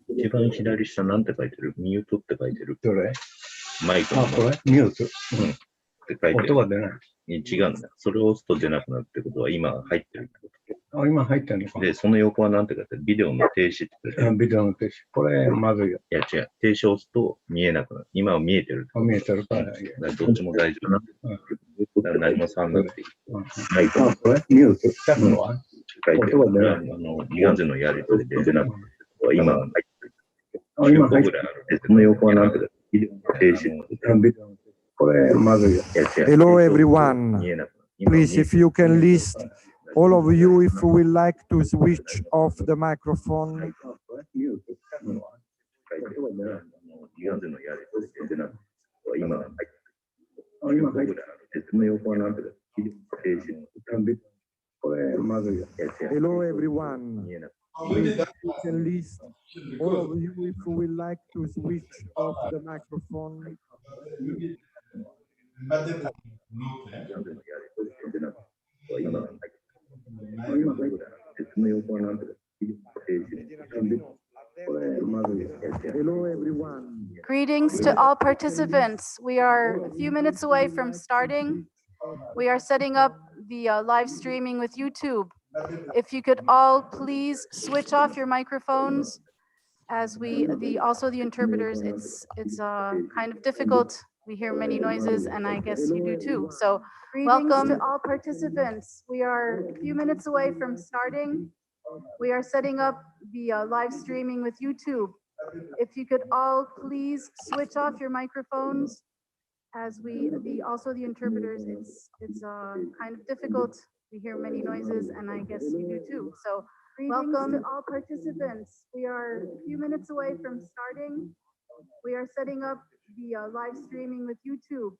一番左下なんて書いてる？ミュートって書いてる。どれ？マイクの。あ、これミュート。うん。って書いてる。音が出ない。違うんだ。それを押すと出なくなるってことは今入ってるってこと。あ、今入ってるのか。で、その横はなんて書いてる？ビデオの停止って書いてる。ビデオの停止。これ、まずいよ。いや、違う。停止を押すと見えなくなる。今は見えてる。見えてるから。だからどっちも大丈夫な。だから何も触んなくていい。マイク。あ、これミュート。書くのは書いてる。音が出ない。文字のやり取りで出なくなるってことは今は入ってる。あ、今入ってる。その横はなんて書いてる？ビデオの停止。これ、まずいよ。Hello everyone. Please, if you can list all of you, if we would like to switch off the microphone. Hello everyone. Please, if you can list all of you, if we would like to switch off the microphone. Hello everyone. Greetings to all participants. We are a few minutes away from starting. We are setting up the live streaming with YouTube. If you could all please switch off your microphones, as also the interpreters, it's kind of difficult. We hear many noises, and I guess you do too. So welcome to all participants. We are a few minutes away from starting. We are setting up the live streaming with YouTube. If you could all please switch off your microphones, as also the interpreters, it's kind of difficult. We hear many noises, and I guess you do too. So welcome to all participants. We are a few minutes away from starting. We are setting up the live streaming with YouTube.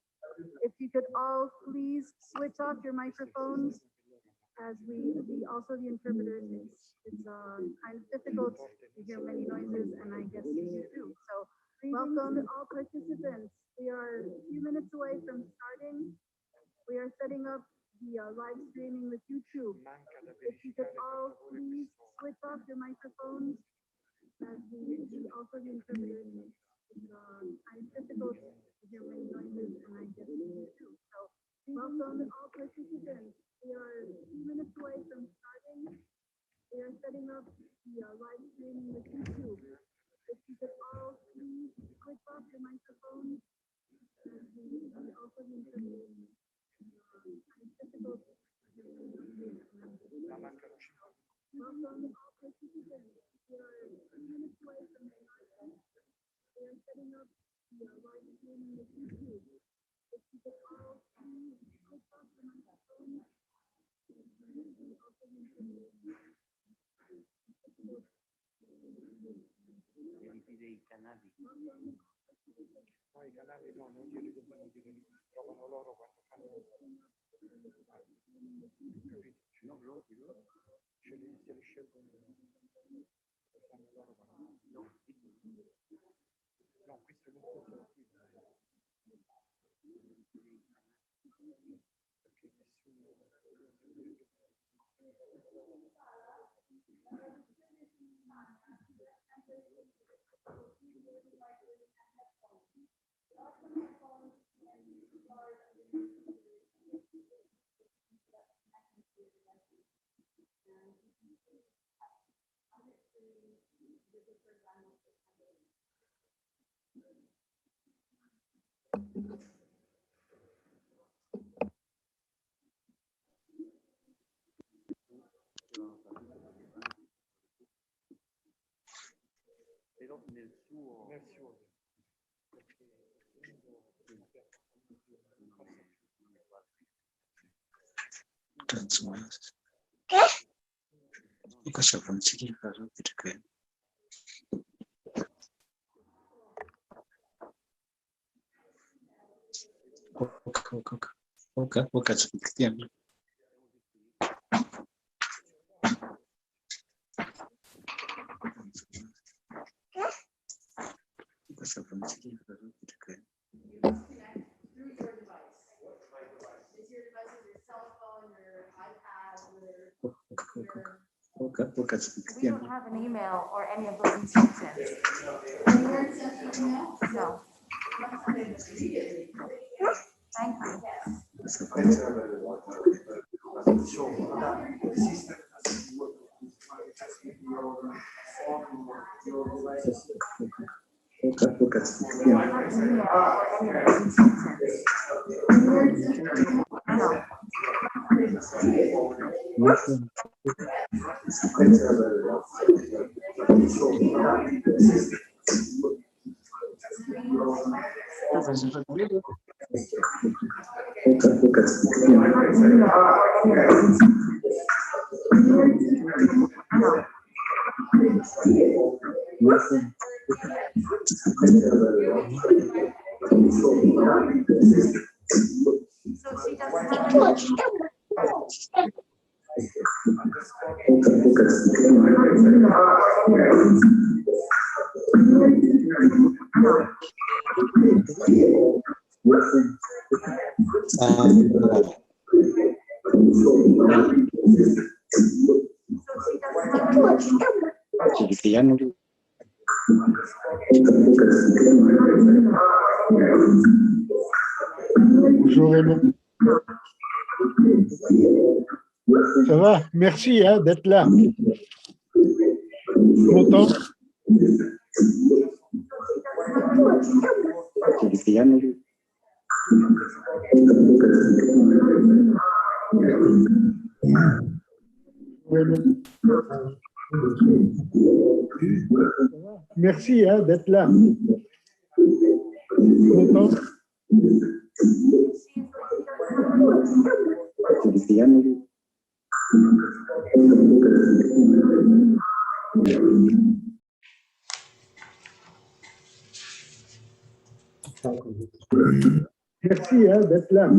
If you could all please switch off your microphones, as also the interpreters, it's kind of difficult. We hear many noises, and I guess you do too. So welcome to all participants. We are a few minutes away from starting. We are setting up the live streaming with YouTube. If you could all please switch off your microphones, as also the interpreters, it's kind of difficult to hear many noises, and I guess you do too. So welcome to all participants. We are a few minutes away from starting. We are setting up the live streaming with YouTube. If you could all please switch off your microphones, as also the interpreters, kind of difficult to hear many noises, and I guess you do too. Welcome to all participants. We are a few minutes away from starting. We are setting up the live streaming with YouTube. If you could all please switch off your microphones, also the interpreters. I canali no, non glieli devono dire, li trovano loro quando fanno ce li scelgono, fanno loro quando no, questo è l'ultimo qui perché nessuno però nel suo perché We don't have an email or any of those instructions. No. Thank you. Bonjour Raymond. Ça va? Merci d'être là. Content? Merci d'être là. Content? Merci d'être là.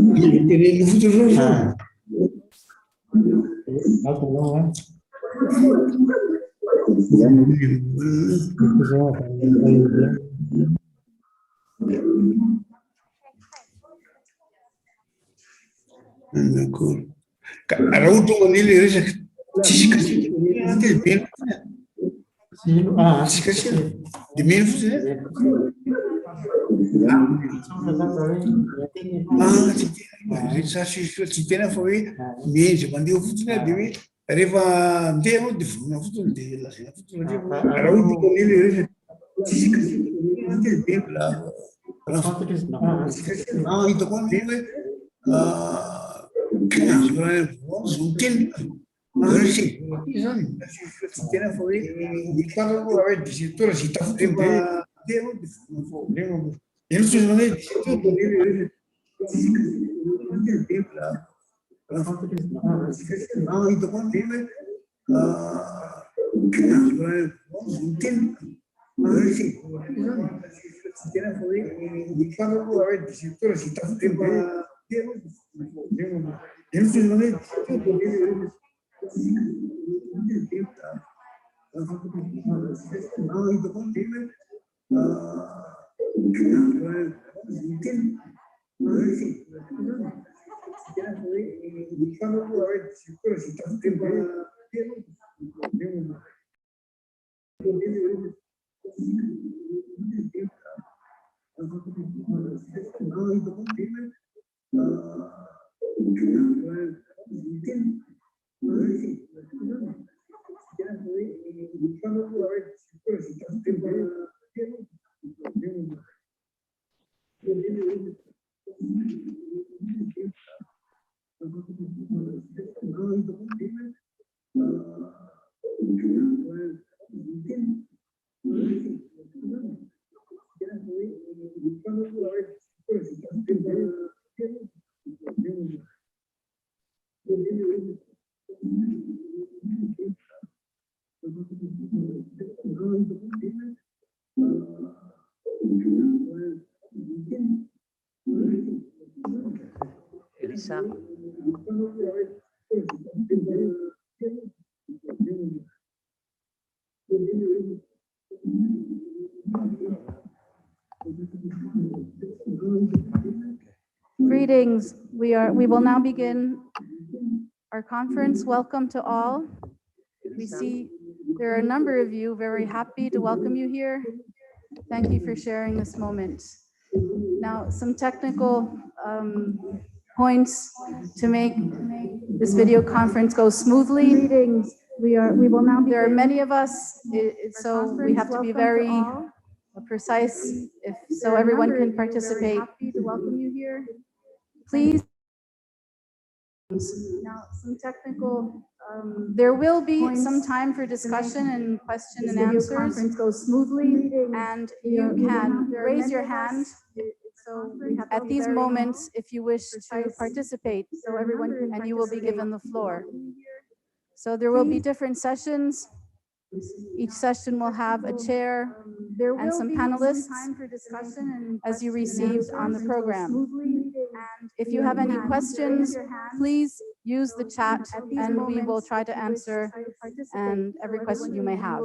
D'accord. Raoul, on est les Elisa. Greetings. We will now begin our conference. Welcome to all. We see there are a number of you. Very happy to welcome you here. Thank you for sharing this moment. Now, some technical points to make this video conference go smoothly. Greetings. There are many of us, so we have to be very precise so everyone can participate. Happy to welcome you here. Please. Now, some technical. There will be some time for discussion and question and answers. Conference goes smoothly, and you can raise your hand. So at these moments, if you wish to participate, so everyone and you will be given the floor. So there will be different sessions. Each session will have a chair and some panelists as you received on the program. And if you have any questions, please use the chat and we will try to answer and every question you may have.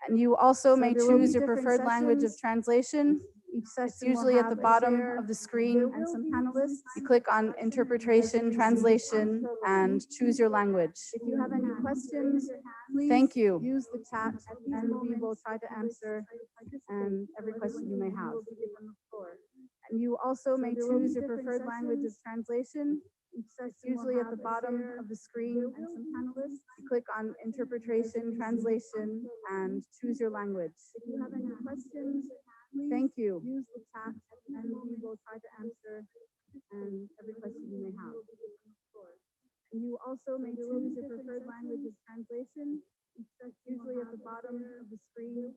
And you also may choose your preferred language of translation. It's usually at the bottom of the screen. And some panelists. You click on interpretation, translation, and choose your language. If you have any questions, please thank you. Use the chat and we will try to answer and every question you may have. And you also may choose your preferred language of translation. It's usually at the bottom of the screen. And some panelists. You click on interpretation, translation, and choose your language. If you have any questions, thank you. Use the chat and we will try to answer and every question you may have. And you also may choose your preferred language of translation. It's usually at the bottom of the screen.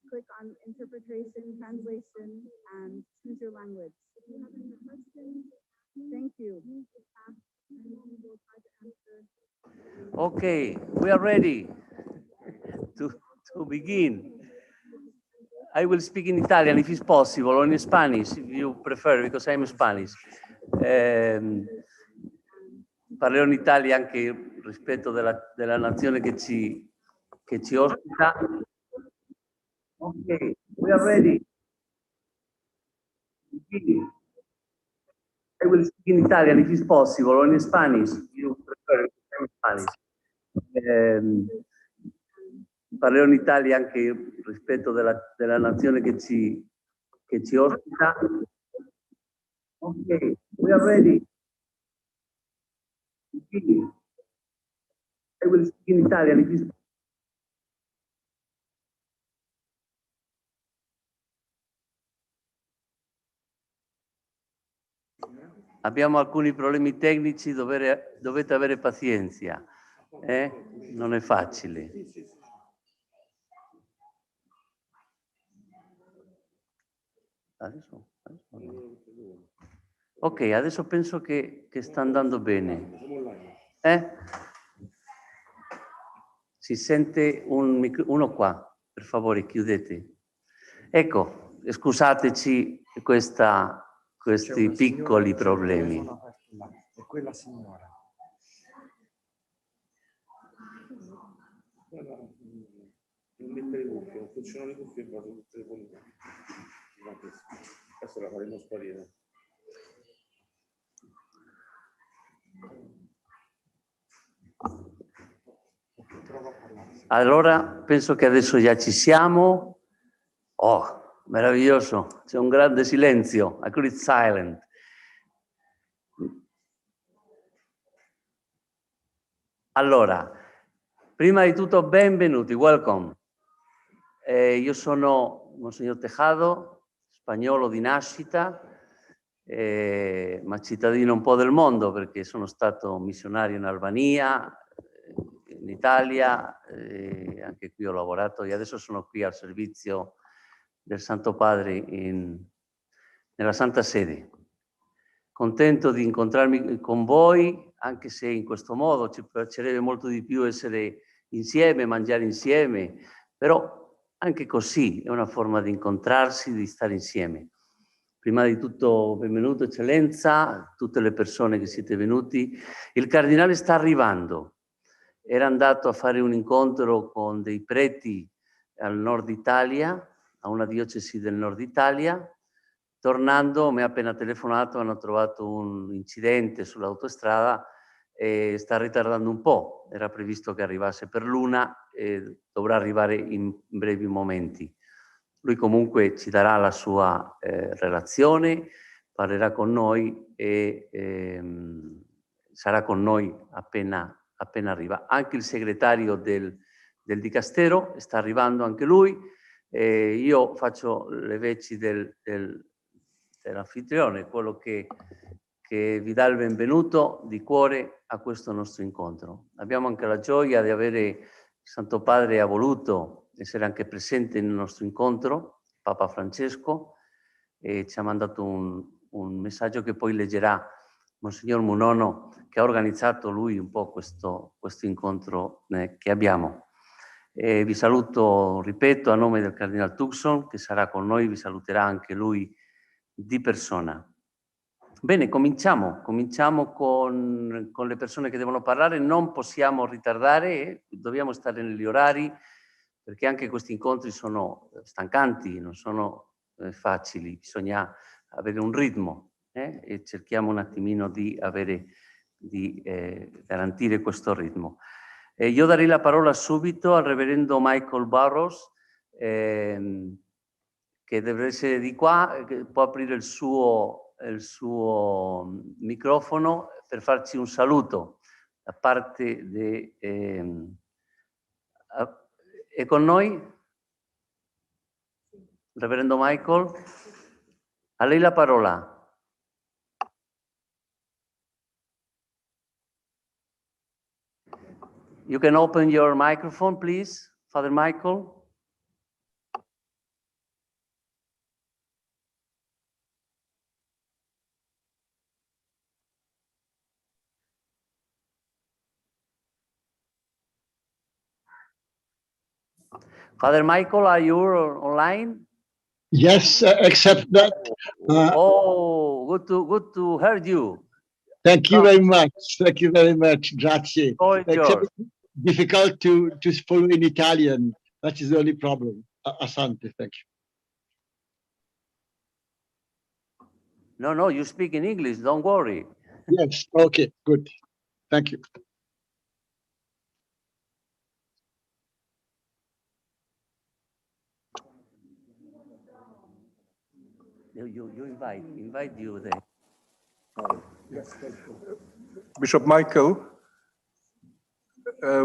Click on interpretation, translation, and choose your language. If you have any questions, thank you. Use the chat and we will try to answer. Okay, we are ready to begin. I will speak in Italian if it's possible, or in Spanish if you prefer, because I'm Spanish. Parlerò in Italia anche rispetto della nazione che ci ospita. Ok, we are ready. I will speak in Italian if it's possible, or in Spanish if you prefer, because I'm Spanish. Parlerò in Italia anche rispetto della nazione che ci ospita. Ok, we are ready. I will speak in Italian if it's Abbiamo alcuni problemi tecnici, dovete avere pazienza. Non è facile. Ok, adesso penso che sta andando bene. Si sente uno qua, per favore chiudete. Ecco, scusateci questi piccoli problemi. È quella signora. Non mettere le cuffie, non funzionano le cuffie, ma tutte le telefonino. Adesso la faremo sparire. Allora, penso che adesso già ci siamo. Oh, meraviglioso, c'è un grande silenzio, a good silent. Allora, prima di tutto benvenuti, welcome. Io sono Monsignor Tejado, spagnolo di nascita, ma cittadino un po' del mondo perché sono stato missionario in Albania, in Italia, anche qui ho lavorato e adesso sono qui al servizio del Santo Padre nella Santa Sede. Contento di incontrarmi con voi, anche se in questo modo ci piacerebbe molto di più essere insieme, mangiare insieme, però anche così è una forma di incontrarsi, di stare insieme. Prima di tutto, benvenuto Eccellenza, tutte le persone che siete venuti. Il Cardinale sta arrivando. Era andato a fare un incontro con dei preti al nord Italia, a una diocesi del nord Italia. Tornando, mi ha appena telefonato, hanno trovato un incidente sull'autostrada e sta ritardando un po'. Era previsto che arrivasse per l'una e dovrà arrivare in brevi momenti. Lui comunque ci darà la sua relazione, parlerà con noi e sarà con noi appena arriva. Anche il segretario del Dicastero sta arrivando anche lui. Io faccio le veci dell'anfitrione, quello che vi dà il benvenuto di cuore a questo nostro incontro. Abbiamo anche la gioia di avere il Santo Padre ha voluto essere anche presente nel nostro incontro, Papa Francesco, e ci ha mandato un messaggio che poi leggerà Monsignor Munono, che ha organizzato lui un po' questo incontro che abbiamo. Vi saluto, ripeto, a nome del Cardinal Tucson, che sarà con noi, vi saluterà anche lui di persona. Bene, cominciamo con le persone che devono parlare, non possiamo ritardare, dobbiamo stare negli orari, perché anche questi incontri sono stancanti, non sono facili, bisogna avere un ritmo e cerchiamo un attimino di garantire questo ritmo. Io darei la parola subito al reverendo Michael Burrows, che deve essere di qua, che può aprire il suo microfono per farci un saluto da parte di... è con noi? Reverendo Michael? A lei la parola. You can open your microphone, please, Father Michael. Father Michael, are you online? Yes, except that. Good to hear you. Thank you very much. Thank you very much. Grazie. Except difficult to follow in Italian. That is the only problem. Asante, thank you. No, you speak in English. Don't worry. Yes. Okay. Good. Thank you. You invite you there. Yes, Bishop Michael,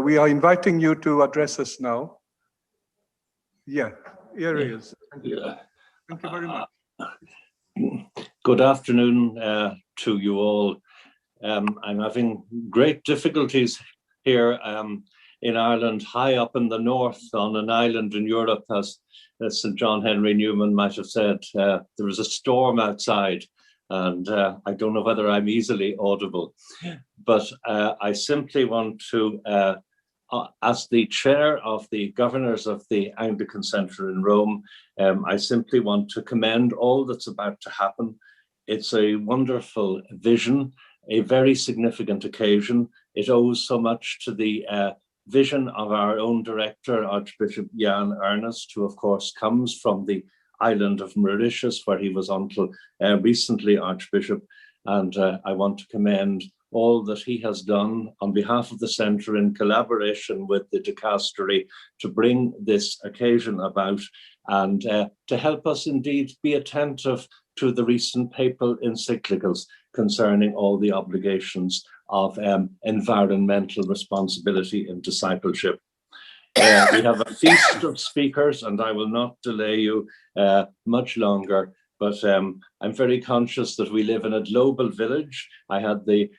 we are inviting you to address us now. Yeah, here he is. Thank you. Thank you very much. Good afternoon to you all. I'm having great difficulties here in Ireland, high up in the north on an island in Europe, as St. John Henry Newman might have said. There is a storm outside, and I don't know whether I'm easily audible, but I simply want to, as the chair of the governors of the Anglican Centre in Rome, I simply want to commend all that's about to happen. It's a wonderful vision, a very significant occasion. It owes so much to the vision of our own director, Archbishop Jan Ernest, who of course comes from the island of Mauritius, where he was until recently Archbishop. And I want to commend all that he has done on behalf of the Centre in collaboration with the Dicastery to bring this occasion about and to help us indeed be attentive to the recent papal encyclicals concerning all the obligations of environmental responsibility in discipleship. We have a feast of speakers, and I will not delay you much longer, but I'm very conscious that we live in a global village. I had the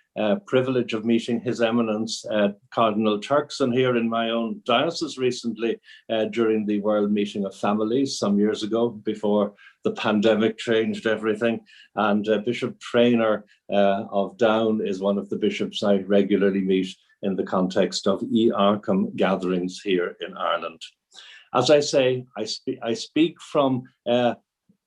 privilege of meeting His Eminence Cardinal Turkson here in my own diocese recently during the World Meeting of Families some years ago, before the pandemic changed everything. And Bishop Traynor of Down is one of the bishops I regularly meet in the context of e-Arkham gatherings here in Ireland. As I say, I speak from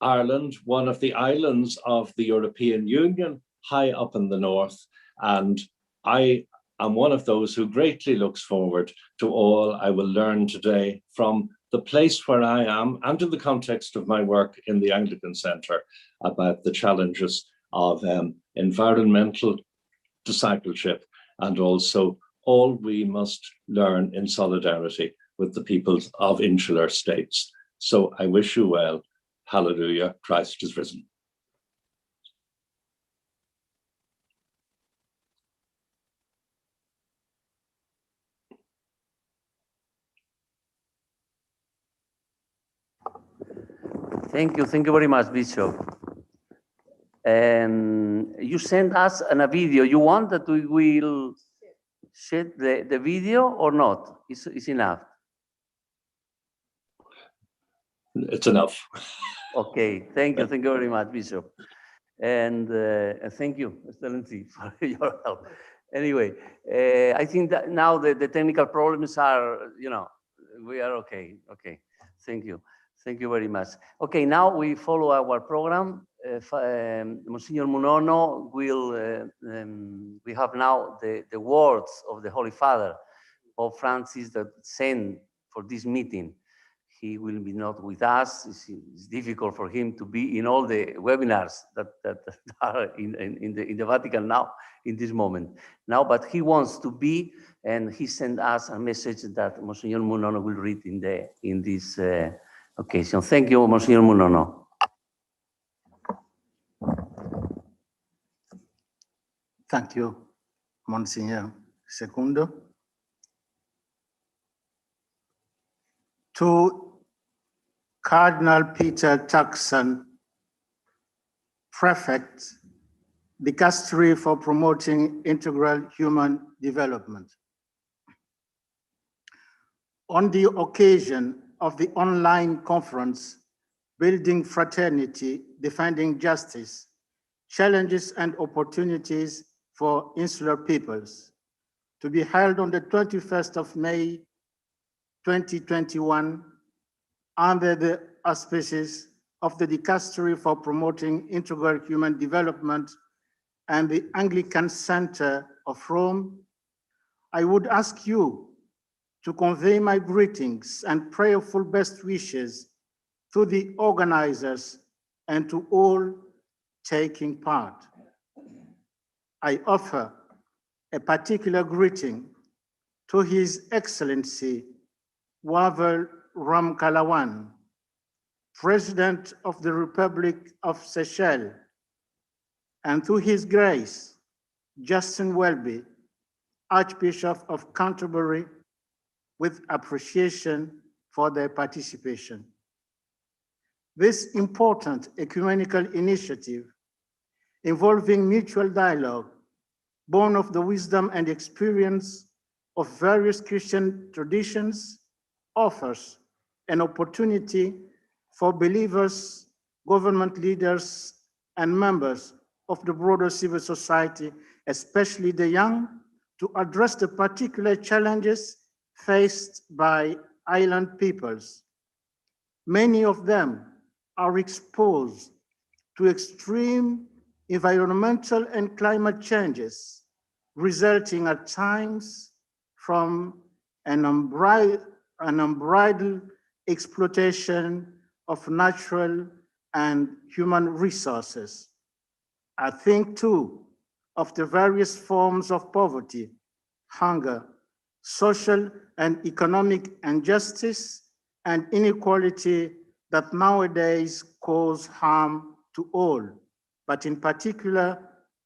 Ireland, one of the islands of the European Union, high up in the north, and I am one of those who greatly looks forward to all I will learn today from the place where I am and in the context of my work in the Anglican Centre about the challenges of environmental discipleship and also all we must learn in solidarity with the peoples of insular states. So I wish you well. Hallelujah, Christ is risen. Thank you very much, Bishop. You sent us a video. You want that we will share the video or not? It's enough. It's enough. Okay, thank you very much, Bishop. And thank you, Excellency, for your help. Anyway, I think that now the technical problems are, we are okay. Okay, thank you. Thank you very much. Okay, now we follow our program. Monsignor Munono will, we have now the words of the Holy Father, Pope Francis, that sent for this meeting. He will be not with us. It's difficult for him to be in all the webinars that are in the Vatican now, in this moment. Now, but he wants to be, and he sent us a message that Monsignor Munono will read in this occasion. Thank you, Monsignor Munono. Thank you, Monsignor Secundo. To Cardinal Peter Turkson, Prefect, Dicastery for Promoting Integral Human Development. On the occasion of the online conference, Building Fraternity, Defending Justice, Challenges and Opportunities for Insular Peoples, to be held on the 21st of May, 2021, under the auspices of the Dicastery for Promoting Integral Human Development and the Anglican Center of Rome, I would ask you to convey my greetings and prayerful best wishes to the organizers and to all taking part. I offer a particular greeting to His Excellency Wavel Ramkalawan, President of the Republic of Seychelles, and to His Grace Justin Welby, Archbishop of Canterbury, with appreciation for their participation. This important ecumenical initiative involving mutual dialogue, born of the wisdom and experience of various Christian traditions, offers an opportunity for believers, government leaders, and members of the broader civil society, especially the young, to address the particular challenges faced by island peoples. Many of them are exposed to extreme environmental and climate changes, resulting at times from an unbridled exploitation of natural and human resources. I think too of the various forms of poverty, hunger, social and economic injustice, and inequality that nowadays cause harm to all, but in particular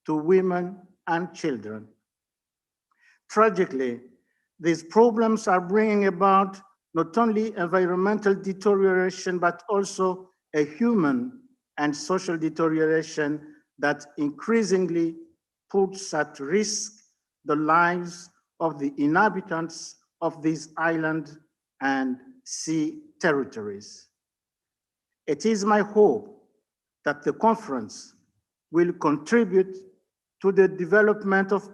to women and children. Tragically, these problems are bringing about not only environmental deterioration, but also a human and social deterioration that increasingly puts at risk the lives of the inhabitants of these island and sea territories. It is my hope that the conference will contribute to the development of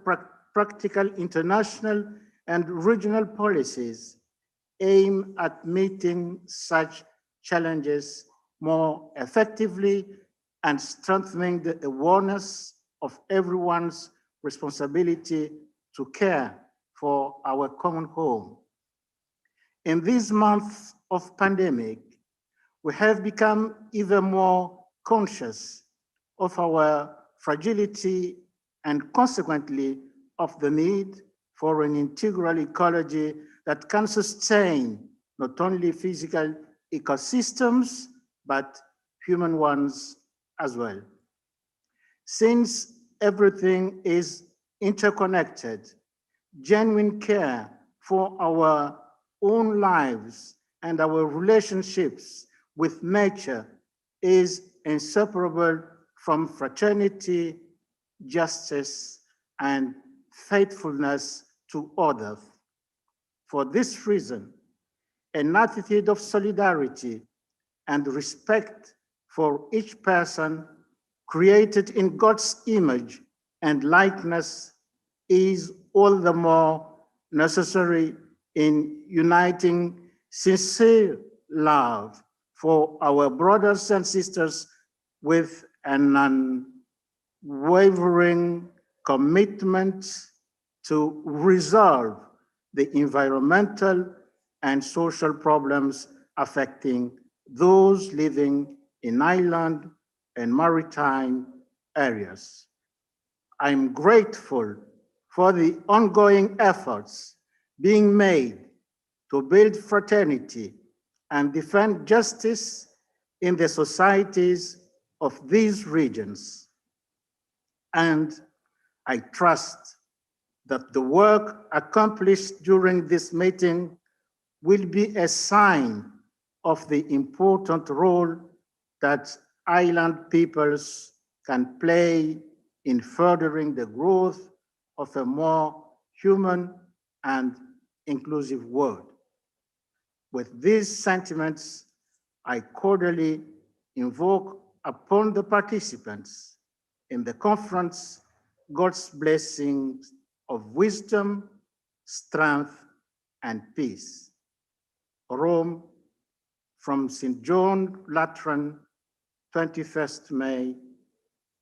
practical international and regional policies aimed at meeting such challenges more effectively and strengthening the awareness of everyone's responsibility to care for our common home. In these months of pandemic, we have become even more conscious of our fragility and consequently of the need for an integral ecology that can sustain not only physical ecosystems, but human ones as well. Since everything is interconnected, genuine care for our own lives and our relationships with nature is inseparable from fraternity, justice, and faithfulness to others. For this reason, an attitude of solidarity and respect for each person created in God's image and likeness is all the more necessary in uniting sincere love for our brothers and sisters with an unwavering commitment to resolve the environmental and social problems affecting those living in island and maritime areas. I'm grateful for the ongoing efforts being made to build fraternity and defend justice in the societies of these regions. And I trust that the work accomplished during this meeting will be a sign of the important role that island peoples can play in furthering the growth of a more human and inclusive world. With these sentiments, I cordially invoke upon the participants in the conference God's blessings of wisdom, strength, and peace. Rome, from St. John Lateran, 21st May,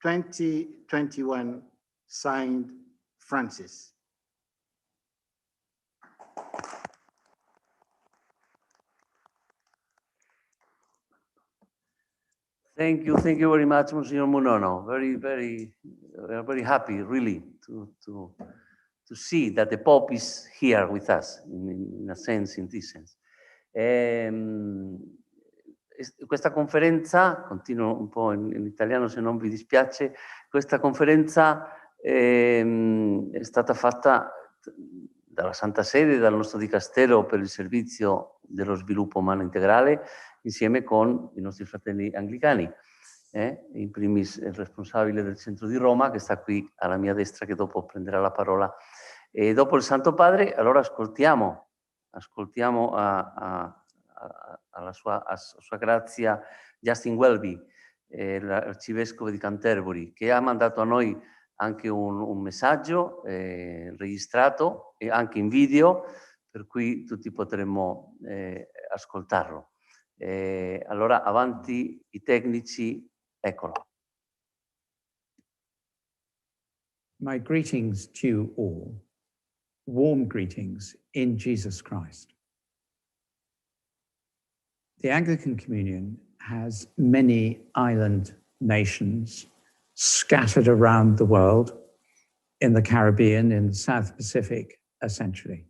2021, signed Francis. Thank you very much, Monsignor Munono. Very happy, really, to see that the Pope is here with us, in a sense, in this sense. Questa conferenza, continuo un po' in italiano se non vi dispiace, questa conferenza è stata fatta dalla Santa Sede, dal nostro Dicastero per il servizio dello sviluppo umano integrale, insieme con i nostri fratelli anglicani, in primis il responsabile del centro di Roma, che sta qui alla mia destra, che dopo prenderà la parola. E dopo il Santo Padre, allora ascoltiamo alla sua grazia Justin Welby, l'arcivescovo di Canterbury, che ha mandato a noi anche un messaggio registrato e anche in video, per cui tutti potremmo ascoltarlo. Allora, avanti i tecnici, eccolo. My greetings to you all. Warm greetings in Jesus Christ. The Anglican Communion has many island nations scattered around the world, in the Caribbean, in the South Pacific, essentially.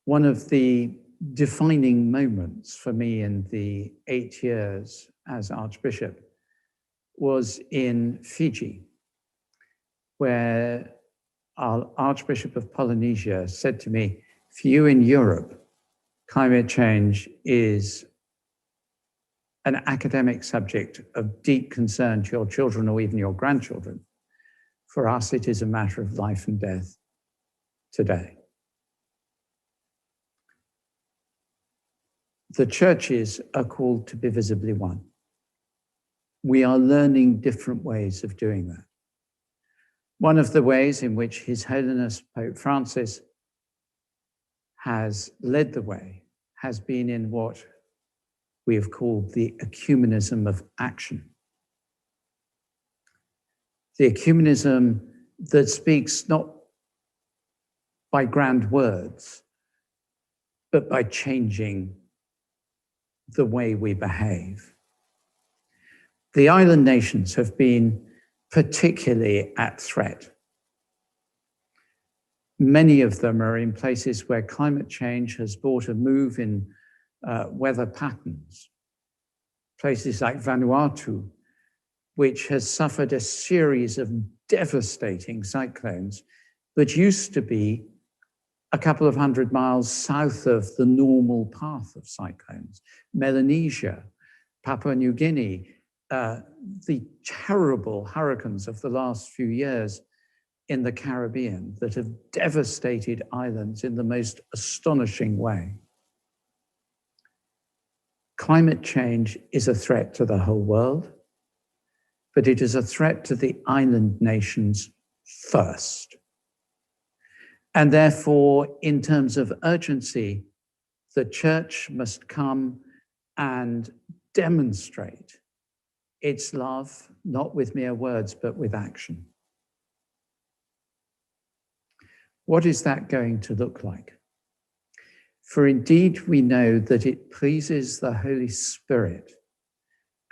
One of the defining moments for me in the 8 years as Archbishop was in Fiji, where our Archbishop of Polynesia said to me, for you in Europe, climate change is an academic subject of deep concern to your children or even your grandchildren. For us, it is a matter of life and death today. The churches are called to be visibly one. We are learning different ways of doing that. One of the ways in which His Holiness Pope Francis has led the way has been in what we have called the Ecumenism of Action. The ecumenism that speaks not by grand words, but by changing the way we behave. The island nations have been particularly at threat. Many of them are in places where climate change has brought a move in weather patterns. Places like Vanuatu, which has suffered a series of devastating cyclones that used to be a couple of 100 miles south of the normal path of cyclones. Melanesia, Papua New Guinea, the terrible hurricanes of the last few years in the Caribbean that have devastated islands in the most astonishing way. Climate change is a threat to the whole world, but it is a threat to the island nations first. And therefore, in terms of urgency, the church must come and demonstrate its love, not with mere words, but with action. What is that going to look like? For indeed, we know that it pleases the Holy Spirit.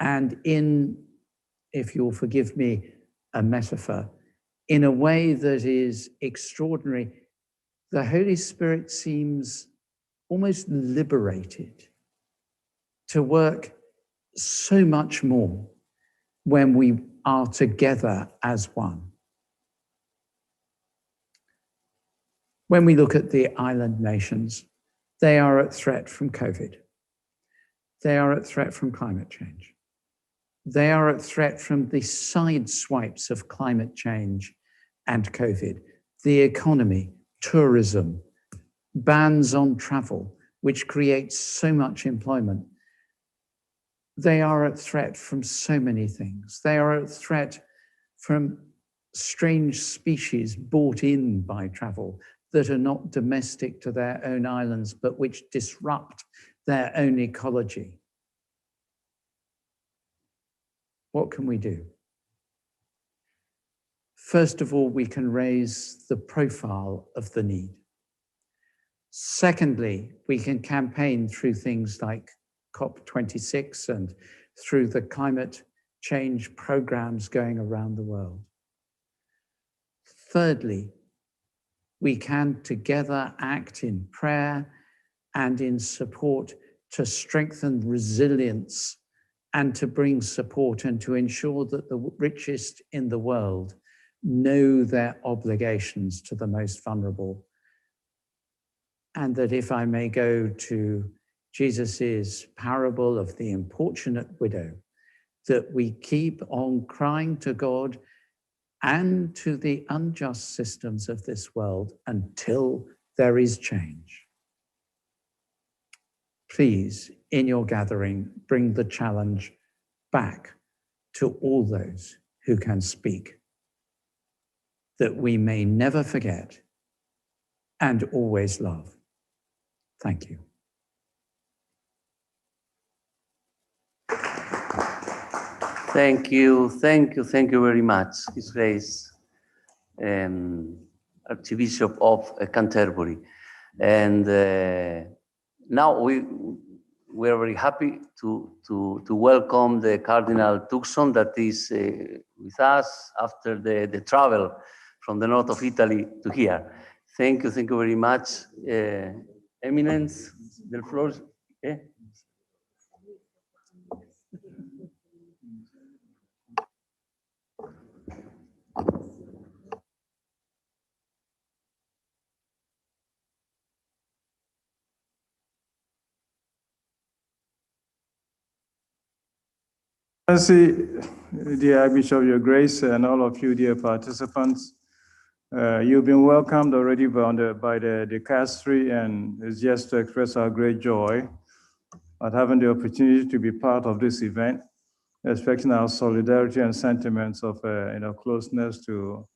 And in, if you'll forgive me, a metaphor, in a way that is extraordinary, the Holy Spirit seems almost liberated to work so much more when we are together as one. When we look at the island nations, they are at threat from COVID. They are at threat from climate change. They are at threat from the side swipes of climate change and COVID, the economy, tourism, bans on travel, which creates so much employment. They are at threat from so many things. They are at threat from strange species brought in by travel that are not domestic to their own islands, but which disrupt their own ecology. What can we do? First of all, we can raise the profile of the need. Secondly, we can campaign through things like COP26 and through the climate change programs going around the world. Thirdly, we can together act in prayer and in support to strengthen resilience and to bring support and to ensure that the richest in the world know their obligations to the most vulnerable. And that, if I may go to Jesus's parable of the importunate widow, that we keep on crying to God and to the unjust systems of this world until there is change. Please, in your gathering, bring the challenge back to all those who can speak, that we may never forget and always love. Thank you. Thank you very much, His Grace, Archbishop of Canterbury. And now we are very happy to welcome the Cardinal Tucson that is with us after the travel from the north of Italy to here. Thank you very much. Eminence, the floor. Dear Bishop, Your Grace, and all of you, dear participants, you've been welcomed already by the dicastery, and it's just to express our great joy at having the opportunity to be part of this event, expressing our solidarity and sentiments of closeness to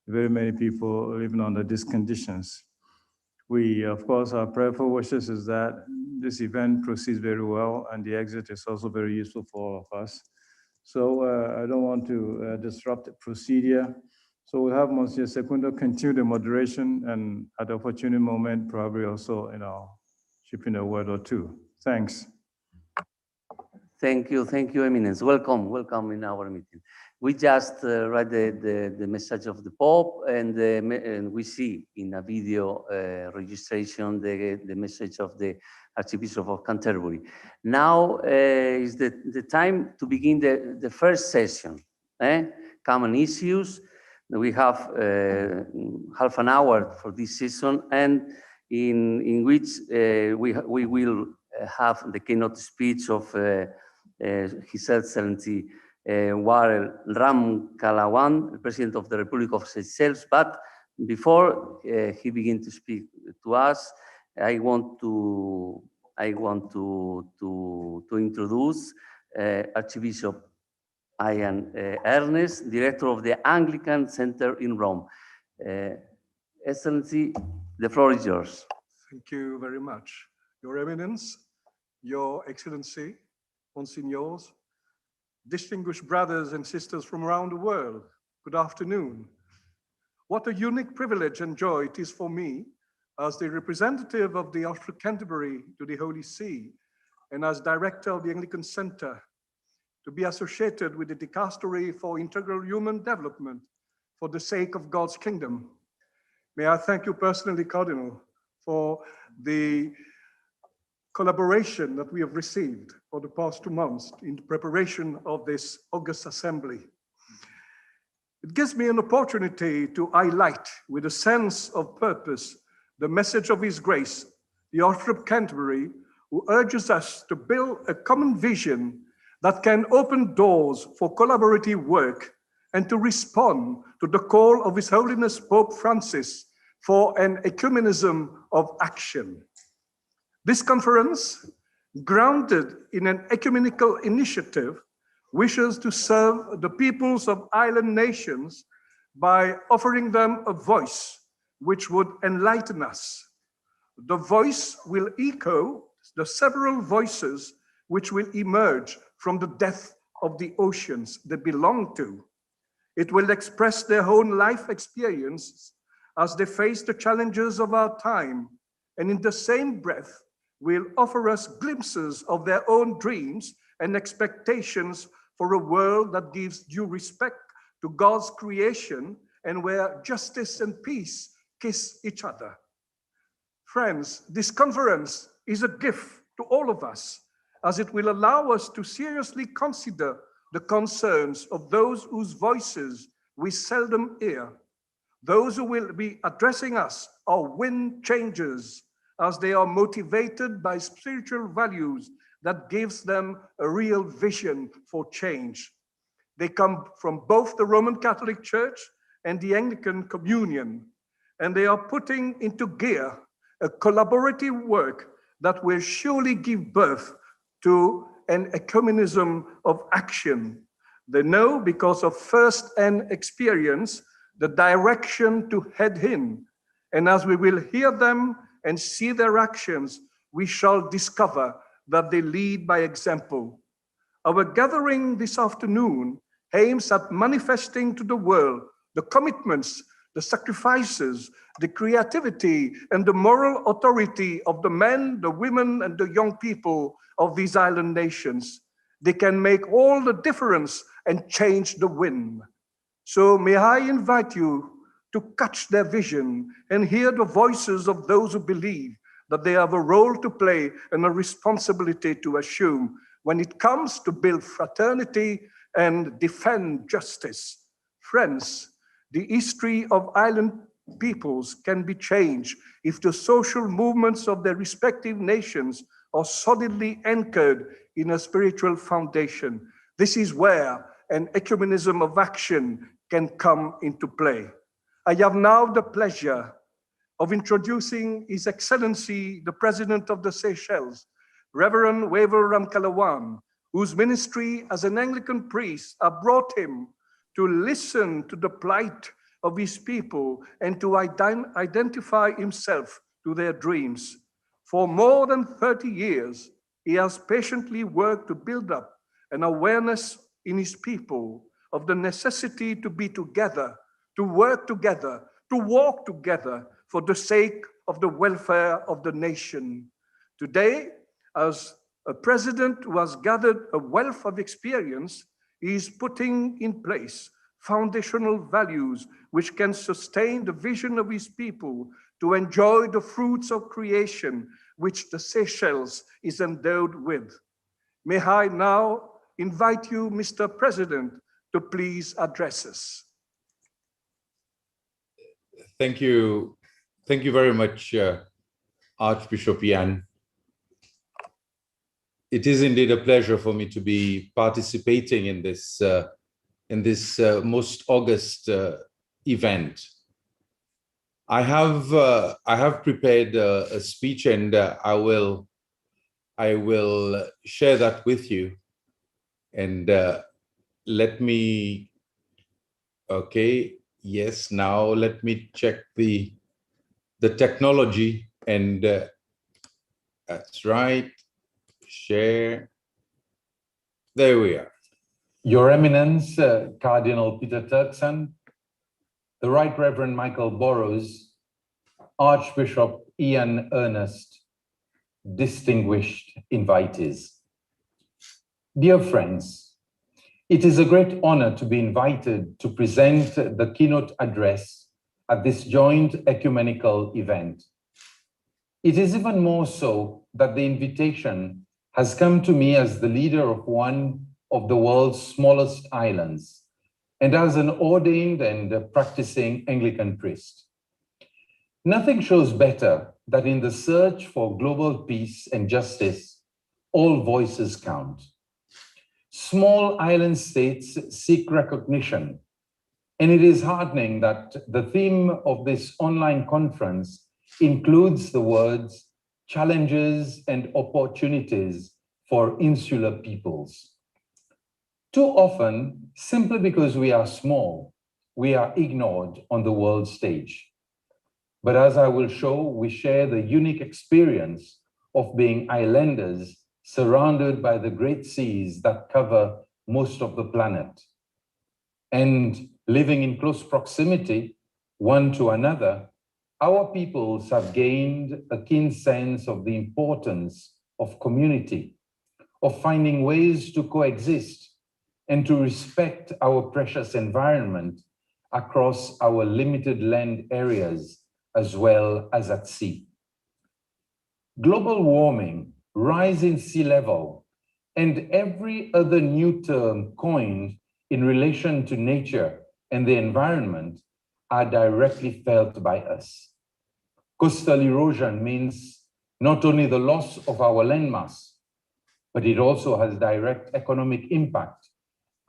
very many people living under these conditions. We, of course, our prayerful wishes is that this event proceeds very well and the exit is also very useful for all of us. So I don't want to disrupt the procedure. So we'll have Monsieur Secundo continue the moderation and at the opportune moment, probably also, chip in a word or two. Thanks. Thank you, Eminence. Welcome in our meeting. We just read the message of the Pope, and we see in a video registration the message of the Archbishop of Canterbury. Now is the time to begin the first session, common issues. We have half an hour for this session, and in which we will have the keynote speech of His Excellency Warel Ramkalawan, the President of the Republic of Seychelles. But before he begins to speak to us, I want to introduce Archbishop Ian Ernest, Director of the Anglican Center in Rome. Excellency, the floor is yours. Thank you very much. Your Eminence, Your Excellency, Monsignors, distinguished brothers and sisters from around the world, good afternoon. What a unique privilege and joy it is for me as the representative of the Archbishop of Canterbury to the Holy See and as director of the Anglican Center to be associated with the Dicastery for Integral Human Development for the sake of God's kingdom. May I thank you personally, Cardinal, for the collaboration that we have received for the past 2 months in the preparation of this August Assembly. It gives me an opportunity to highlight with a sense of purpose the message of His Grace, the Archbishop of Canterbury, who urges us to build a common vision that can open doors for collaborative work and to respond to the call of His Holiness Pope Francis for an ecumenism of action. This conference, grounded in an ecumenical initiative, wishes to serve the peoples of island nations by offering them a voice which would enlighten us. The voice will echo the several voices which will emerge from the depth of the oceans they belong to. It will express their own life experiences as they face the challenges of our time, and in the same breath will offer us glimpses of their own dreams and expectations for a world that gives due respect to God's creation and where justice and peace kiss each other. Friends, this conference is a gift to all of us, as it will allow us to seriously consider the concerns of those whose voices we seldom hear. Those who will be addressing us are wind changers, as they are motivated by spiritual values that gives them a real vision for change. They come from both the Roman Catholic Church and the Anglican Communion, and they are putting into gear a collaborative work that will surely give birth to an ecumenism of action. They know, because of first-hand experience, the direction to head in, and as we will hear them and see their actions, we shall discover that they lead by example. Our gathering this afternoon aims at manifesting to the world the commitments, the sacrifices, the creativity, and the moral authority of the men, the women, and the young people of these island nations. They can make all the difference and change the wind. So may I invite you to catch their vision and hear the voices of those who believe that they have a role to play and a responsibility to assume when it comes to build fraternity and defend justice. Friends, the history of island peoples can be changed if the social movements of their respective nations are solidly anchored in a spiritual foundation. This is where an ecumenism of action can come into play. I have now the pleasure of introducing His Excellency, the President of the Seychelles, Reverend Warel Ramkalawan, whose ministry as an Anglican priest have brought him to listen to the plight of his people and to identify himself to their dreams. For more than 30 years, he has patiently worked to build up an awareness in his people of the necessity to be together, to work together, to walk together for the sake of the welfare of the nation. Today, as a president who has gathered a wealth of experience, he is putting in place foundational values which can sustain the vision of his people to enjoy the fruits of creation which the Seychelles is endowed with. May I now invite you, Mr. President, to please address us. Thank you. Thank you very much, Archbishop Jan. It is indeed a pleasure for me to be participating in this most august event. I have prepared a speech, and I will share that with you. And let me, okay, yes. Now let me check the technology, and that's right. Share. There we are. Your Eminence, Cardinal Peter Turkson, the Right Reverend Michael Burrows, Archbishop Ian Ernest, distinguished invitees. Dear friends, it is a great honor to be invited to present the keynote address at this joint ecumenical event. It is even more so that the invitation has come to me as the leader of one of the world's smallest islands, and as an ordained and practicing Anglican priest. Nothing shows better that in the search for global peace and justice, all voices count. Small island states seek recognition, and it is heartening that the theme of this online conference includes the words challenges and opportunities for insular peoples. Too often, simply because we are small, we are ignored on the world stage. But as I will show, we share the unique experience of being islanders surrounded by the great seas that cover most of the planet. And living in close proximity, one to another, our peoples have gained a keen sense of the importance of community, of finding ways to coexist and to respect our precious environment across our limited land areas as well as at sea. Global warming, rise in sea level, and every other new term coined in relation to nature and the environment are directly felt by us. Coastal erosion means not only the loss of our landmass, but it also has direct economic impact,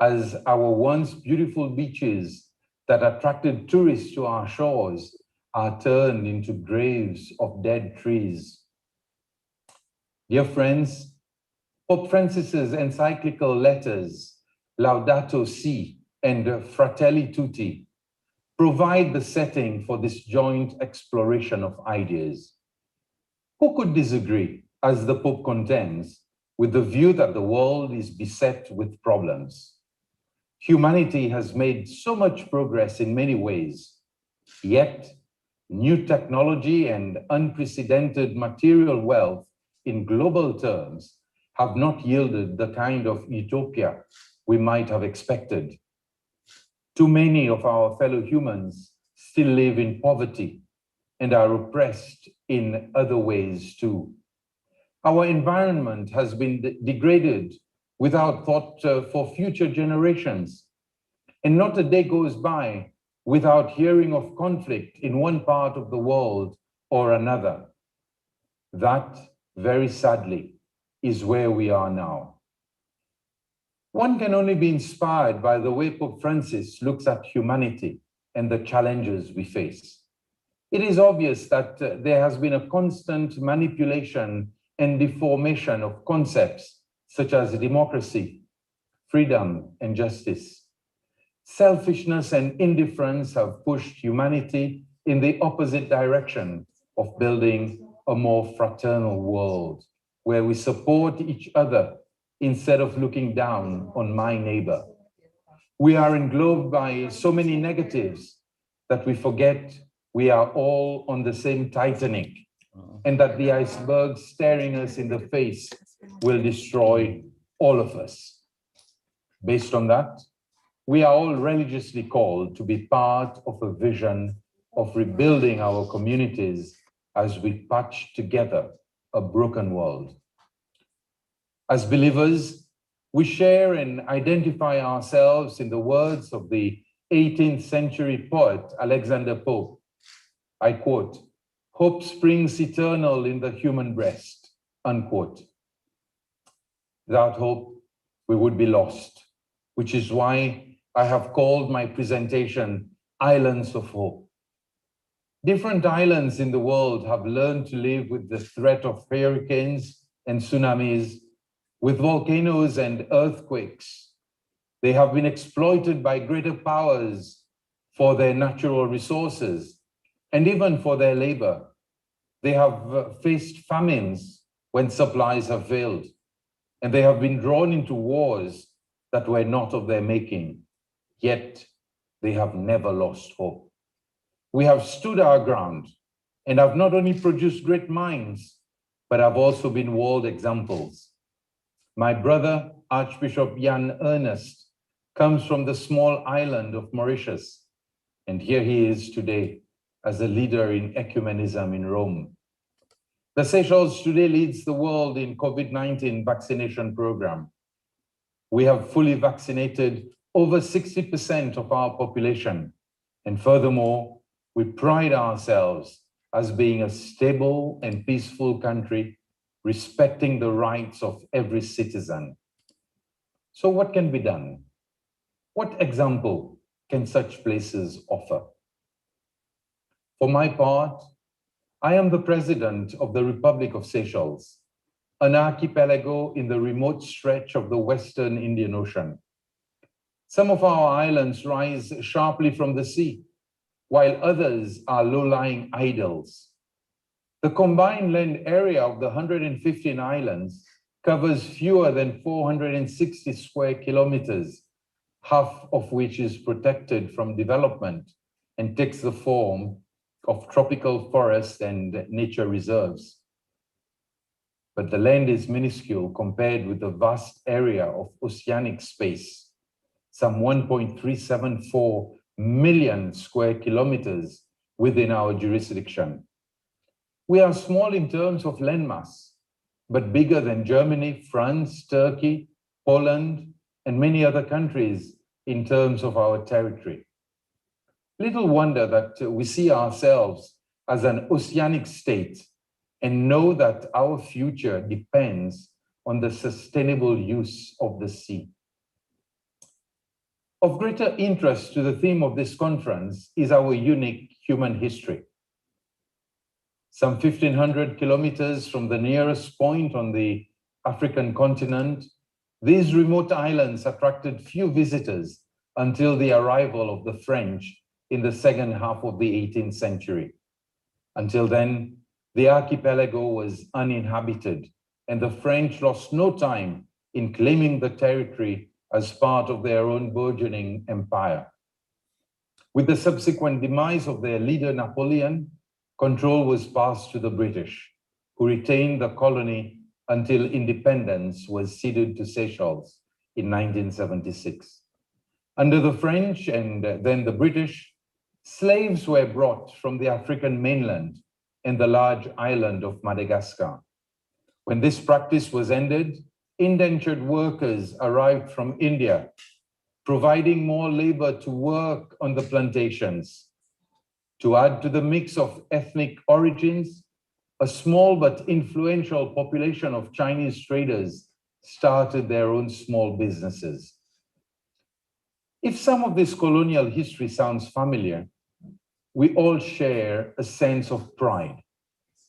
as our once beautiful beaches that attracted tourists to our shores are turned into graves of dead trees. Dear friends, Pope Francis's encyclical letters, Laudato Si and Fratelli Tutti, provide the setting for this joint exploration of ideas. Who could disagree, as the Pope contends, with the view that the world is beset with problems? Humanity has made so much progress in many ways, yet new technology and unprecedented material wealth in global terms have not yielded the kind of utopia we might have expected. Too many of our fellow humans still live in poverty and are oppressed in other ways too. Our environment has been degraded without thought for future generations. And not a day goes by without hearing of conflict in one part of the world or another. That, very sadly, is where we are now. One can only be inspired by the way Pope Francis looks at humanity and the challenges we face. It is obvious that there has been a constant manipulation and deformation of concepts such as democracy, freedom, and justice. Selfishness and indifference have pushed humanity in the opposite direction of building a more fraternal world where we support each other instead of looking down on my neighbor. We are englobed by so many negatives that we forget we are all on the same Titanic, and that the iceberg staring us in the face will destroy all of us. Based on that, we are all religiously called to be part of a vision of rebuilding our communities as we patch together a broken world. As believers, we share and identify ourselves in the words of the 18th century poet Alexander Pope. I quote, "Hope springs eternal in the human breast," unquote. Without hope, we would be lost, which is why I have called my presentation Islands of Hope. Different islands in the world have learned to live with the threat of hurricanes and tsunamis, with volcanoes and earthquakes. They have been exploited by greater powers for their natural resources and even for their labor. They have faced famines when supplies have failed, and they have been drawn into wars that were not of their making, yet they have never lost hope. We have stood our ground and have not only produced great minds, but have also been world examples. My brother, Archbishop Jan Ernest, comes from the small island of Mauritius, and here he is today as a leader in ecumenism in Rome. The Seychelles today leads the world in COVID-19 vaccination program. We have fully vaccinated over 60% of our population, and furthermore, we pride ourselves as being a stable and peaceful country, respecting the rights of every citizen. So what can be done? What example can such places offer? For my part, I am the president of the Republic of Seychelles, an archipelago in the remote stretch of the Western Indian Ocean. Some of our islands rise sharply from the sea, while others are low-lying idols. The combined land area of the 115 islands covers fewer than 460 square kilometers, half of which is protected from development and takes the form of tropical forests and nature reserves. But the land is minuscule compared with the vast area of oceanic space, some 1.374 million square kilometers within our jurisdiction. We are small in terms of landmass, but bigger than Germany, France, Turkey, Poland, and many other countries in terms of our territory. Little wonder that we see ourselves as an oceanic state and know that our future depends on the sustainable use of the sea. Of greater interest to the theme of this conference is our unique human history. Some 1,500 kilometers from the nearest point on the African continent, these remote islands attracted few visitors until the arrival of the French in the second half of the 18th century. Until then, the archipelago was uninhabited, and the French lost no time in claiming the territory as part of their own burgeoning empire. With the subsequent demise of their leader Napoleon, control was passed to the British, who retained the colony until independence was ceded to Seychelles in 1976. Under the French and then the British, slaves were brought from the African mainland and the large island of Madagascar. When this practice was ended, indentured workers arrived from India, providing more labor to work on the plantations. To add to the mix of ethnic origins, a small but influential population of Chinese traders started their own small businesses. If some of this colonial history sounds familiar, we all share a sense of pride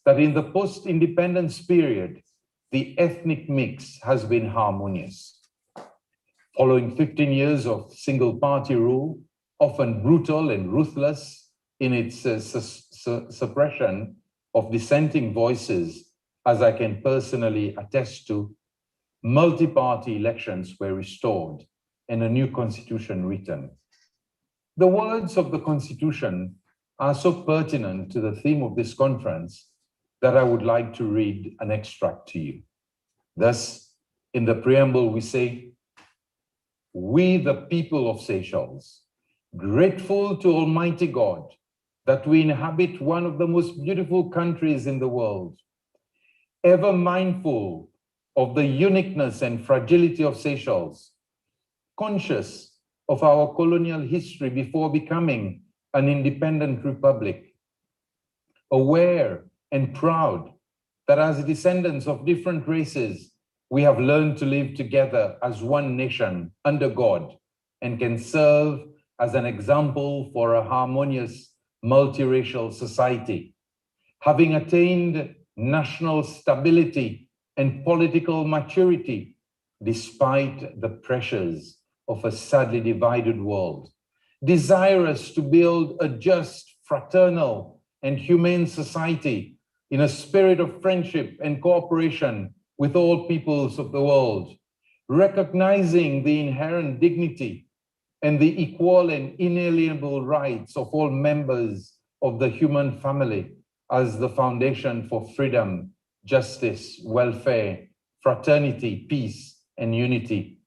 that in the post-independence period, the ethnic mix has been harmonious. Following 15 years of single-party rule, often brutal and ruthless in its suppression of dissenting voices, as I can personally attest to, multi-party elections were restored and a new constitution written. The words of the constitution are so pertinent to the theme of this conference that I would like to read an extract to you. Thus, in the preamble, we say, "We, the people of Seychelles, grateful to Almighty God that we inhabit one of the most beautiful countries in the world, ever mindful of the uniqueness and fragility of Seychelles, conscious of our colonial history before becoming an independent republic, aware and proud that as descendants of different races, we have learned to live together as one nation under God and can serve as an example for a harmonious multiracial society. Having attained national stability and political maturity, despite the pressures of a sadly divided world, desirous to build a just, fraternal, and humane society in a spirit of friendship and cooperation with all peoples of the world, recognizing the inherent dignity and the equal and inalienable rights of all members of the human family as the foundation for freedom, justice, welfare, fraternity, peace, and unity,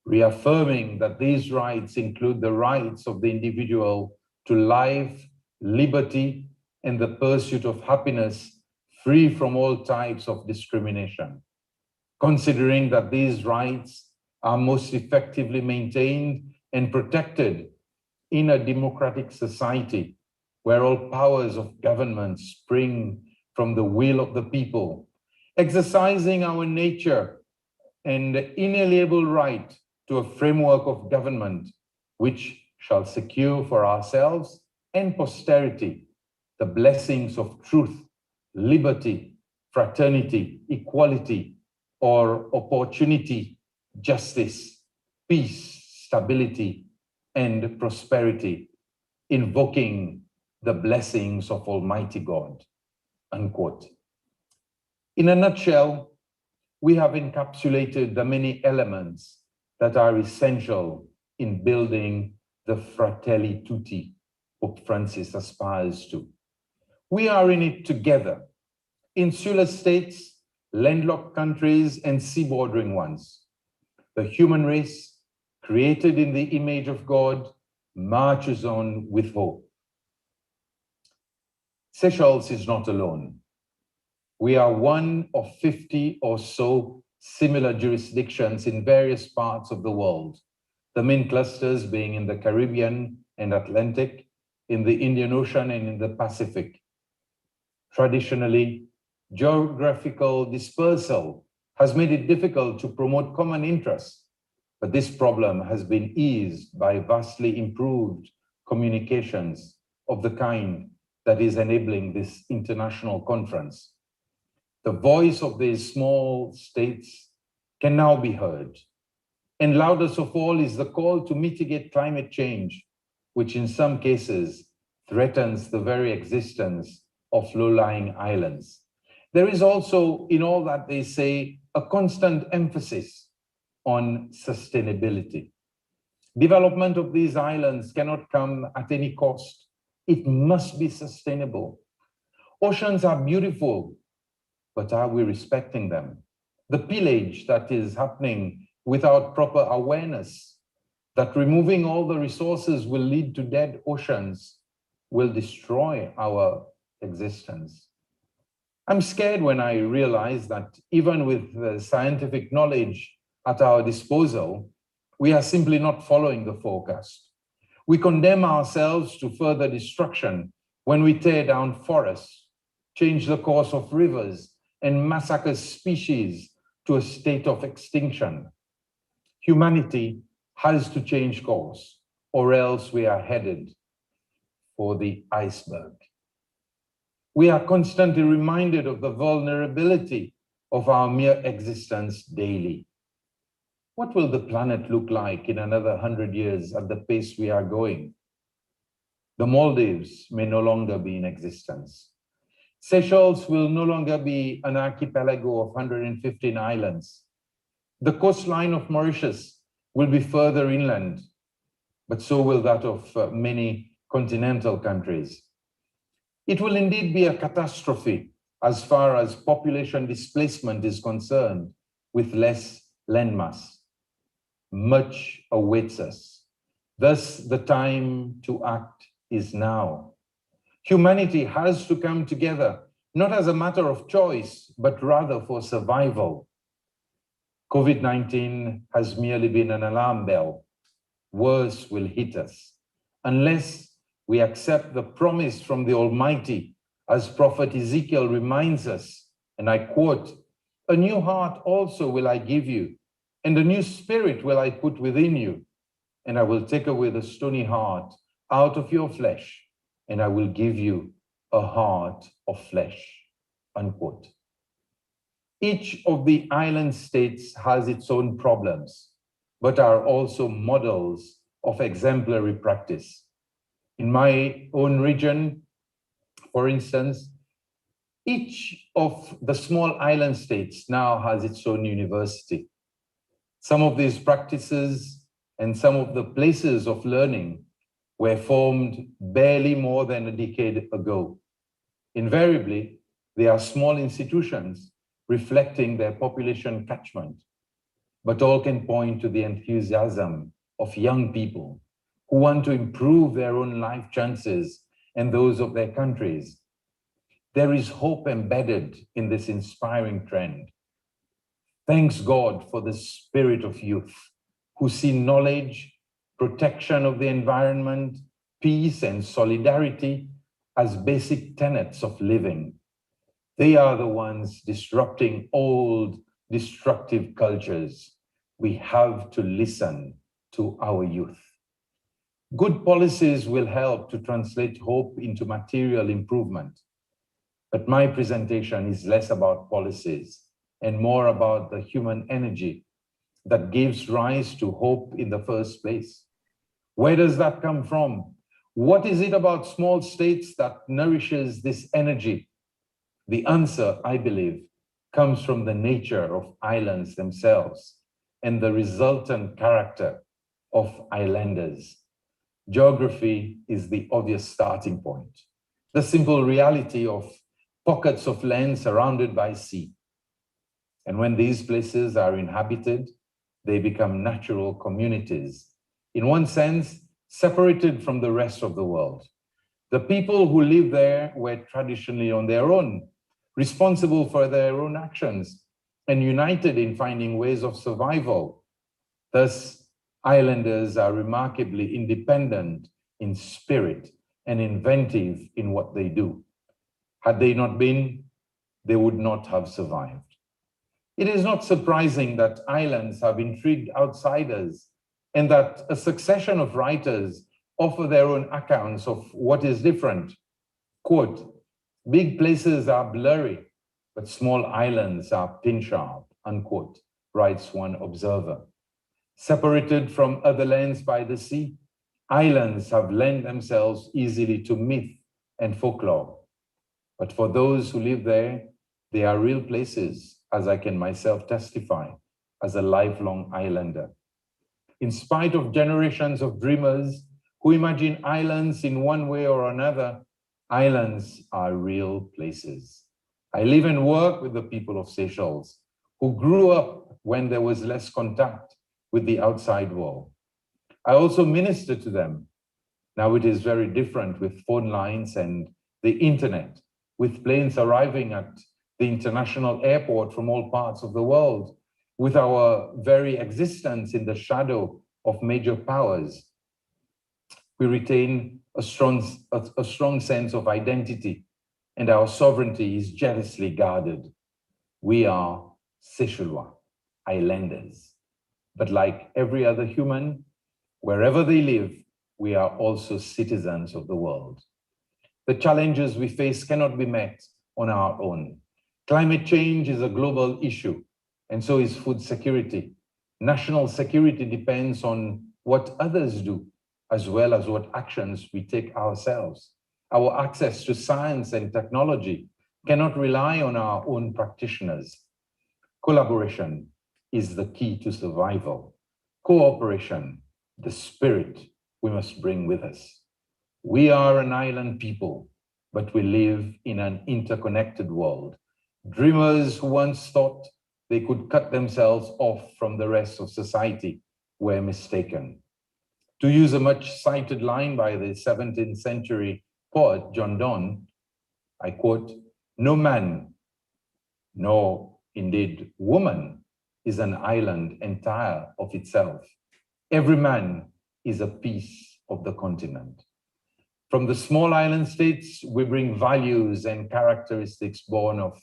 reaffirming that these rights include the rights of the individual to life, liberty, and the pursuit of happiness, free from all types of discrimination. Considering that these rights are most effectively maintained and protected in a democratic society where all powers of government spring from the will of the people, exercising our nature and inalienable right to a framework of government which shall secure for ourselves and posterity the blessings of truth, liberty, fraternity, equality, or opportunity, justice, peace, stability, and prosperity, invoking the blessings of Almighty God," unquote. In a nutshell, we have encapsulated the many elements that are essential in building the Fratelli Tutti Pope Francis aspires to. We are in it together, insular states, landlocked countries, and sea-bordering ones. The human race, created in the image of God, marches on with hope. Seychelles is not alone. We are one of 50 or so similar jurisdictions in various parts of the world, the main clusters being in the Caribbean and Atlantic, in the Indian Ocean, and in the Pacific. Traditionally, geographical dispersal has made it difficult to promote common interests, but this problem has been eased by vastly improved communications of the kind that is enabling this international conference. The voice of these small states can now be heard. And loudest of all is the call to mitigate climate change, which in some cases threatens the very existence of low-lying islands. There is also, in all that they say, a constant emphasis on sustainability. Development of these islands cannot come at any cost. It must be sustainable. Oceans are beautiful, but are we respecting them? The pillage that is happening without proper awareness that removing all the resources will lead to dead oceans will destroy our existence. I'm scared when I realize that even with the scientific knowledge at our disposal, we are simply not following the forecast. We condemn ourselves to further destruction when we tear down forests, change the course of rivers, and massacre species to a state of extinction. Humanity has to change course, or else we are headed for the iceberg. We are constantly reminded of the vulnerability of our mere existence daily. What will the planet look like in another 100 years at the pace we are going? The Maldives may no longer be in existence. Seychelles will no longer be an archipelago of 115 islands. The coastline of Mauritius will be further inland, but so will that of many continental countries. It will indeed be a catastrophe as far as population displacement is concerned, with less landmass. Much awaits us. Thus, the time to act is now. Humanity has to come together, not as a matter of choice, but rather for survival. COVID-19 has merely been an alarm bell. Worse will hit us unless we accept the promise from the Almighty, as Prophet Ezekiel reminds us, and I quote, "A new heart also will I give you, and a new spirit will I put within you, and I will take away the stony heart out of your flesh, and I will give you a heart of flesh," unquote. Each of the island states has its own problems, but are also models of exemplary practice. In my own region, for instance, each of the small island states now has its own university. Some of these practices and some of the places of learning were formed barely more than a decade ago. Invariably, they are small institutions reflecting their population catchment, but all can point to the enthusiasm of young people who want to improve their own life chances and those of their countries. There is hope embedded in this inspiring trend. Thanks God for the spirit of youth who see knowledge, protection of the environment, peace, and solidarity as basic tenets of living. They are the ones disrupting old, destructive cultures. We have to listen to our youth. Good policies will help to translate hope into material improvement. But my presentation is less about policies and more about the human energy that gives rise to hope in the first place. Where does that come from? What is it about small states that nourishes this energy? The answer, I believe, comes from the nature of islands themselves and the resultant character of islanders. Geography is the obvious starting point. The simple reality of pockets of land surrounded by sea. And when these places are inhabited, they become natural communities, in one sense, separated from the rest of the world. The people who live there were traditionally on their own, responsible for their own actions, and united in finding ways of survival. Thus, islanders are remarkably independent in spirit and inventive in what they do. Had they not been, they would not have survived. It is not surprising that islands have intrigued outsiders and that a succession of writers offer their own accounts of what is different. Quote, "Big places are blurry, but small islands are pin sharp," unquote, writes one observer. Separated from other lands by the sea, islands have lent themselves easily to myth and folklore. But for those who live there, they are real places, as I can myself testify as a lifelong islander. In spite of generations of dreamers who imagine islands in one way or another, islands are real places. I live and work with the people of Seychelles, who grew up when there was less contact with the outside world. I also minister to them. Now it is very different with phone lines and the internet, with planes arriving at the international airport from all parts of the world, with our very existence in the shadow of major powers. We retain a strong sense of identity, and our sovereignty is jealously guarded. We are Seychellois, islanders. But like every other human, wherever they live, we are also citizens of the world. The challenges we face cannot be met on our own. Climate change is a global issue, and so is food security. National security depends on what others do, as well as what actions we take ourselves. Our access to science and technology cannot rely on our own practitioners. Collaboration is the key to survival. Cooperation, the spirit we must bring with us. We are an island people, but we live in an interconnected world. Dreamers who once thought they could cut themselves off from the rest of society were mistaken. To use a much cited line by the 17th century poet John Donne, I quote, "No man, nor indeed woman, is an island entire of itself. Every man is a piece of the continent." From the small island states, we bring values and characteristics born of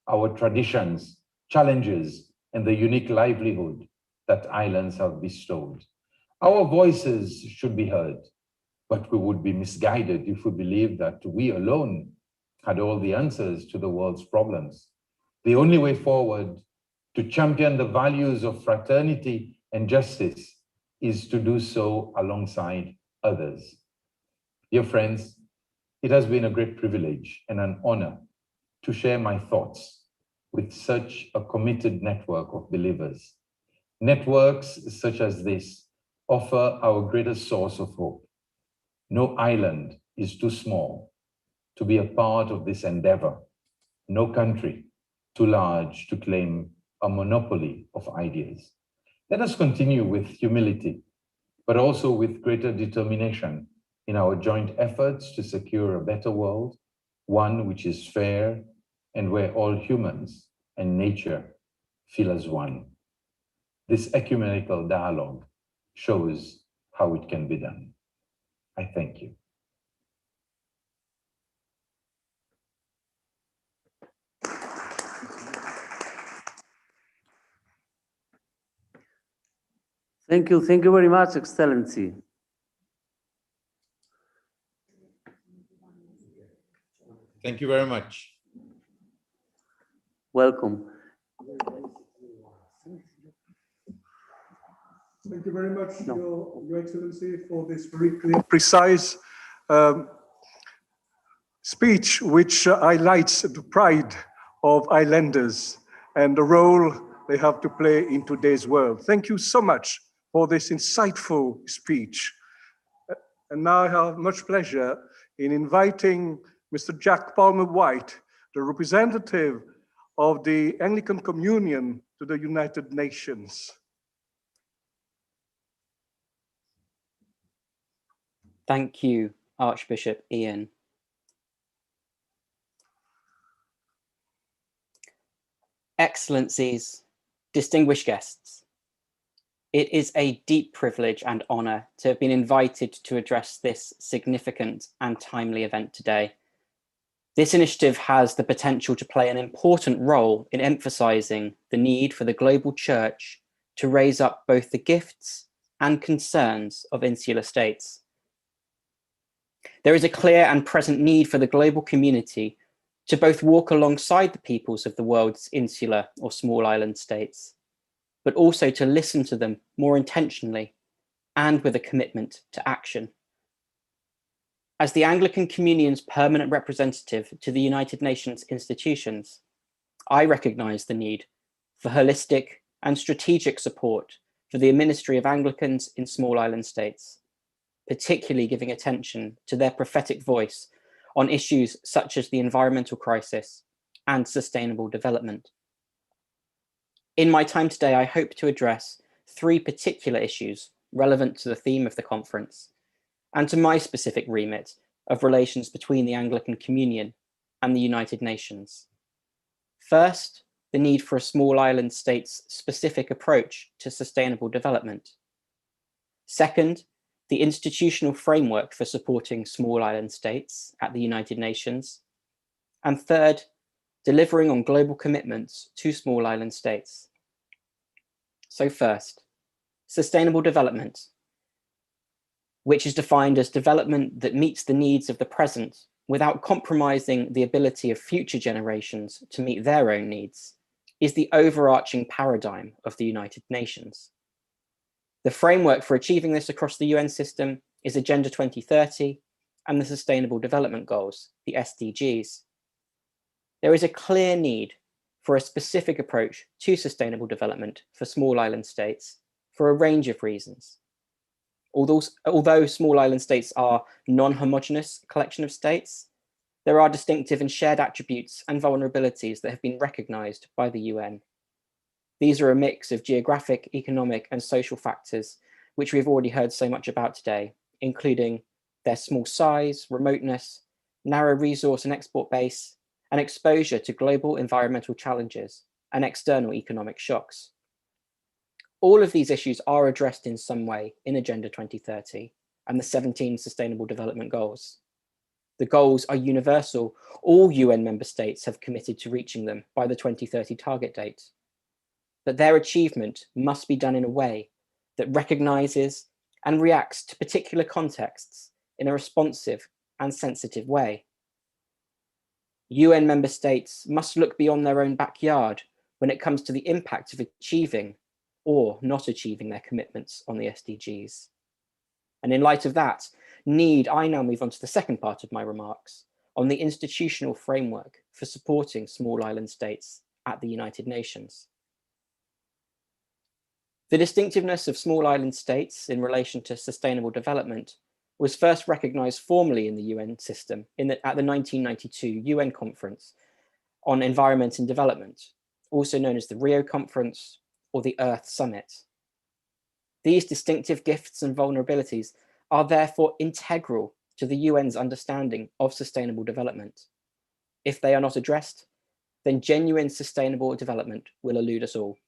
our traditions, challenges, and the unique livelihood that islands have bestowed. Our voices should be heard, but we would be misguided if we believed that we alone had all the answers to the world's problems. The only way forward to champion the values of fraternity and justice is to do so alongside others. Dear friends, it has been a great privilege and an honor to share my thoughts with such a committed network of believers. Networks such as this offer our greatest source of hope. No island is too small to be a part of this endeavor. No country too large to claim a monopoly of ideas. Let us continue with humility, but also with greater determination in our joint efforts to secure a better world, one which is fair and where all humans and nature feel as one. This ecumenical dialogue shows how it can be done. I thank you. Thank you very much, Excellency. Thank you very much. Welcome. Thank you very much, Your Excellency, for this very clear, precise speech, which highlights the pride of islanders and the role they have to play in today's world. Thank you so much for this insightful speech. And now I have much pleasure in inviting Mr. Jack Palmer White, the representative of the Anglican Communion to the United Nations. Thank you, Archbishop Ian. Excellencies, distinguished guests, it is a deep privilege and honor to have been invited to address this significant and timely event today. This initiative has the potential to play an important role in emphasizing the need for the global church to raise up both the gifts and concerns of insular states. There is a clear and present need for the global community to both walk alongside the peoples of the world's insular or small island states, but also to listen to them more intentionally and with a commitment to action. As the Anglican Communion's permanent representative to the United Nations institutions, I recognize the need for holistic and strategic support for the ministry of Anglicans in small island states, particularly giving attention to their prophetic voice on issues such as the environmental crisis and sustainable development. In my time today, I hope to address three particular issues relevant to the theme of the conference and to my specific remit of relations between the Anglican Communion and the United Nations. First, the need for a small island state's specific approach to sustainable development. Second, the institutional framework for supporting small island states at the United Nations. And third, delivering on global commitments to small island states. So first, sustainable development, which is defined as development that meets the needs of the present without compromising the ability of future generations to meet their own needs, is the overarching paradigm of the United Nations. The framework for achieving this across the UN system is Agenda 2030 and the Sustainable Development Goals, the SDGs. there is a clear need for a specific approach to sustainable development for small island states for a range of reasons. Although small island states are non-homogeneous collection of states, there are distinctive and shared attributes and vulnerabilities that have been recognized by the UN. These are a mix of geographic, economic, and social factors, which we've already heard so much about today, including their small size, remoteness, narrow resource and export base, and exposure to global environmental challenges and external economic shocks. All of these issues are addressed in some way in Agenda 2030 and the 17 Sustainable Development Goals. The goals are universal. All UN member states have committed to reaching them by the 2030 target date. But their achievement must be done in a way that recognizes and reacts to particular contexts in a responsive and sensitive way. UN member states must look beyond their own backyard when it comes to the impact of achieving or not achieving their commitments on the SDGs. And in light of that, I now move on to the second part of my remarks on the institutional framework for supporting small island states at the United Nations. The distinctiveness of small island states in relation to sustainable development was first recognized formally in the UN system at the 1992 UN Conference on Environment and Development, also known as the Rio Conference or the Earth Summit. These distinctive gifts and vulnerabilities are therefore integral to the UN's understanding of sustainable development. If they are not addressed, then genuine sustainable development will elude us all.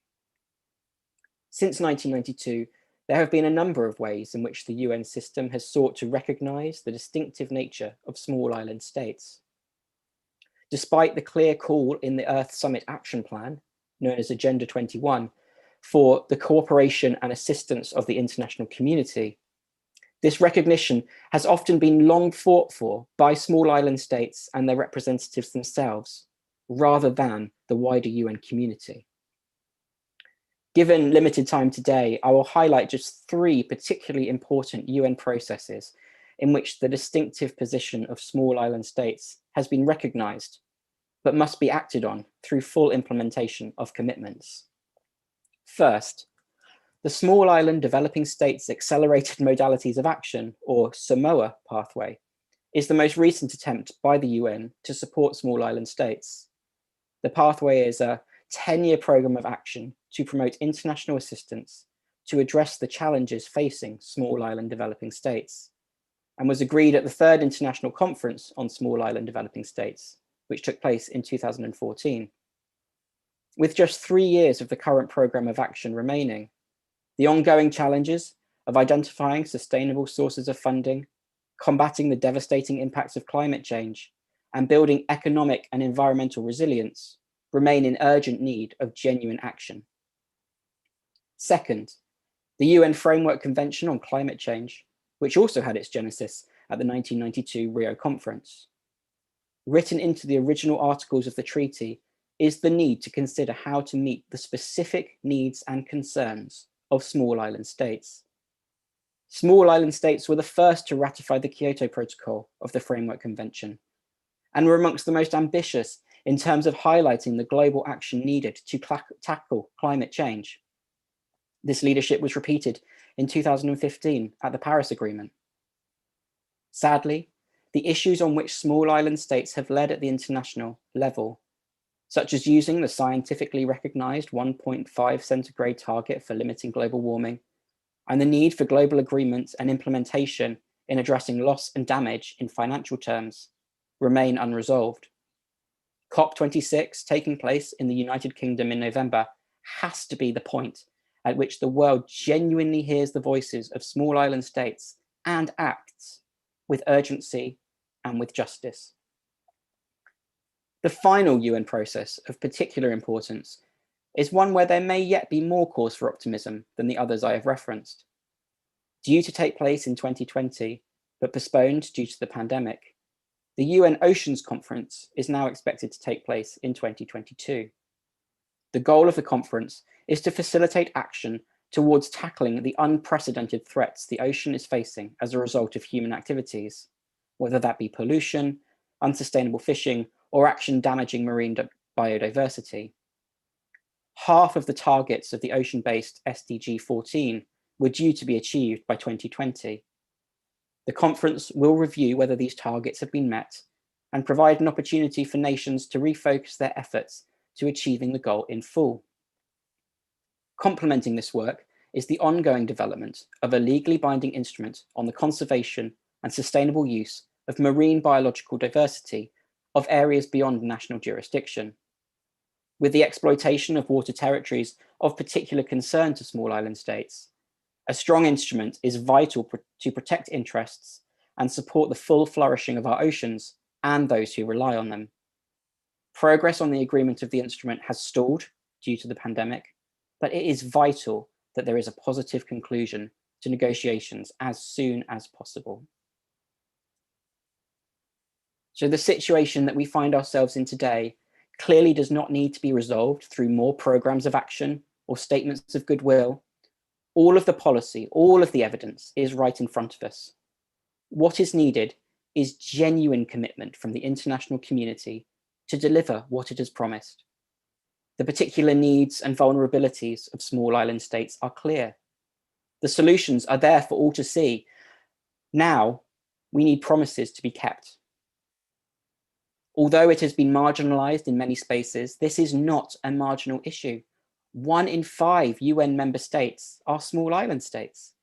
Since 1992, there have been a number of ways in which the UN system has sought to recognize the distinctive nature of small island states. Despite the clear call in the Earth Summit Action Plan, known as Agenda 21, for the cooperation and assistance of the international community, this recognition has often been long fought for by small island states and their representatives themselves, rather than the wider UN community. Given limited time today, I will highlight just 3 particularly important UN processes in which the distinctive position of small island states has been recognized, but must be acted on through full implementation of commitments. First, the Small Island Developing States Accelerated Modalities of Action, or Samoa Pathway, is the most recent attempt by the UN to support small island states. The pathway is a 10-year program of action to promote international assistance to address the challenges facing small island developing states, and was agreed at the 3rd International Conference on Small Island Developing States, which took place in 2014. With just 3 years of the current program of action remaining, the ongoing challenges of identifying sustainable sources of funding, combating the devastating impacts of climate change, and building economic and environmental resilience remain in urgent need of genuine action. Second, the UN Framework Convention on Climate Change, which also had its genesis at the 1992 Rio Conference. Written into the original articles of the treaty is the need to consider how to meet the specific needs and concerns of small island states. Small island states were the first to ratify the Kyoto Protocol of the Framework Convention, and were amongst the most ambitious in terms of highlighting the global action needed to tackle climate change. This leadership was repeated in 2015 at the Paris Agreement. Sadly, the issues on which small island states have led at the international level, such as using the scientifically recognized 1.5 centigrade target for limiting global warming, and the need for global agreement and implementation in addressing loss and damage in financial terms, remain unresolved. COP26, taking place in the United Kingdom in November, has to be the point at which the world genuinely hears the voices of small island states and acts with urgency and with justice. The final UN process of particular importance is one where there may yet be more cause for optimism than the others I have referenced. Due to take place in 2020, but postponed due to the pandemic, the UN Oceans Conference is now expected to take place in 2022. The goal of the conference is to facilitate action towards tackling the unprecedented threats the ocean is facing as a result of human activities, whether that be pollution, unsustainable fishing, or action damaging marine biodiversity. Half of the targets of the ocean-based SDG 14 were due to be achieved by 2020. The conference will review whether these targets have been met and provide an opportunity for nations to refocus their efforts to achieving the goal in full. Complementing this work is the ongoing development of a legally binding instrument on the conservation and sustainable use of marine biological diversity of areas beyond national jurisdiction. With the exploitation of water territories of particular concern to small island states, a strong instrument is vital to protect interests and support the full flourishing of our oceans and those who rely on them. Progress on the agreement of the instrument has stalled due to the pandemic, but it is vital that there is a positive conclusion to negotiations as soon as possible. So the situation that we find ourselves in today clearly does not need to be resolved through more programs of action or statements of goodwill. All of the policy, all of the evidence is right in front of us. What is needed is genuine commitment from the international community to deliver what it has promised. The particular needs and vulnerabilities of small island states are clear. The solutions are there for all to see. Now, we need promises to be kept. Although it has been marginalized in many spaces, this is not a marginal issue. 1 in 5 UN member states are small island states.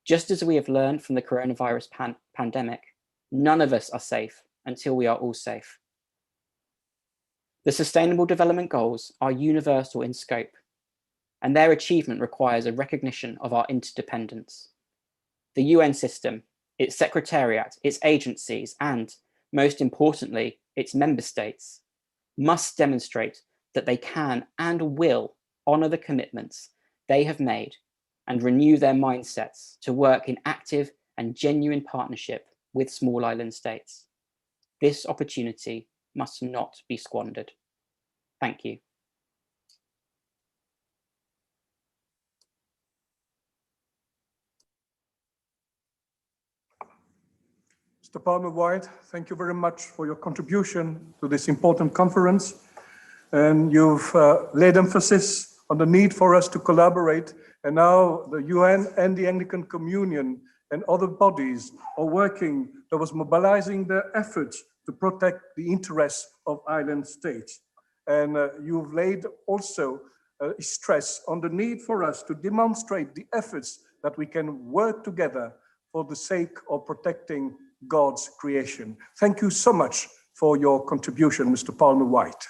Just as we have learned from the coronavirus pandemic, none of us are safe until we are all safe. The Sustainable Development Goals are universal in scope, and their achievement requires a recognition of our interdependence. The UN system, its Secretariat, its agencies, and, most importantly, its member states, must demonstrate that they can and will honour the commitments they have made and renew their mindsets to work in active and genuine partnership with small island states. This opportunity must not be squandered. Thank you. Mr. Palmer-White, thank you very much for your contribution to this important conference. And you've laid emphasis on the need for us to collaborate. And now the UN and the Anglican Communion and other bodies are working towards mobilizing their efforts to protect the interests of island states. And you've laid also stress on the need for us to demonstrate the efforts that we can work together for the sake of protecting God's creation. Thank you so much for your contribution, Mr. Palmer-White.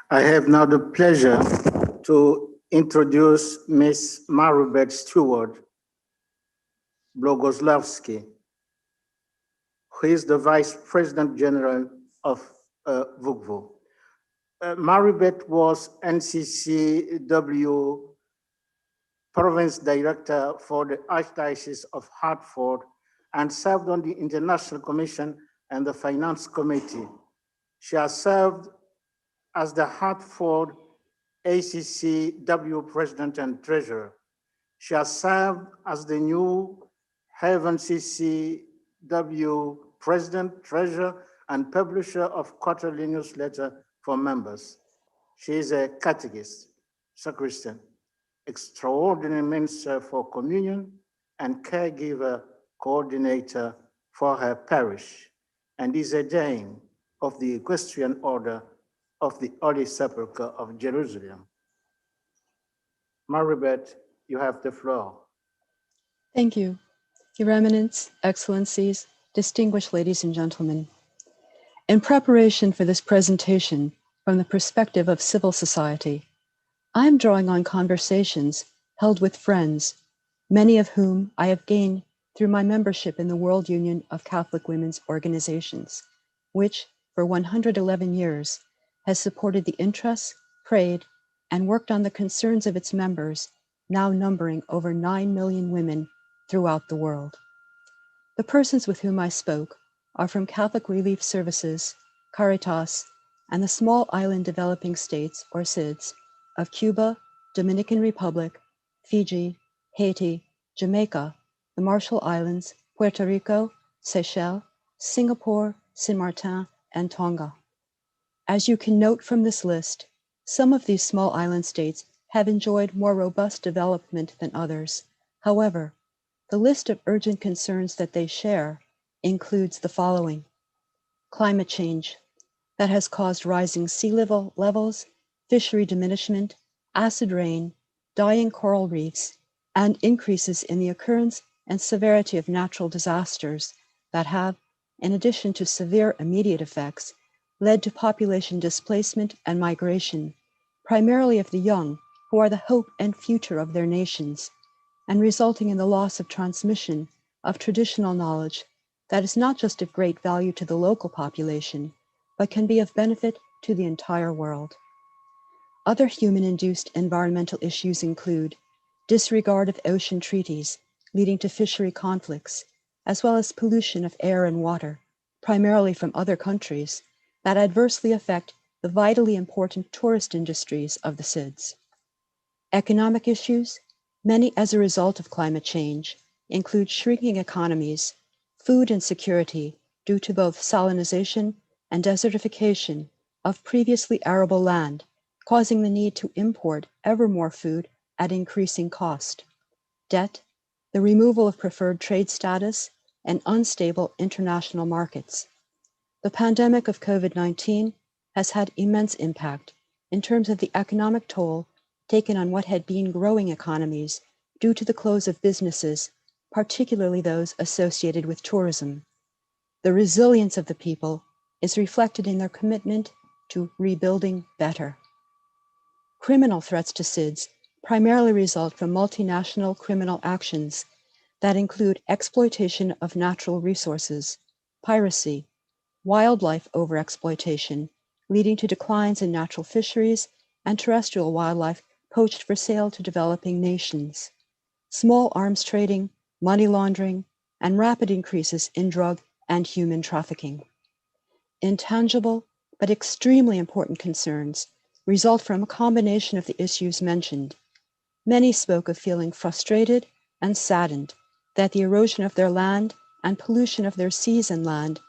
I have now the pleasure to introduce Ms. Mariberg Steward Blogozlovsky, who is the Vice President General of VUGVU. Mariberg was NCCW Province Director for the Archdiocese of Hartford and served on the International Commission and the Finance Committee. She has served as the Hartford ACCW President and Treasurer. She has served as the New Haven CCW President, Treasurer, and publisher of quarterly newsletter for members. She is a catechist, sacristan, extraordinary minister for communion, and caregiver coordinator for her parish, and is a Dame of the Equestrian Order of the Holy Sepulchre of Jerusalem. Mariberg, you have the floor. Thank you. Your Eminence, Excellencies, distinguished ladies and gentlemen. In preparation for this presentation from the perspective of civil society, I'm drawing on conversations held with friends, many of whom I have gained through my membership in the World Union of Catholic Women's Organizations, which for 111 years has supported the interests, prayed, and worked on the concerns of its members, now numbering over 9 million women throughout the world. The persons with whom I spoke are from Catholic Relief Services, Caritas, and the small island developing states, or SIDS, of Cuba, Dominican Republic, Fiji, Haiti, Jamaica, the Marshall Islands, Puerto Rico, Seychelles, Singapore, Saint Martin, and Tonga. As you can note from this list, some of these small island states have enjoyed more robust development than others. However, the list of urgent concerns that they share includes the following: climate change that has caused rising sea levels, fishery diminishment, acid rain, dying coral reefs, and increases in the occurrence and severity of natural disasters that have, in addition to severe immediate effects, led to population displacement and migration, primarily of the young, who are the hope and future of their nations, and resulting in the loss of transmission of traditional knowledge that is not just of great value to the local population, but can be of benefit to the entire world. Other human-induced environmental issues include disregard of ocean treaties, leading to fishery conflicts, as well as pollution of air and water, primarily from other countries, that adversely affect the vitally important tourist industries of the SIDS. Economic issues, many as a result of climate change, include shrinking economies, food insecurity due to both salinization and desertification of previously arable land, causing the need to import ever more food at increasing cost, debt, the removal of preferred trade status, and unstable international markets. The pandemic of COVID-19 has had immense impact in terms of the economic toll taken on what had been growing economies due to the close of businesses, particularly those associated with tourism. The resilience of the people is reflected in their commitment to rebuilding better. Criminal threats to SIDS primarily result from multinational criminal actions that include exploitation of natural resources, piracy, wildlife overexploitation, leading to declines in natural fisheries and terrestrial wildlife poached for sale to developing nations, small arms trading, money laundering, and rapid increases in drug and human trafficking. Intangible but extremely important concerns result from a combination of the issues mentioned. Many spoke of feeling frustrated and saddened that the erosion of their land and pollution of their seas and land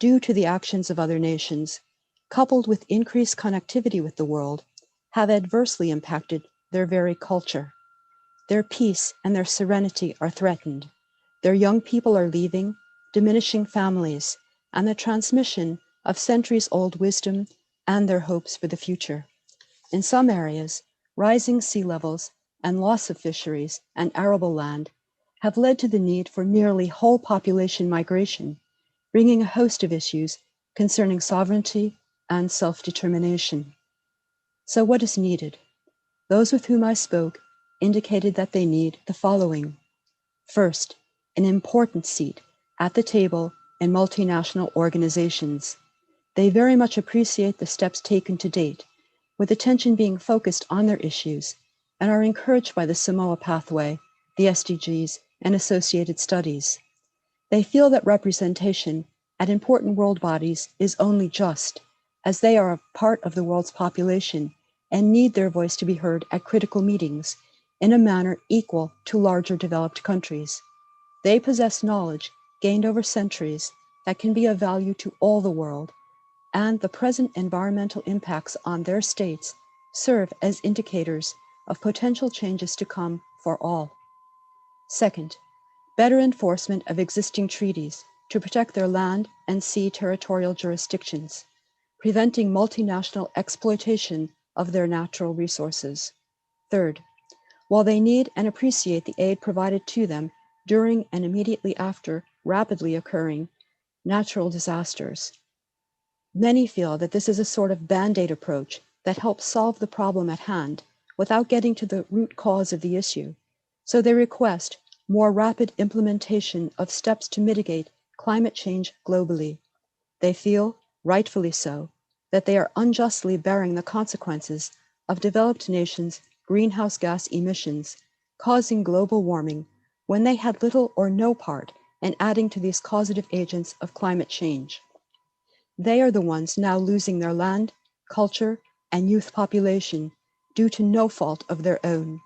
due to the actions of other nations, coupled with increased connectivity with the world, have adversely impacted their very culture. Their peace and their serenity are threatened. Their young people are leaving, diminishing families, and the transmission of centuries-old wisdom and their hopes for the future. In some areas, rising sea levels and loss of fisheries and arable land have led to the need for nearly whole population migration, bringing a host of issues concerning sovereignty and self-determination. So what is needed? Those with whom I spoke indicated that they need the following. First, an important seat at the table in multinational organizations. They very much appreciate the steps taken to date, with attention being focused on their issues, and are encouraged by the Samoa Pathway, the SDGs, and associated studies. They feel that representation at important world bodies is only just, as they are a part of the world's population and need their voice to be heard at critical meetings in a manner equal to larger developed countries. They possess knowledge gained over centuries that can be of value to all the world, and the present environmental impacts on their states serve as indicators of potential changes to come for all. Second, better enforcement of existing treaties to protect their land and sea territorial jurisdictions, preventing multinational exploitation of their natural resources. Third, while they need and appreciate the aid provided to them during and immediately after rapidly occurring natural disasters, many feel that this is a sort of band-aid approach that helps solve the problem at hand without getting to the root cause of the issue. So they request more rapid implementation of steps to mitigate climate change globally. They feel, rightfully so, that they are unjustly bearing the consequences of developed nations' greenhouse gas emissions, causing global warming when they had little or no part in adding to these causative agents of climate change. They are the ones now losing their land, culture, and youth population due to no fault of their own.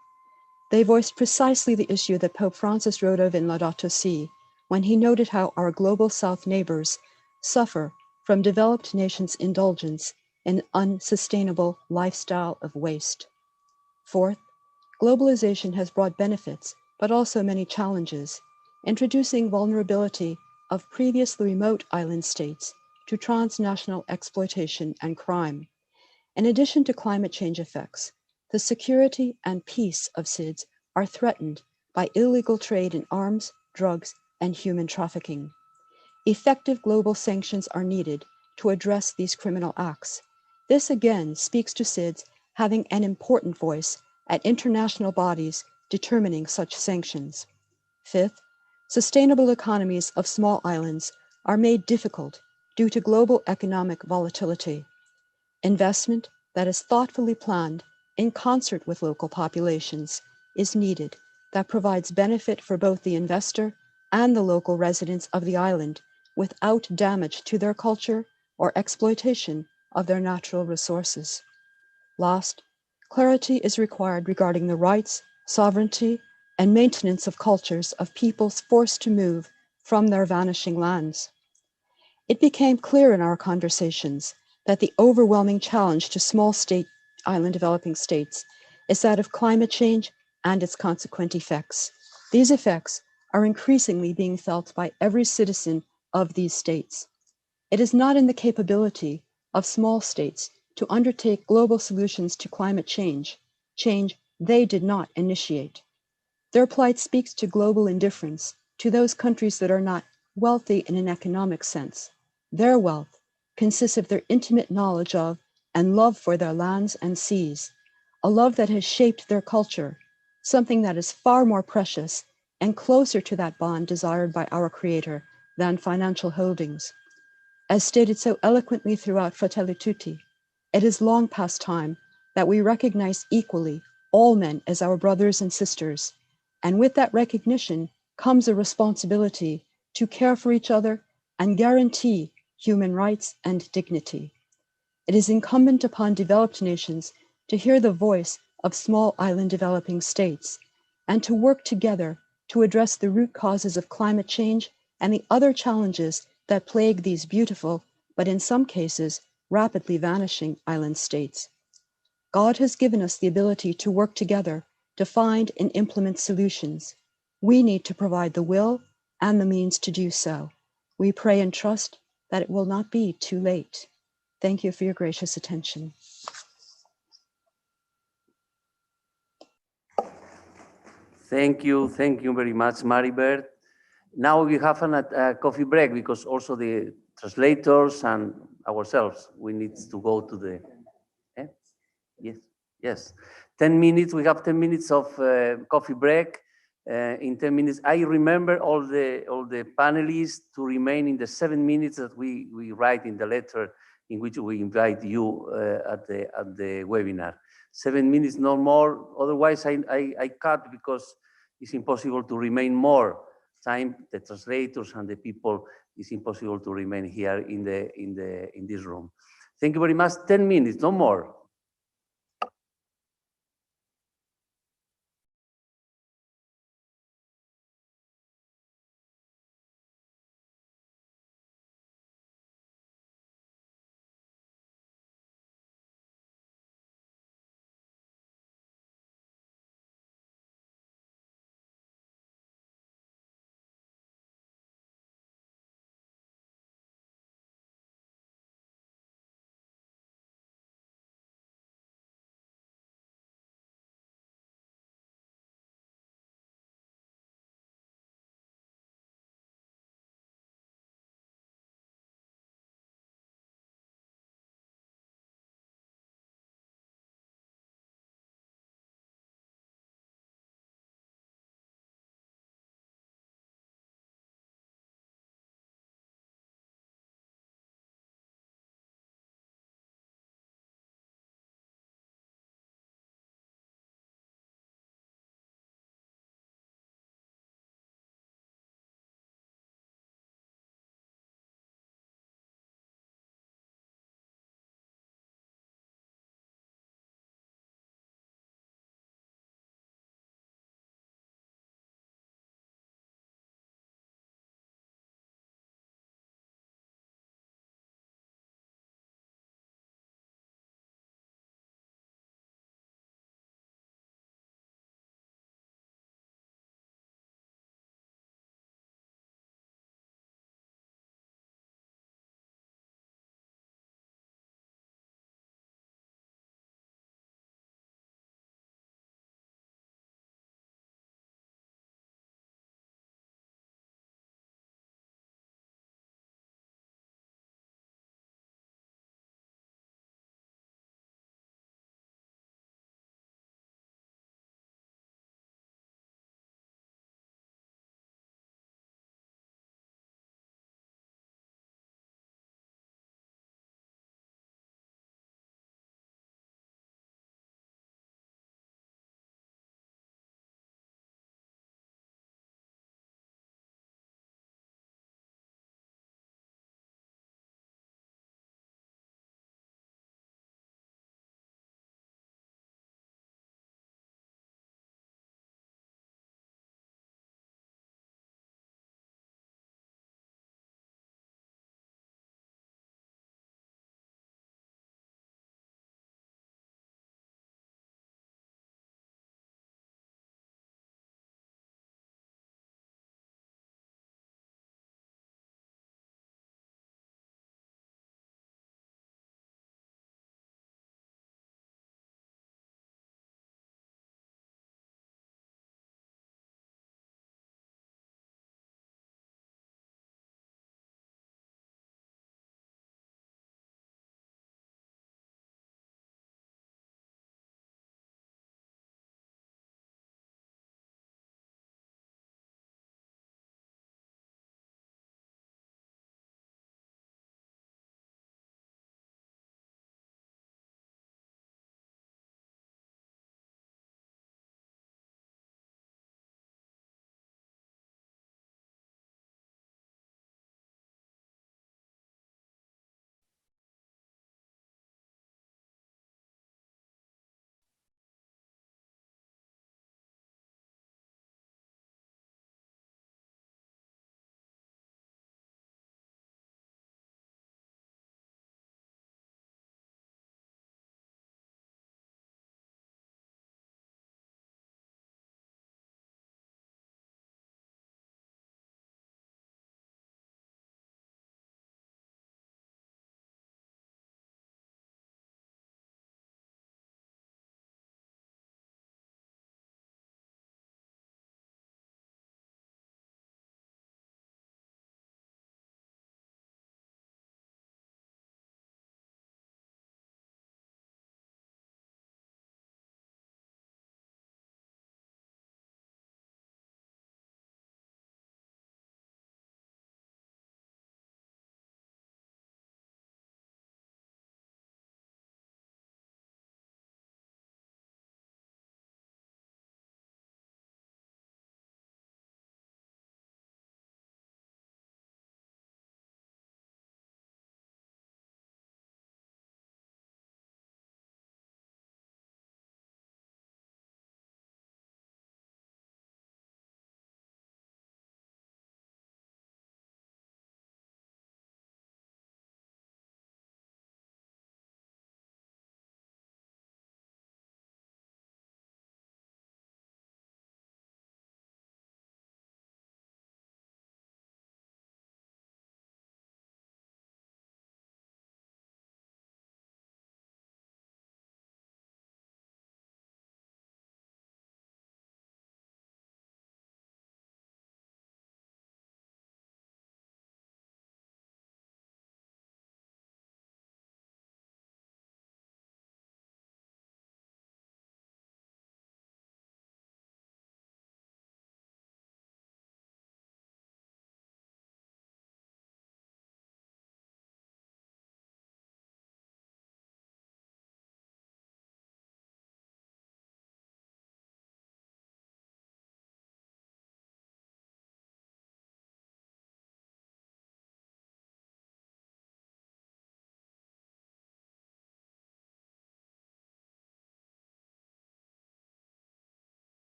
They voiced precisely the issue that Pope Francis wrote of in Laudato Si, when he noted how our global South neighbors suffer from developed nations' indulgence in unsustainable lifestyle of waste. Fourth, globalization has brought benefits, but also many challenges, introducing vulnerability of previously remote island states to transnational exploitation and crime. In addition to climate change effects, the security and peace of SIDS are threatened by illegal trade in arms, drugs, and human trafficking. Effective global sanctions are needed to address these criminal acts. This again speaks to SIDS having an important voice at international bodies determining such sanctions. Fifth, sustainable economies of small islands are made difficult due to global economic volatility. Investment that is thoughtfully planned in concert with local populations is needed that provides benefit for both the investor and the local residents of the island without damage to their culture or exploitation of their natural resources. Last, clarity is required regarding the rights, sovereignty, and maintenance of cultures of peoples forced to move from their vanishing lands. It became clear in our conversations that the overwhelming challenge to small island developing states is that of climate change and its consequent effects. These effects are increasingly being felt by every citizen of these states. It is not in the capability of small states to undertake global solutions to climate change they did not initiate. Their plight speaks to global indifference to those countries that are not wealthy in an economic sense. Their wealth consists of their intimate knowledge of and love for their lands and seas, a love that has shaped their culture, something that is far more precious and closer to that bond desired by our Creator than financial holdings. As stated so eloquently throughout Fratelli Tutti, it is long past time that we recognize equally all men as our brothers and sisters, and with that recognition comes a responsibility to care for each other and guarantee human rights and dignity. It is incumbent upon developed nations to hear the voice of small island developing states and to work together to address the root causes of climate change and the other challenges that plague these beautiful, but in some cases, rapidly vanishing island states. God has given us the ability to work together to find and implement solutions. We need to provide the will and the means to do so. We pray and trust that it will not be too late. Thank you for your gracious attention. Thank you very much, Mariberg. Now we have a coffee break because also the translators and ourselves, we need to go to the, Yes. 10 minutes, we have 10 minutes of coffee break. In 10 minutes, I remember all the panelists to remain in the 7 minutes that we write in the letter in which we invite you at the webinar. 7 minutes, no more. Otherwise, I cut because it's impossible to remain more time. The translators and the people, it's impossible to remain here in this room. Thank you very much. 10 minutes, no more.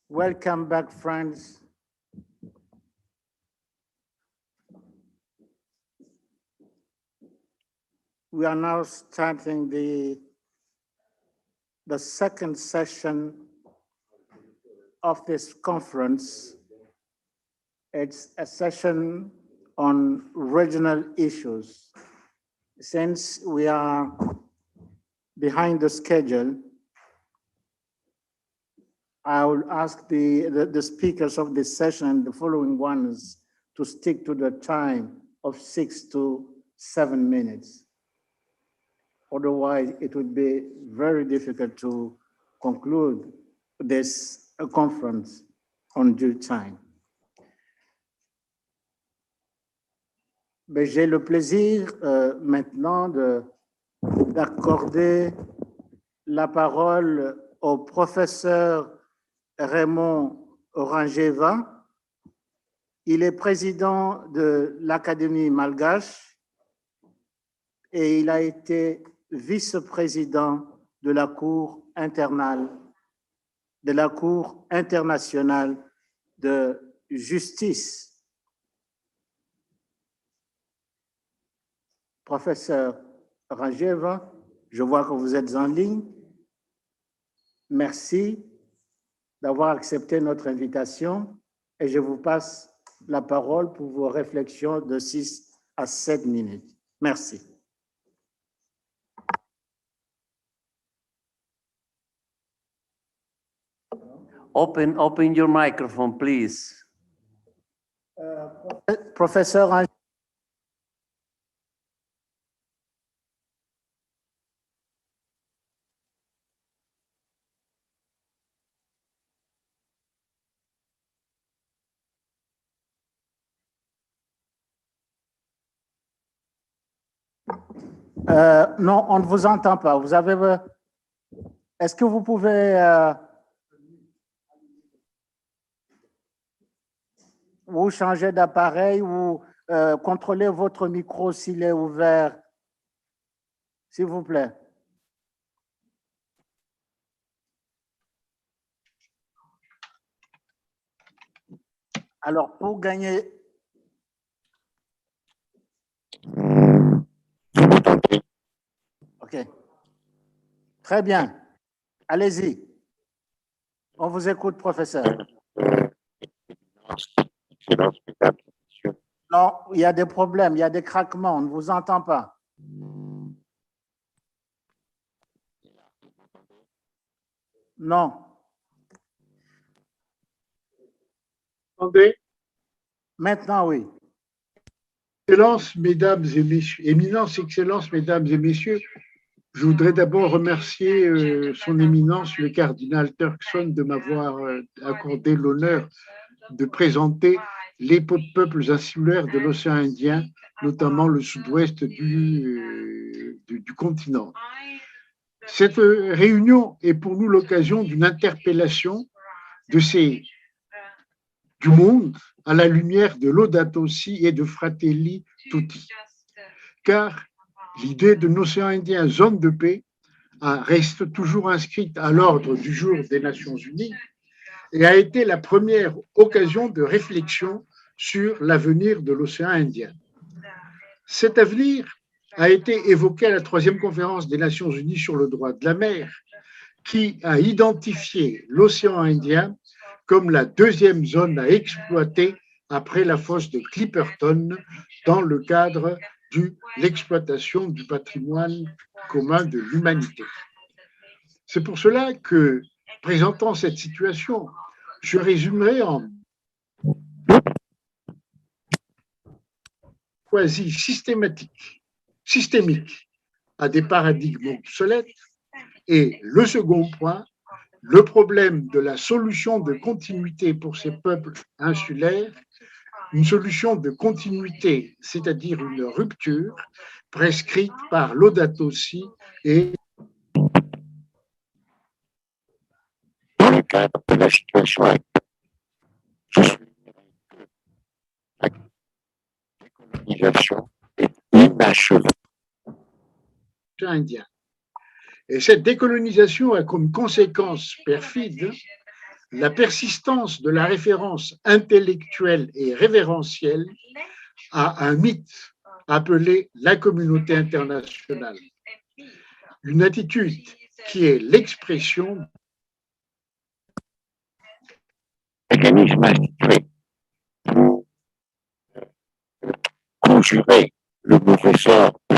Welcome back, friends. We are now starting the second session of this conference. It's a session on regional issues. Since we are behind the schedule, I will ask the speakers of this session and the following ones to stick to the time of 6 to 7 minutes. Otherwise, it would be very difficult to conclude this conference on due time. J'ai le plaisir maintenant d'accorder la parole au professeur Raymond Orangeva. Il est président de l'Académie malgache et il a été vice-président de la Cour internationale de justice. Professeur Orangeva, je vois que vous êtes en ligne. Merci d'avoir accepté notre invitation et je vous passe la parole pour vos réflexions de 6 à 7 minutes. Merci. Open your microphone, please. Professeur Orangeva. Non, on ne vous entend pas. Vous avez. Est-ce que vous pouvez ou changer d'appareil ou contrôler votre micro s'il est ouvert, s'il vous plaît? Alors, pour gagner. OK. Très bien. Allez-y. On vous écoute, professeur. Non, il y a des problèmes, il y a des craquements, on ne vous entend pas. Non. Attendez. Maintenant, oui. Excellences, mesdames et messieurs, Éminence, Excellences, mesdames et messieurs, je voudrais d'abord remercier son Éminence, le cardinal Turkson, de m'avoir accordé l'honneur de présenter les peuples insulaires de l'océan Indien, notamment le sud-ouest du continent. Cette réunion est pour nous l'occasion d'une interpellation du monde à la lumière de Laudato Si et de Fratelli Tutti. Car l'idée de l'océan Indien, zone de paix, reste toujours inscrite à l'ordre du jour des Nations Unies et a été la première occasion de réflexion sur l'avenir de l'océan Indien. Cet avenir a été évoqué à la 3e conférence des Nations Unies sur le droit de la mer, qui a identifié l'océan Indien comme la 2e zone à exploiter après la fosse de Clipperton dans le cadre de l'exploitation du patrimoine commun de l'humanité. C'est pour cela que, présentant cette situation, je résumerai en quasi systémique à des paradigmes obsolètes. Et le second point, le problème de la solution de continuité pour ces peuples insulaires, une solution de continuité, c'est-à-dire une rupture prescrite par Laudato Si et dans le cadre de la situation actuelle. Je soulignerai que la décolonisation est inachevée. Indien. Et cette décolonisation a comme conséquence perfide la persistance de la référence intellectuelle et révérentielle à un mythe appelé la communauté internationale. Une attitude qui est l'expression mécanisme institué pour conjurer le mauvais sort de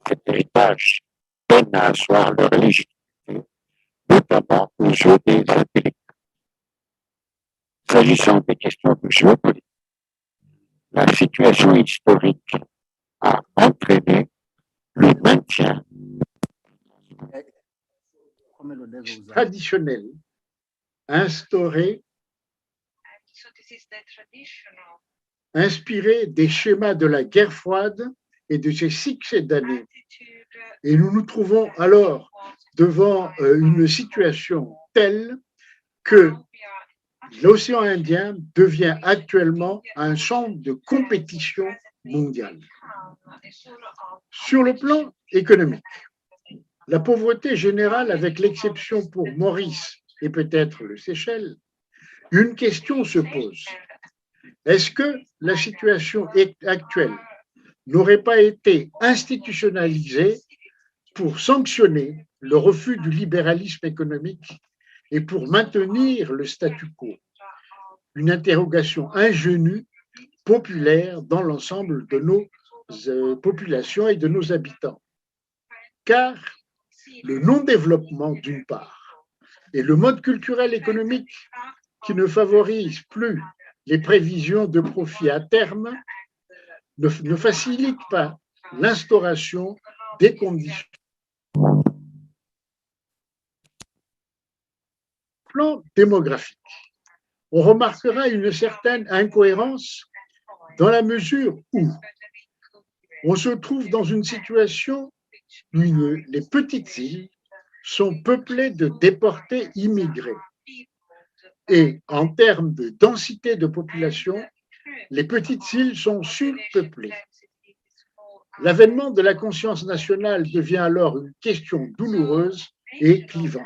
cet héritage donne à asseoir leur légitimité, notamment au jeu des intellectuels. S'agissant des questions de géopolitique, la situation historique a entraîné le maintien traditionnel instauré, inspiré des schémas de la guerre froide et de ses succédanés. Et nous nous trouvons alors devant une situation telle que l'océan Indien devient actuellement un champ de compétition mondiale. Sur le plan économique, la pauvreté générale, avec l'exception pour Maurice et peut-être le Seychelles, une question se pose. Est-ce que la situation actuelle n'aurait pas été institutionnalisée pour sanctionner le refus du libéralisme économique et pour maintenir le statu quo? Une interrogation ingénue, populaire dans l'ensemble de nos populations et de nos habitants. Car le non-développement, d'une part, et le mode culturel économique qui ne favorise plus les prévisions de profit à terme ne facilite pas l'instauration des conditions. Plan démographique, on remarquera une certaine incohérence dans la mesure où on se trouve dans une situation où les petites îles sont peuplées de déportés immigrés. Et en termes de densité de population, les petites îles sont surpeuplées. L'avènement de la conscience nationale devient alors une question douloureuse et clivante.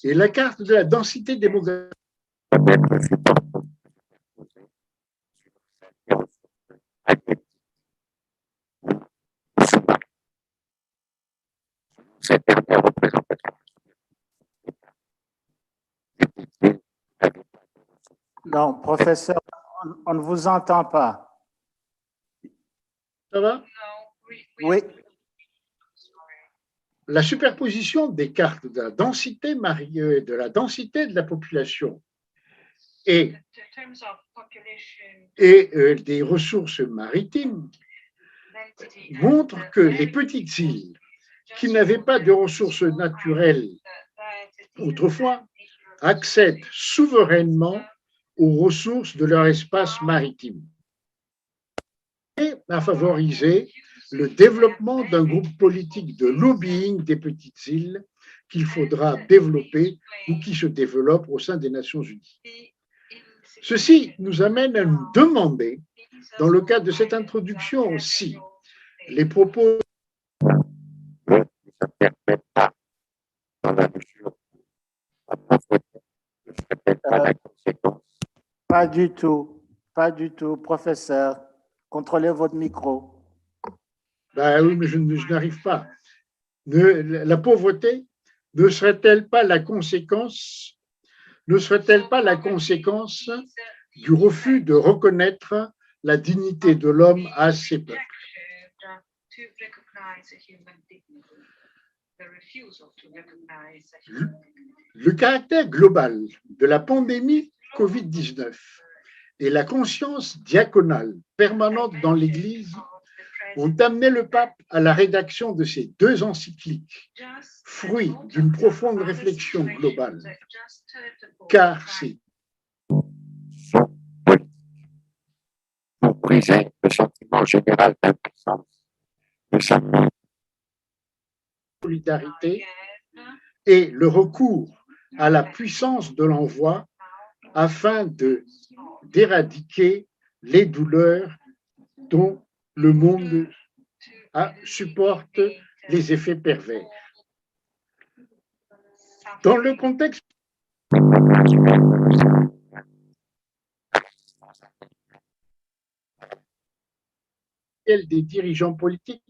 Et la carte de la densité démographique cette dernière représentation. Non, professeur, on ne vous entend pas. Ça va? Oui. La superposition des cartes de la densité de la population et des ressources maritimes montre que les petites îles qui n'avaient pas de ressources naturelles autrefois accèdent souverainement aux ressources de leur espace maritime et à favoriser le développement d'un groupe politique de lobbying des petites îles qu'il faudra développer ou qui se développe au sein des Nations Unies. Ceci nous amène à nous demander, dans le cadre de cette introduction aussi, les propos ne s'interprète pas dans la mesure où la pauvreté ne serait pas la conséquence. Pas du tout, professeur. Contrôlez votre micro. Ben oui, mais je n'arrive pas. La pauvreté ne serait-elle pas la conséquence du refus de reconnaître la dignité de l'homme à ses peuples? Le caractère global de la pandémie Covid-19 et la conscience diaconale permanente dans l'Église ont amené le pape à la rédaction de ces deux encycliques, fruit d'une profonde réflexion globale, car c'est pour briser le sentiment général d'impuissance de sa solidarité et le recours à la puissance de l'envoi afin d'éradiquer les douleurs dont le monde supporte les effets pervers. Dans le contexte Des dirigeants politiques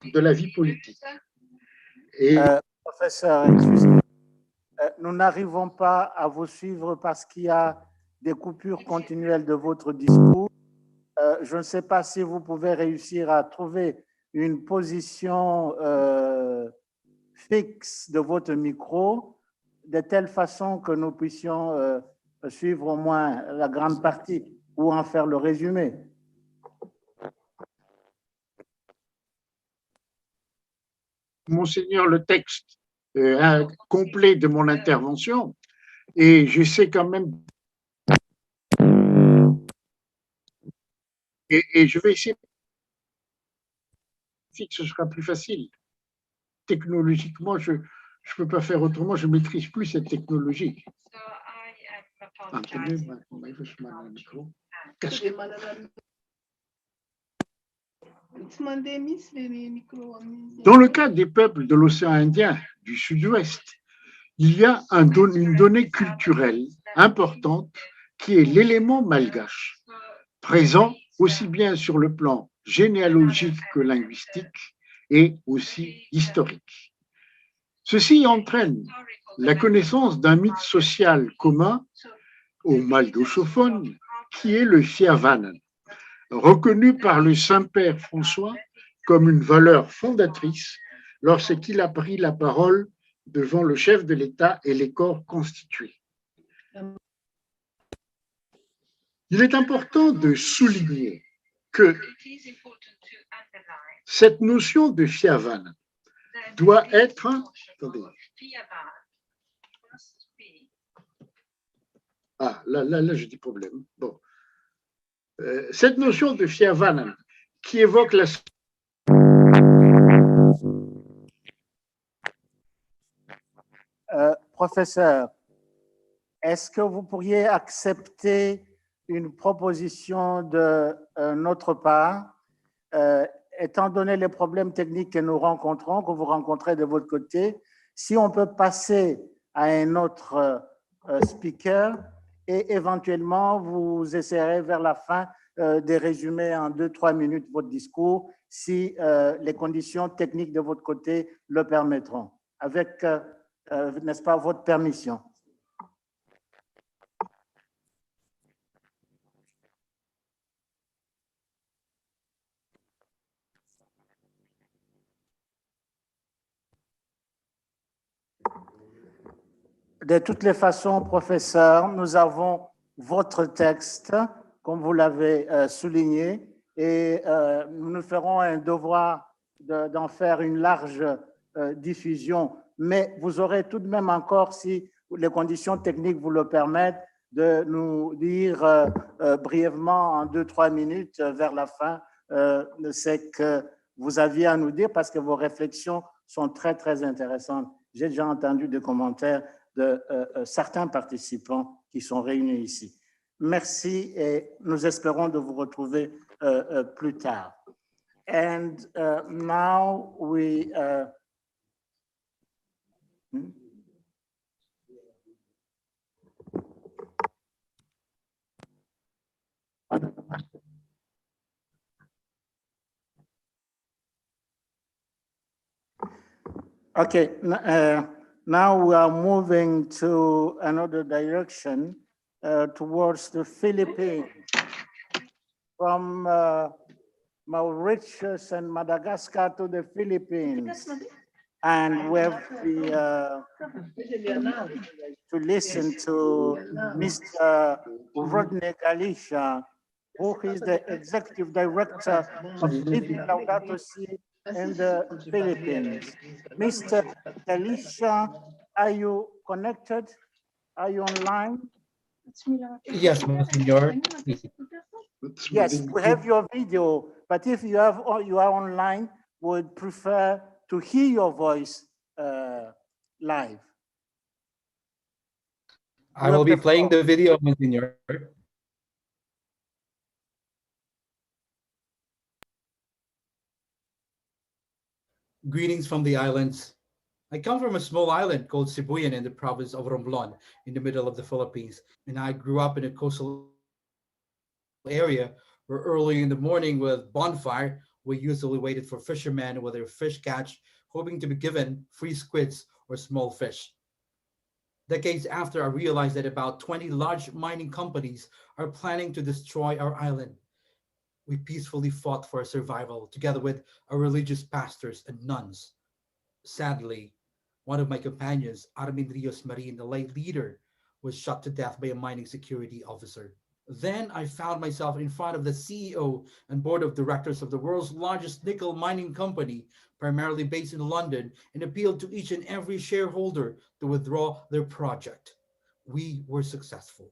de la vie politique. Et professeur, excusez-moi. Nous n'arrivons pas à vous suivre parce qu'il y a des coupures continuelles de votre discours. Je ne sais pas si vous pouvez réussir à trouver une position fixe de votre micro, de telle façon que nous puissions suivre au moins la grande partie ou en faire le résumé. Monseigneur, le texte complet de mon intervention, et j'essaie quand même, et je vais essayer, ce sera plus facile. Technologiquement, je ne peux pas faire autrement, je ne maîtrise plus cette technologie. Dans le cas des peuples de l'océan Indien du Sud-Ouest, il y a une donnée culturelle importante qui est l'élément malgache, présent aussi bien sur le plan généalogique que linguistique et aussi historique. Ceci entraîne la connaissance d'un mythe social commun aux malgachophones qui est le Fiavanan, reconnu par le Saint-Père François comme une valeur fondatrice lorsqu'il a pris la parole devant le chef de l'État et les corps constitués. Il est important de souligner que cette notion de Fiavanan doit être... Attendez. Ah, là, j'ai des problèmes. Bon. Cette notion de Fiavanan qui évoque la... Professeur, est-ce que vous pourriez accepter une proposition de notre part, étant donné les problèmes techniques que nous rencontrons, que vous rencontrez de votre côté, si on peut passer à un autre speaker et éventuellement vous essayerez vers la fin de résumer en 2-3 minutes votre discours si les conditions techniques de votre côté le permettront, avec, n'est-ce pas, votre permission. De toutes les façons, professeur, nous avons votre texte, comme vous l'avez souligné, et nous nous ferons un devoir d'en faire une large diffusion. Mais vous aurez tout de même encore, si les conditions techniques vous le permettent, de nous dire brièvement en 2-3 minutes vers la fin ce que vous aviez à nous dire, parce que vos réflexions sont très, très intéressantes. J'ai déjà entendu des commentaires de certains participants qui sont réunis ici. Merci et nous espérons de vous retrouver plus tard. And now we... Okay, now we are moving to another direction towards the Philippines. From Mauritius and Madagascar to the Philippines. And we have to listen to Mr. Rodney Galicia, who is the Executive Director of Living Laudato Si in the Philippines. Mr. Galicia, are you connected? Are you online? Yes, Monsignor. Yes, we have your video, but if you are online, would prefer to hear your voice live. I will be playing the video, Monsignor. Greetings from the islands. I come from a small island called Sibuyan in the province of Romblon in the middle of the Philippines, and I grew up in a coastal area where early in the morning with bonfire, we usually waited for fishermen with their fish catch, hoping to be given free squids or small fish. Decades after, I realized that about 20 large mining companies are planning to destroy our island. We peacefully fought for our survival together with our religious pastors and nuns. Sadly, one of my companions, Armin Rios Marin, the late leader, was shot to death by a mining security officer. Then I found myself in front of the CEO and board of directors of the world's largest nickel mining company, primarily based in London, and appealed to each and every shareholder to withdraw their project. We were successful.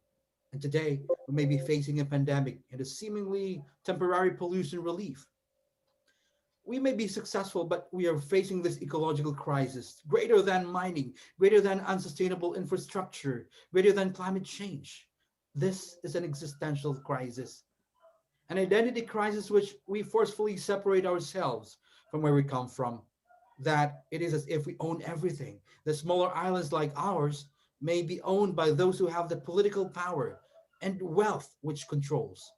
And today, we may be facing a pandemic and a seemingly temporary pollution relief. We may be successful, but we are facing this ecological crisis, greater than mining, greater than unsustainable infrastructure, greater than climate change. This is an existential crisis, an identity crisis which we forcefully separate ourselves from where we come from, that it is as if we own everything. The smaller islands like ours may be owned by those who have the political power and wealth which controls.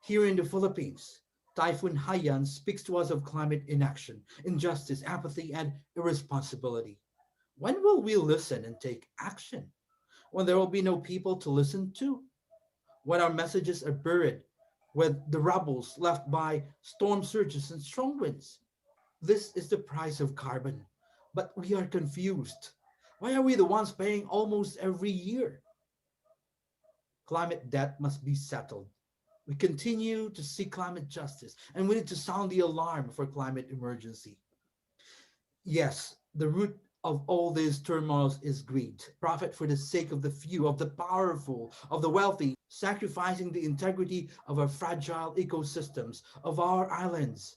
Here in the Philippines, Typhoon Haiyan speaks to us of climate inaction, injustice, apathy, and irresponsibility. When will we listen and take action? When there will be no people to listen to? When our messages are buried with the rubbles left by storm surges and strong winds? This is the price of carbon, but we are confused. Why are we the ones paying almost every year? Climate debt must be settled. We continue to seek climate justice, and we need to sound the alarm for climate emergency. Yes, the root of all these turmoils is greed, profit for the sake of the few, of the powerful, of the wealthy, sacrificing the integrity of our fragile ecosystems, of our islands.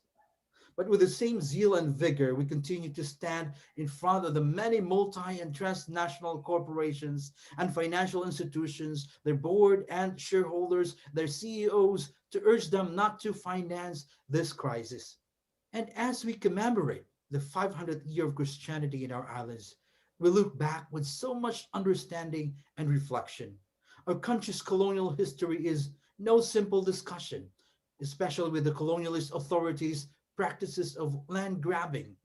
But with the same zeal and vigor, we continue to stand in front of the many multi- and transnational corporations and financial institutions, their board and shareholders, their CEOs, to urge them not to finance this crisis. And as we commemorate the 500th year of Christianity in our islands, we look back with so much understanding and reflection. Our country's colonial history is no simple discussion, especially with the colonialist authorities' practices of land grabbing,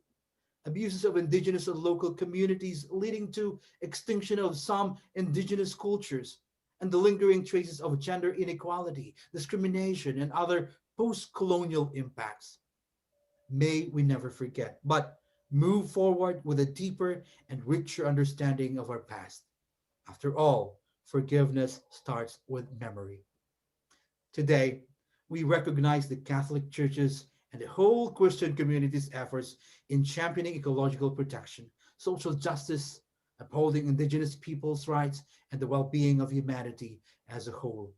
abuses of indigenous and local communities leading to extinction of some indigenous cultures, and the lingering traces of gender inequality, discrimination, and other post-colonial impacts. May we never forget, but move forward with a deeper and richer understanding of our past. After all, forgiveness starts with memory. Today, we recognize the Catholic Church's and the whole Christian community's efforts in championing ecological protection, social justice, upholding indigenous peoples' rights, and the well-being of humanity as a whole.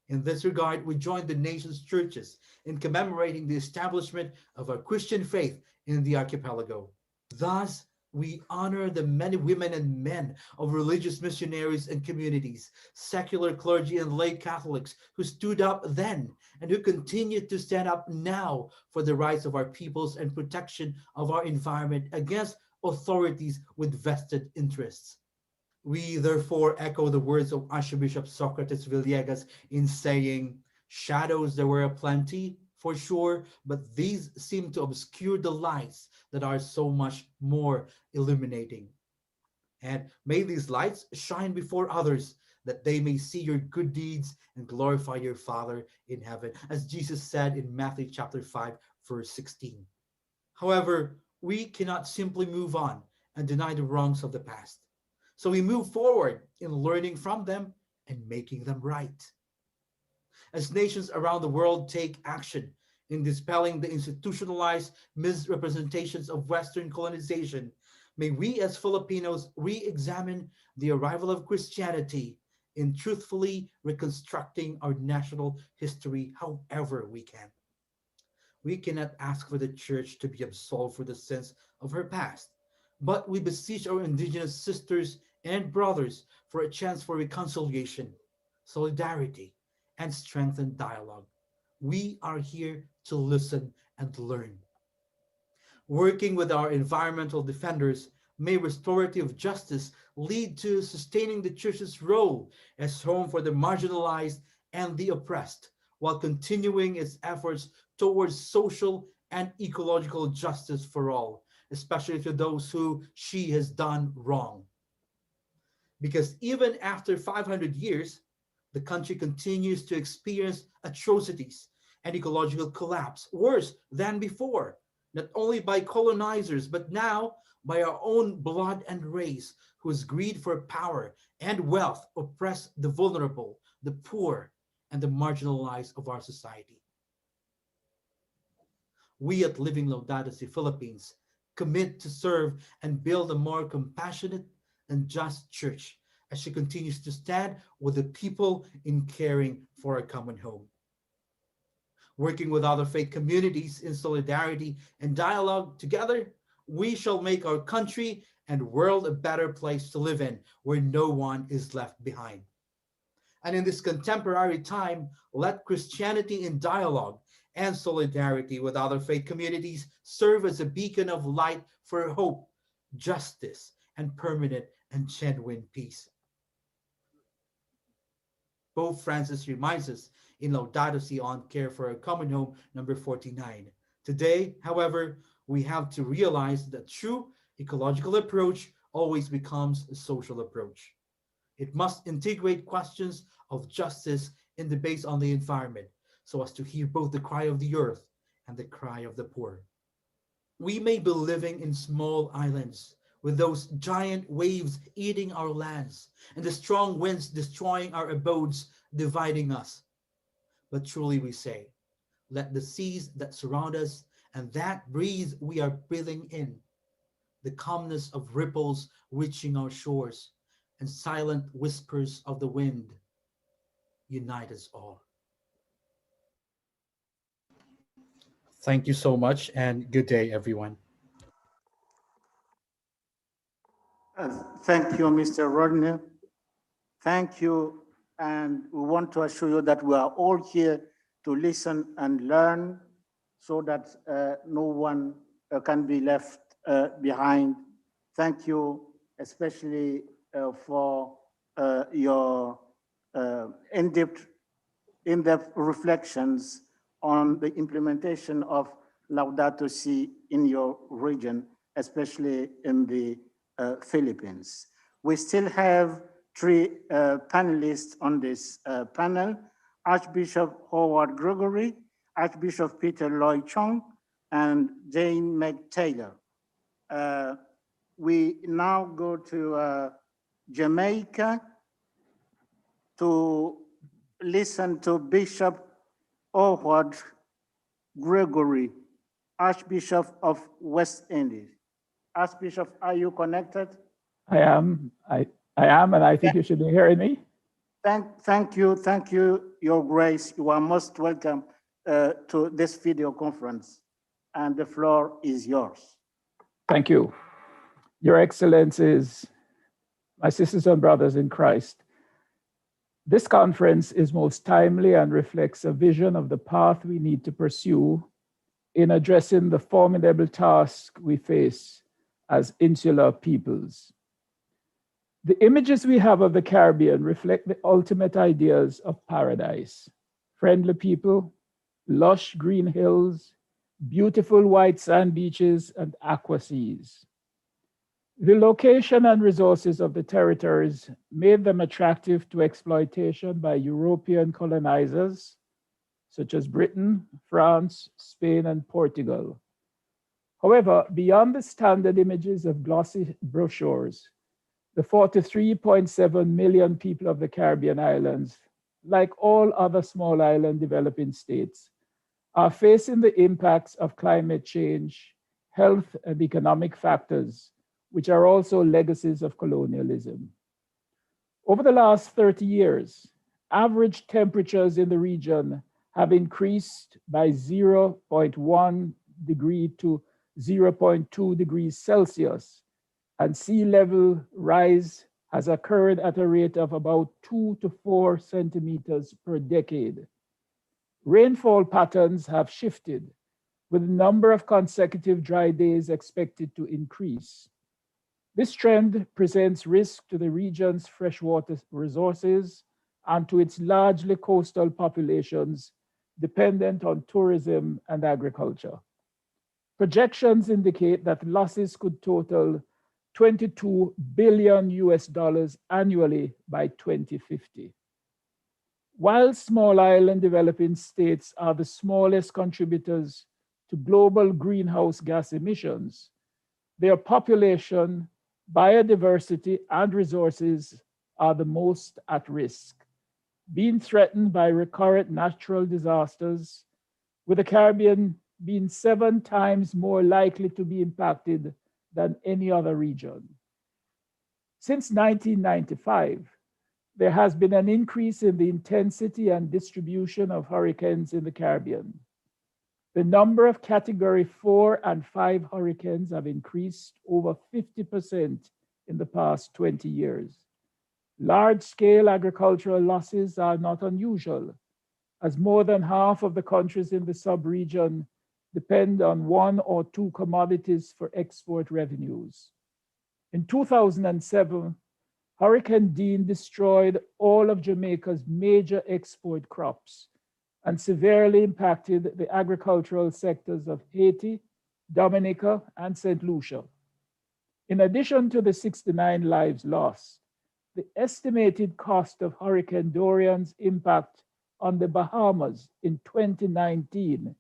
In this regard, we join the nation's churches in commemorating the establishment of our Christian faith in the archipelago. Thus, we honor the many women and men of religious missionaries and communities, secular clergy and lay Catholics who stood up then and who continue to stand up now for the rights of our peoples and protection of our environment against authorities with vested interests. We therefore echo the words of Archbishop Socrates Villegas in saying, "Shadows there were aplenty, for sure, but these seem to obscure the lights that are so much more illuminating. And may these lights shine before others, that they may see your good deeds and glorify your Father in heaven," as Jesus said in Matthew chapter 5, verse 16. However, we cannot simply move on and deny the wrongs of the past. So we move forward in learning from them and making them right. As nations around the world take action in dispelling the institutionalized misrepresentations of Western colonization, may we as Filipinos re-examine the arrival of Christianity in truthfully reconstructing our national history however we can. We cannot ask for the church to be absolved for the sins of her past, but we beseech our indigenous sisters and brothers for a chance for reconciliation, solidarity, and strengthened dialogue. We are here to listen and learn. Working with our environmental defenders, may restorative justice lead to sustaining the Church's role as home for the marginalized and the oppressed, while continuing its efforts towards social and ecological justice for all, especially to those who she has done wrong. Because even after 500 years, the country continues to experience atrocities and ecological collapse worse than before, not only by colonizers, but now by our own blood and race, whose greed for power and wealth oppress the vulnerable, the poor, and the marginalized of our society. We at Living Laudato Si Philippines commit to serve and build a more compassionate and just church as she continues to stand with the people in caring for a common home. Working with other faith communities in solidarity and dialogue together, we shall make our country and world a better place to live in, where no one is left behind. And in this contemporary time, let Christianity in dialogue and solidarity with other faith communities serve as a beacon of light for hope, justice, and permanent and genuine peace. Pope Francis reminds us in Laudato Si on Care for a Common Home, number 49. Today, however, we have to realize that true ecological approach always becomes a social approach. It must integrate questions of justice in debates on the environment, so as to hear both the cry of the earth and the cry of the poor. We may be living in small islands with those giant waves eating our lands and the strong winds destroying our abodes, dividing us. But truly we say, let the seas that surround us and that breeze we are breathing in, the calmness of ripples reaching our shores, and silent whispers of the wind, unite us all. Thank you so much, and good day, everyone. Thank you, Mr. Rodney. Thank you. And we want to assure you that we are all here to listen and learn so that no one can be left behind. Thank you, especially for your in-depth reflections on the implementation of Laudato Si in your region, especially in the Philippines. We still have three panelists on this panel: Archbishop Howard Gregory, Archbishop Peter Lloyd Chong, and Jane Meg Taylor. We now go to Jamaica to listen to Bishop Howard Gregory, Archbishop of West Indies. Archbishop, are you connected? I am, and I think you should be hearing me. Thank you, Your Grace. You are most welcome to this video conference, and the floor is yours. Thank you. Your Excellencies, my sisters and brothers in Christ, this conference is most timely and reflects a vision of the path we need to pursue in addressing the formidable task we face as insular peoples. The images we have of the Caribbean reflect the ultimate ideas of paradise: friendly people, lush green hills, beautiful white sand beaches, and aqua seas. The location and resources of the territories made them attractive to exploitation by European colonizers, such as Britain, France, Spain, and Portugal. However, beyond the standard images of glossy brochures, the 43.7 million people of the Caribbean islands, like all other small island developing states, are facing the impacts of climate change, health, and economic factors, which are also legacies of colonialism. Over the last 30 years, average temperatures in the region have increased by 0.1 degree to 0.2 degrees Celsius, and sea level rise has occurred at a rate of about 2 to 4 centimeters per decade. Rainfall patterns have shifted, with the number of consecutive dry days expected to increase. This trend presents risk to the region's freshwater resources and to its largely coastal populations dependent on tourism and agriculture. Projections indicate that losses could total $22 billion annually by 2050. While small island developing states are the smallest contributors to global greenhouse gas emissions, their population, biodiversity, and resources are the most at risk, being threatened by recurrent natural disasters, with the Caribbean being 7 times more likely to be impacted than any other region. Since 1995, there has been an increase in the intensity and distribution of hurricanes in the Caribbean. The number of Category 4 and 5 hurricanes have increased over 50% in the past 20 years. Large-scale agricultural losses are not unusual, as more than half of the countries in the sub-region depend on 1 or 2 commodities for export revenues. In 2007, Hurricane Dean destroyed all of Jamaica's major export crops and severely impacted the agricultural sectors of Haiti, Dominica, and St. Lucia. In addition to the 69 lives lost, the estimated cost of Hurricane Dorian's impact on the Bahamas in 2019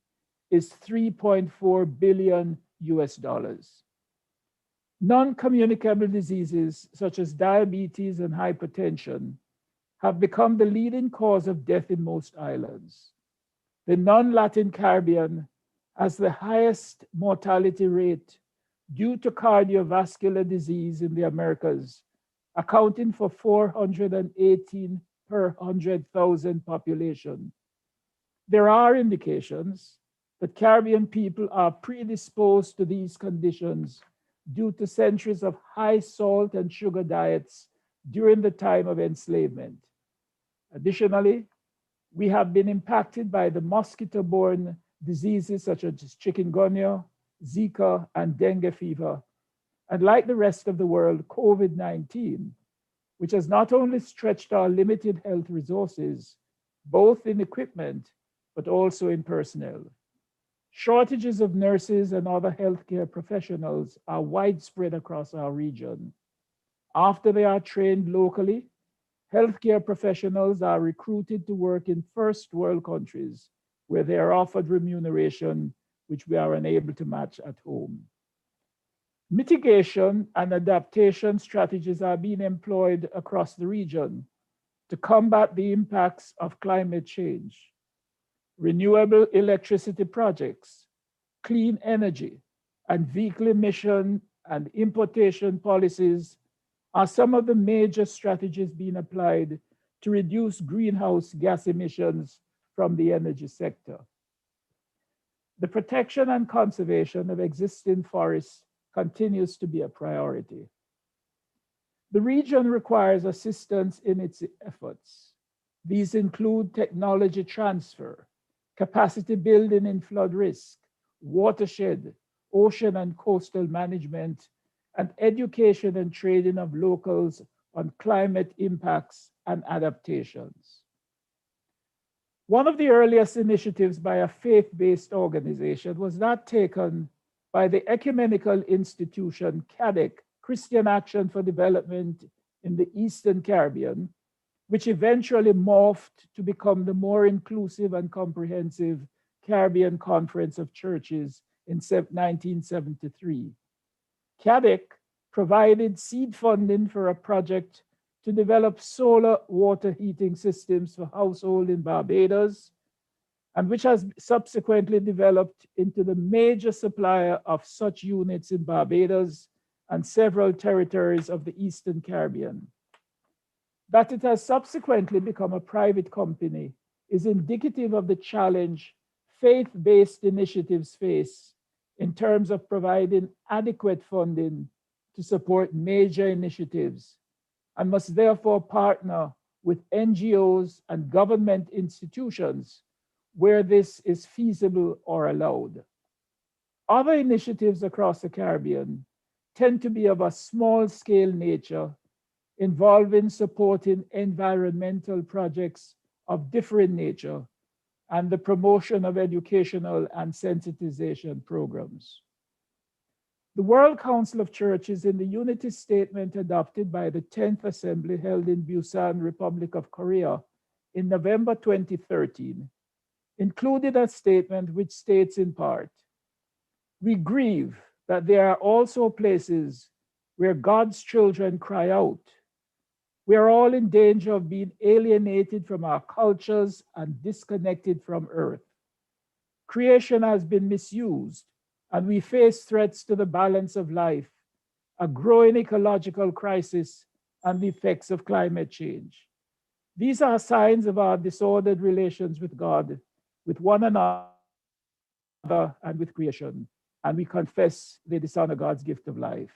is $3.4 billion. Non-communicable diseases such as diabetes and hypertension have become the leading cause of death in most islands. The non-Latin Caribbean has the highest mortality rate due to cardiovascular disease in the Americas, accounting for 418 per 100,000 population. There are indications that Caribbean people are predisposed to these conditions due to centuries of high salt and sugar diets during the time of enslavement. Additionally, we have been impacted by the mosquito-borne diseases such as chikungunya, Zika, and dengue fever, and like the rest of the world, COVID-19, which has not only stretched our limited health resources, both in equipment, but also in personnel. Shortages of nurses and other healthcare professionals are widespread across our region. After they are trained locally, healthcare professionals are recruited to work in first world countries where they are offered remuneration which we are unable to match at home. Mitigation and adaptation strategies are being employed across the region to combat the impacts of climate change. Renewable electricity projects, clean energy, and vehicle emission and importation policies are some of the major strategies being applied to reduce greenhouse gas emissions from the energy sector. The protection and conservation of existing forests continues to be a priority. The region requires assistance in its efforts. These include technology transfer, capacity building in flood risk, watershed, ocean and coastal management, and education and training of locals on climate impacts and adaptations. One of the earliest initiatives by a faith-based organization was that taken by the ecumenical institution CADEC, Christian Action for Development in the Eastern Caribbean, which eventually morphed to become the more inclusive and comprehensive Caribbean Conference of Churches in 1973. CADEC provided seed funding for a project to develop solar water heating systems for households in Barbados, and which has subsequently developed into the major supplier of such units in Barbados and several territories of the Eastern Caribbean. That it has subsequently become a private company is indicative of the challenge faith-based initiatives face in terms of providing adequate funding to support major initiatives, and must therefore partner with NGOs and government institutions where this is feasible or allowed. Other initiatives across the Caribbean tend to be of a small-scale nature, involving supporting environmental projects of different nature and the promotion of educational and sensitization programs. The World Council of Churches, in the Unity Statement adopted by the 10th Assembly held in Busan, Republic of Korea in November 2013, included a statement which states in part, "We grieve that there are also places where God's children cry out. We are all in danger of being alienated from our cultures and disconnected from earth. Creation has been misused, and we face threats to the balance of life, a growing ecological crisis, and the effects of climate change. These are signs of our disordered relations with God, with one another, and with creation, and we confess they dishonor God's gift of life.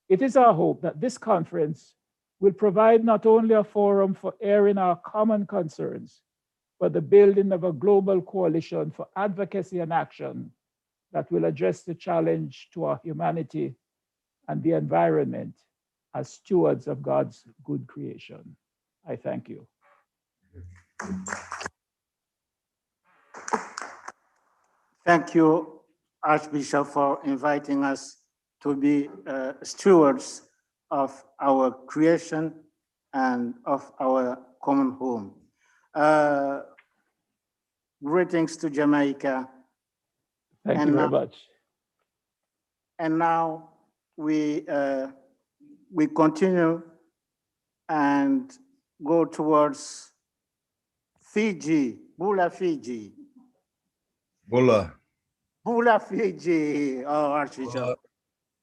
It is our hope that this conference will provide not only a forum for airing our common concerns, but the building of a global coalition for advocacy and action that will address the challenge to our humanity and the environment as stewards of God's good creation. I thank you. Thank you, Archbishop, for inviting us to be stewards of our creation and of our common home. Greetings to Jamaica. Thank you very much. And now we continue and go towards Fiji, Bula, Fiji. Bula. Bula, Fiji, oh, Archbishop.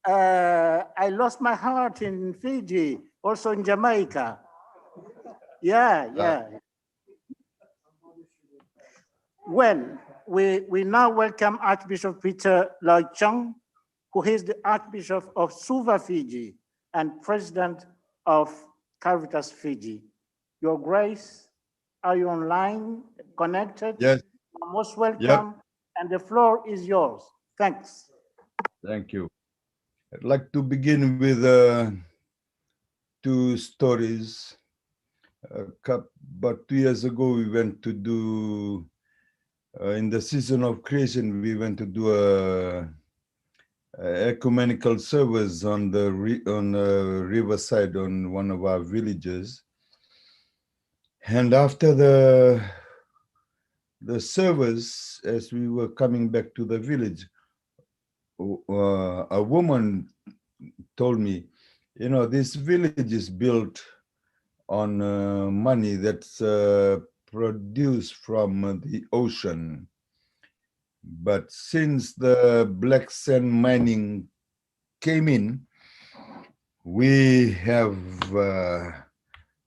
I lost my heart in Fiji, also in Jamaica. Yeah. Well, we now welcome Archbishop Peter Lloyd Chung, who is the Archbishop of Suva, Fiji, and President of Caritas, Fiji. Your Grace, are you online, connected? Yes. You're most welcome, yep. And the floor is yours. Thanks. Thank you. I'd like to begin with two stories. About 2 years ago, we went to do, in the season of creation, we went to do a ecumenical service on the riverside on one of our villages. And after the service, as we were coming back to the village, a woman told me, you know, this village is built on money that's produced from the ocean. But since the black sand mining came in, we have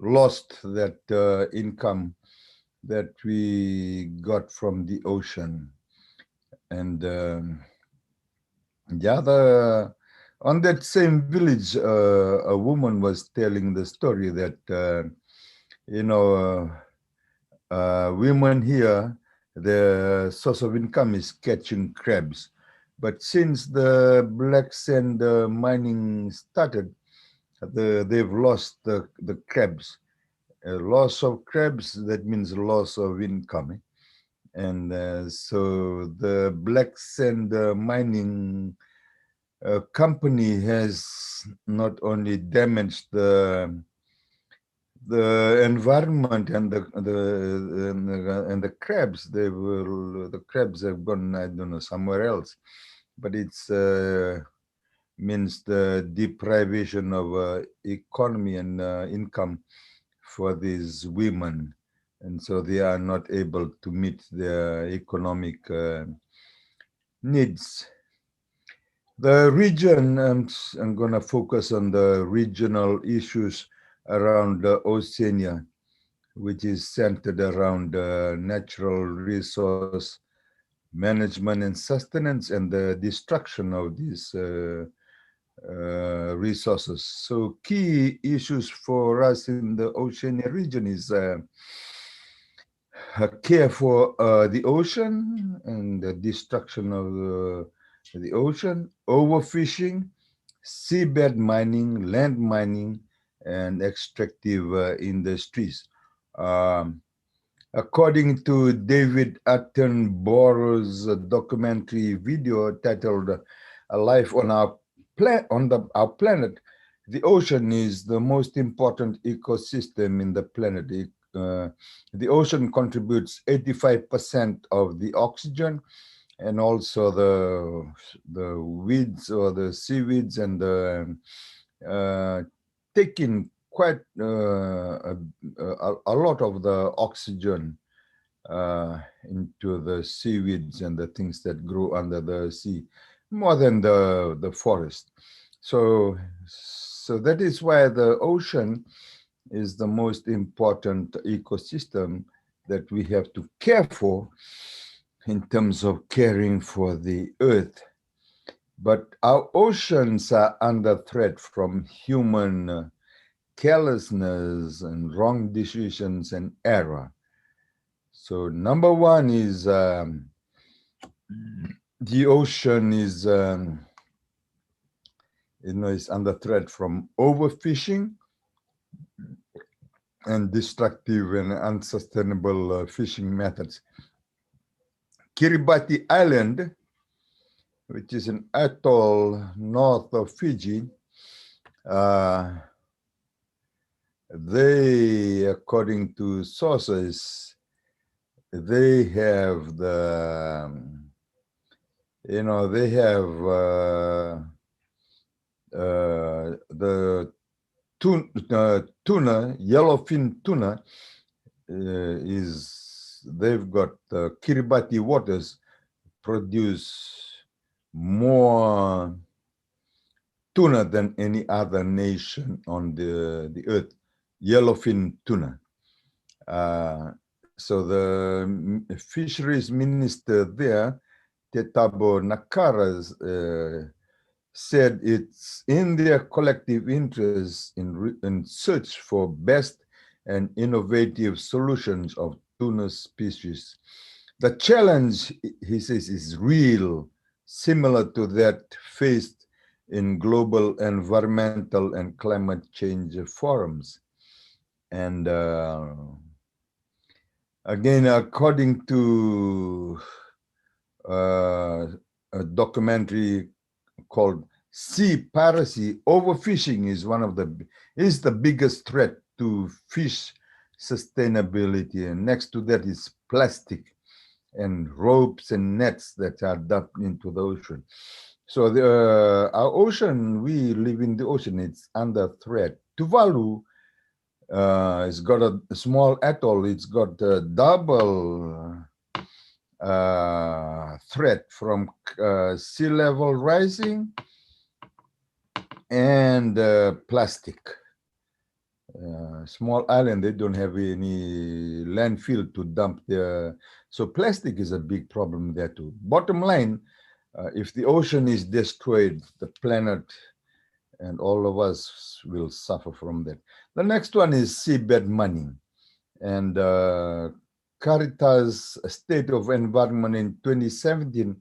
lost that income that we got from the ocean. And on that same village, a woman was telling the story that, you know, women here, the source of income is catching crabs. But since the black sand mining started, they've lost the crabs. Loss of crabs, that means loss of income. And so the black sand mining company has not only damaged the environment and the crabs. The crabs have gone, I don't know, somewhere else. But it's means the deprivation of economy and income for these women, and so they are not able to meet their economic needs. The region, I'm going to focus on the regional issues around Oceania, which is centered around natural resource management and sustenance and the destruction of these resources. So key issues for us in the Oceania region is care for the ocean and the destruction of the ocean, overfishing, seabed mining, land mining, and extractive industries. According to David Attenborough's documentary video titled "Life on Our Planet," the ocean is the most important ecosystem in the planet. The ocean contributes 85% of the oxygen, and also the weeds or the seaweeds, and taking quite a lot of the oxygen into the seaweeds and the things that grow under the sea, more than the forest. So that is why the ocean is the most important ecosystem that we have to care for in terms of caring for the earth. But our oceans are under threat from human carelessness and wrong decisions and error. So number one is the ocean is is under threat from overfishing and destructive and unsustainable fishing methods. Kiribati Island, which is an atoll north of Fiji, they, according to sources, they have the, they have the tuna, yellowfin tuna, they've got Kiribati waters produce more tuna than any other nation on the earth, yellowfin tuna. So the fisheries minister there, Tetabo Nakaras, said it's in their collective interest in search for best and innovative solutions of tuna species. The challenge, he says, is real, similar to that faced in global environmental and climate change forums. And again, according to a documentary called Sea Piracy, overfishing is the biggest threat to fish sustainability, and next to that is plastic and ropes and nets that are dumped into the ocean. So our ocean, we live in the ocean, it's under threat. Tuvalu, it's got a small atoll, it's got a double threat from sea level rising and plastic. Small island, they don't have any landfill to dump their, so plastic is a big problem there too. Bottom line, if the ocean is destroyed, the planet and all of us will suffer from that. The next one is seabed mining. And Caritas State of Environment in 2017,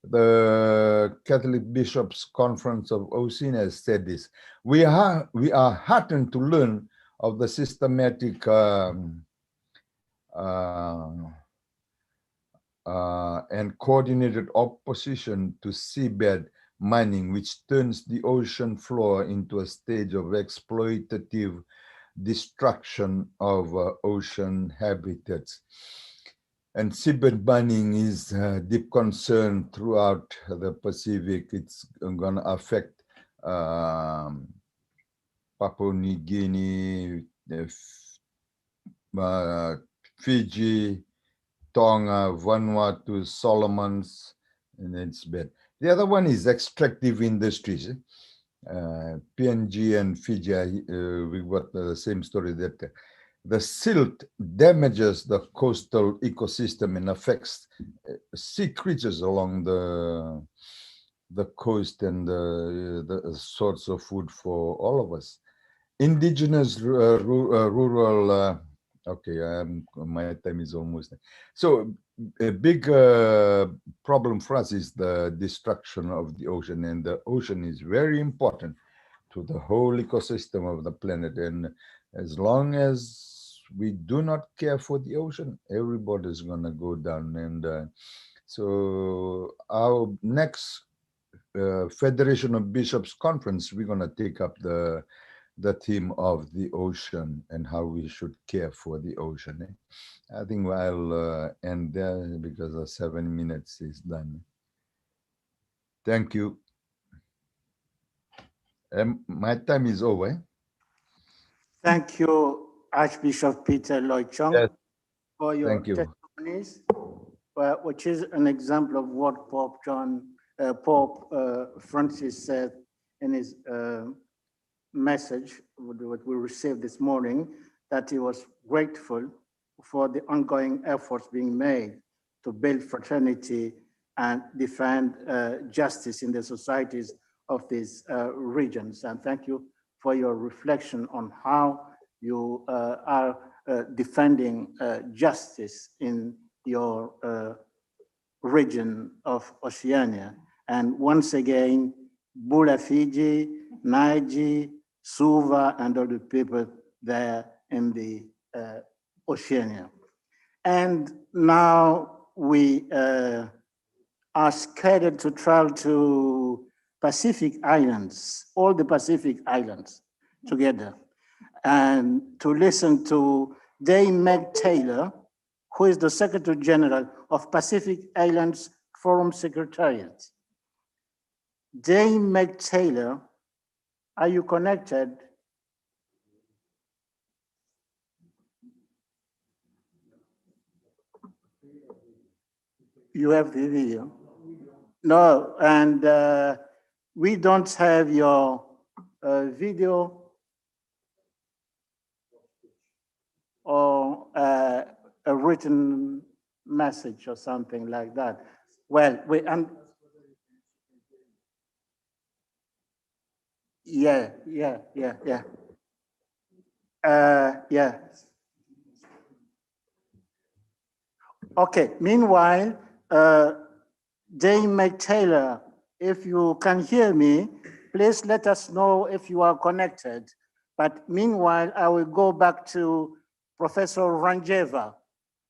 the Catholic Bishops' Conference of Oceania said this: we are heartened to learn of the systematic and coordinated opposition to seabed mining, which turns the ocean floor into a stage of exploitative destruction of ocean habitats. And seabed mining is a deep concern throughout the Pacific. It's going to affect Papua New Guinea, Fiji, Tonga, Vanuatu, Solomons, and it's bad. The other one is extractive industries. PNG and Fiji, we got the same story that the silt damages the coastal ecosystem and affects sea creatures along the coast and the source of food for all of us. Indigenous rural Okay, my time is almost. So a big problem for us is the destruction of the ocean, and the ocean is very important to the whole ecosystem of the planet. And as long as we do not care for the ocean, everybody's gonna go down. And so our next Federation of Bishops conference, we're gonna take up the theme of the ocean and how we should care for the ocean. I think I'll end there because the 7 minutes is done. Thank you. My time is over. Thank you, Archbishop Peter Lloyd Chung, Yes. for your Thank you. testimonies, which is an example of what Pope Francis said in his message, what we received this morning, that he was grateful for the ongoing efforts being made to build fraternity and defend justice in the societies of these regions. And thank you for your reflection on how you are defending justice in your region of Oceania. And once again, Bula Fiji, Naiji, Suva, and all the people there in the Oceania. And now we are scheduled to travel to Pacific Islands, all the Pacific Islands together, and to listen to Dame Meg Taylor, who is the Secretary General of Pacific Islands Forum Secretariat. Dame Meg Taylor, are you connected? You have the video? No, and we don't have your video or a written message or something like that. Well, yeah. Okay, meanwhile, Dame Meg Taylor, if you can hear me, please let us know if you are connected. But meanwhile, I will go back to Professor Rangeva.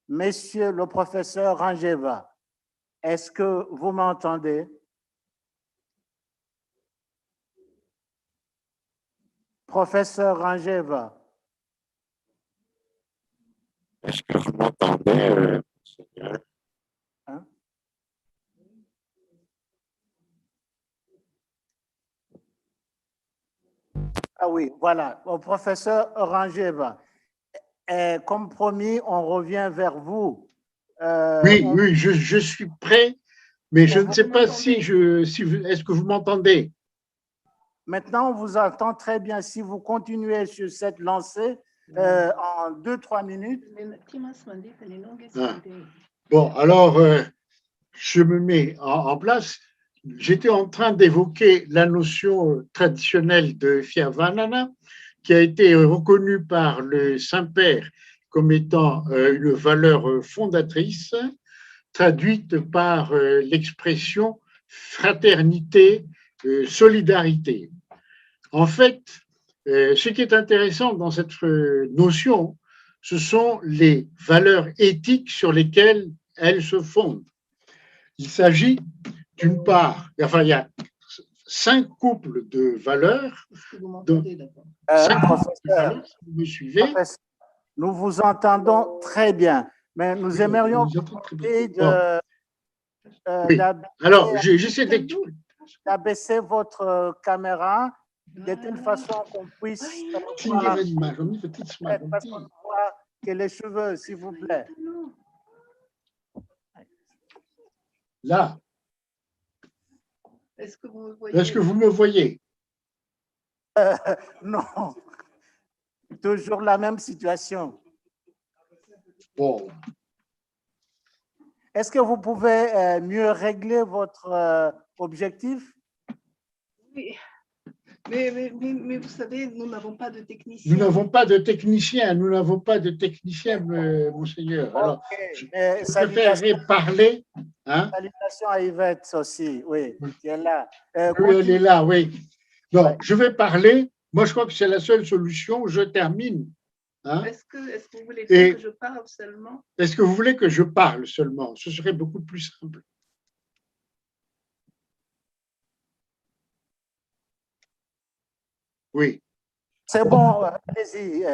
Monsieur le professeur Rangeva, est-ce que vous m'entendez? Professeur Rangeva. Est-ce que vous m'entendez, Seigneur? Hein? Ah oui, voilà. Au professeur Rangeva. Comme promis, on revient vers vous. Oui, je suis prêt, mais je ne sais pas est-ce que vous m'entendez? Maintenant, on vous entend très bien. Si vous continuez sur cette lancée, en 2-3 minutes. Ah. Bon, alors, je me mets en place. J'étais en train d'évoquer la notion traditionnelle de Fiavanana, qui a été reconnue par le Saint-Père comme étant une valeur fondatrice, traduite par l'expression fraternité, solidarité. En fait, ce qui est intéressant dans cette notion, ce sont les valeurs éthiques sur lesquelles elle se fonde. Il s'agit d'une part, enfin, il y a 5 couples de valeurs. Professeur, vous me suivez. Nous vous entendons très bien, mais nous aimerions oui. Alors, j'essaie d'abaisser votre caméra de telle façon qu'on puisse voir que les cheveux, s'il vous plaît. Là. Est-ce que vous me voyez? Non. Toujours la même situation. Bon. Est-ce que vous pouvez mieux régler votre objectif? Oui. Mais vous savez, nous n'avons pas de technicien. Nous n'avons pas de technicien, monseigneur. Alors, je préférerais parler. Hein? Salutations à Yvette aussi, oui, qui est là. Oui, elle est là, oui. Donc, je vais parler. Moi, je crois que c'est la seule solution. Je termine. Hein? Est-ce que vous voulez que je parle seulement? Est-ce que vous voulez que je parle seulement? Ce serait beaucoup plus simple. Oui. C'est bon, allez-y.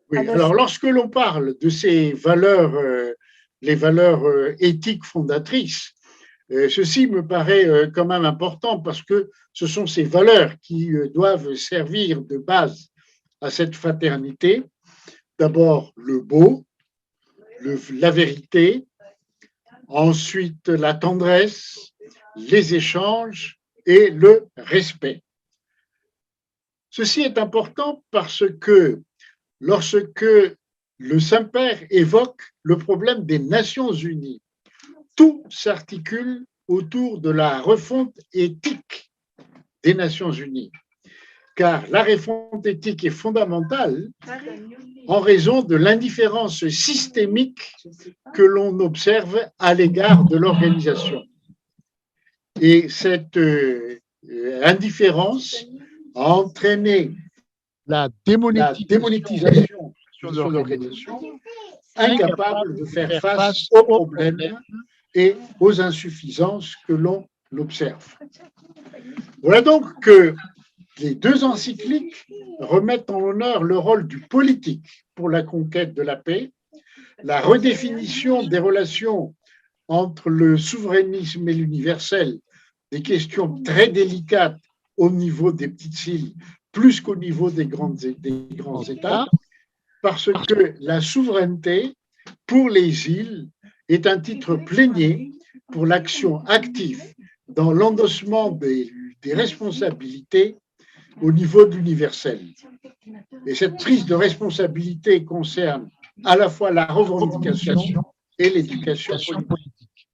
Oui, alors lorsque l'on parle de ces valeurs, les valeurs éthiques fondatrices, ceci me paraît quand même important parce que ce sont ces valeurs qui doivent servir de base à cette fraternité. D'abord le beau, la vérité, ensuite la tendresse, les échanges et le respect. Ceci est important parce que lorsque le Saint-Père évoque le problème des Nations Unies, tout s'articule autour de la refonte éthique des Nations Unies. Car la refonte éthique est fondamentale en raison de l'indifférence systémique que l'on observe à l'égard de l'organisation. Et cette indifférence a entraîné la démonétisation de l'organisation, incapable de faire face aux problèmes et aux insuffisances que l'on observe. Voilà donc que les deux encycliques remettent en honneur le rôle du politique pour la conquête de la paix, la redéfinition des relations entre le souverainisme et l'universel, des questions très délicates au niveau des petites îles, plus qu'au niveau des grands États, parce que la souveraineté pour les îles est un titre plénier pour l'action active dans l'endossement des responsabilités au niveau de l'universel. Et cette prise de responsabilité concerne à la fois la revendication et l'éducation politique.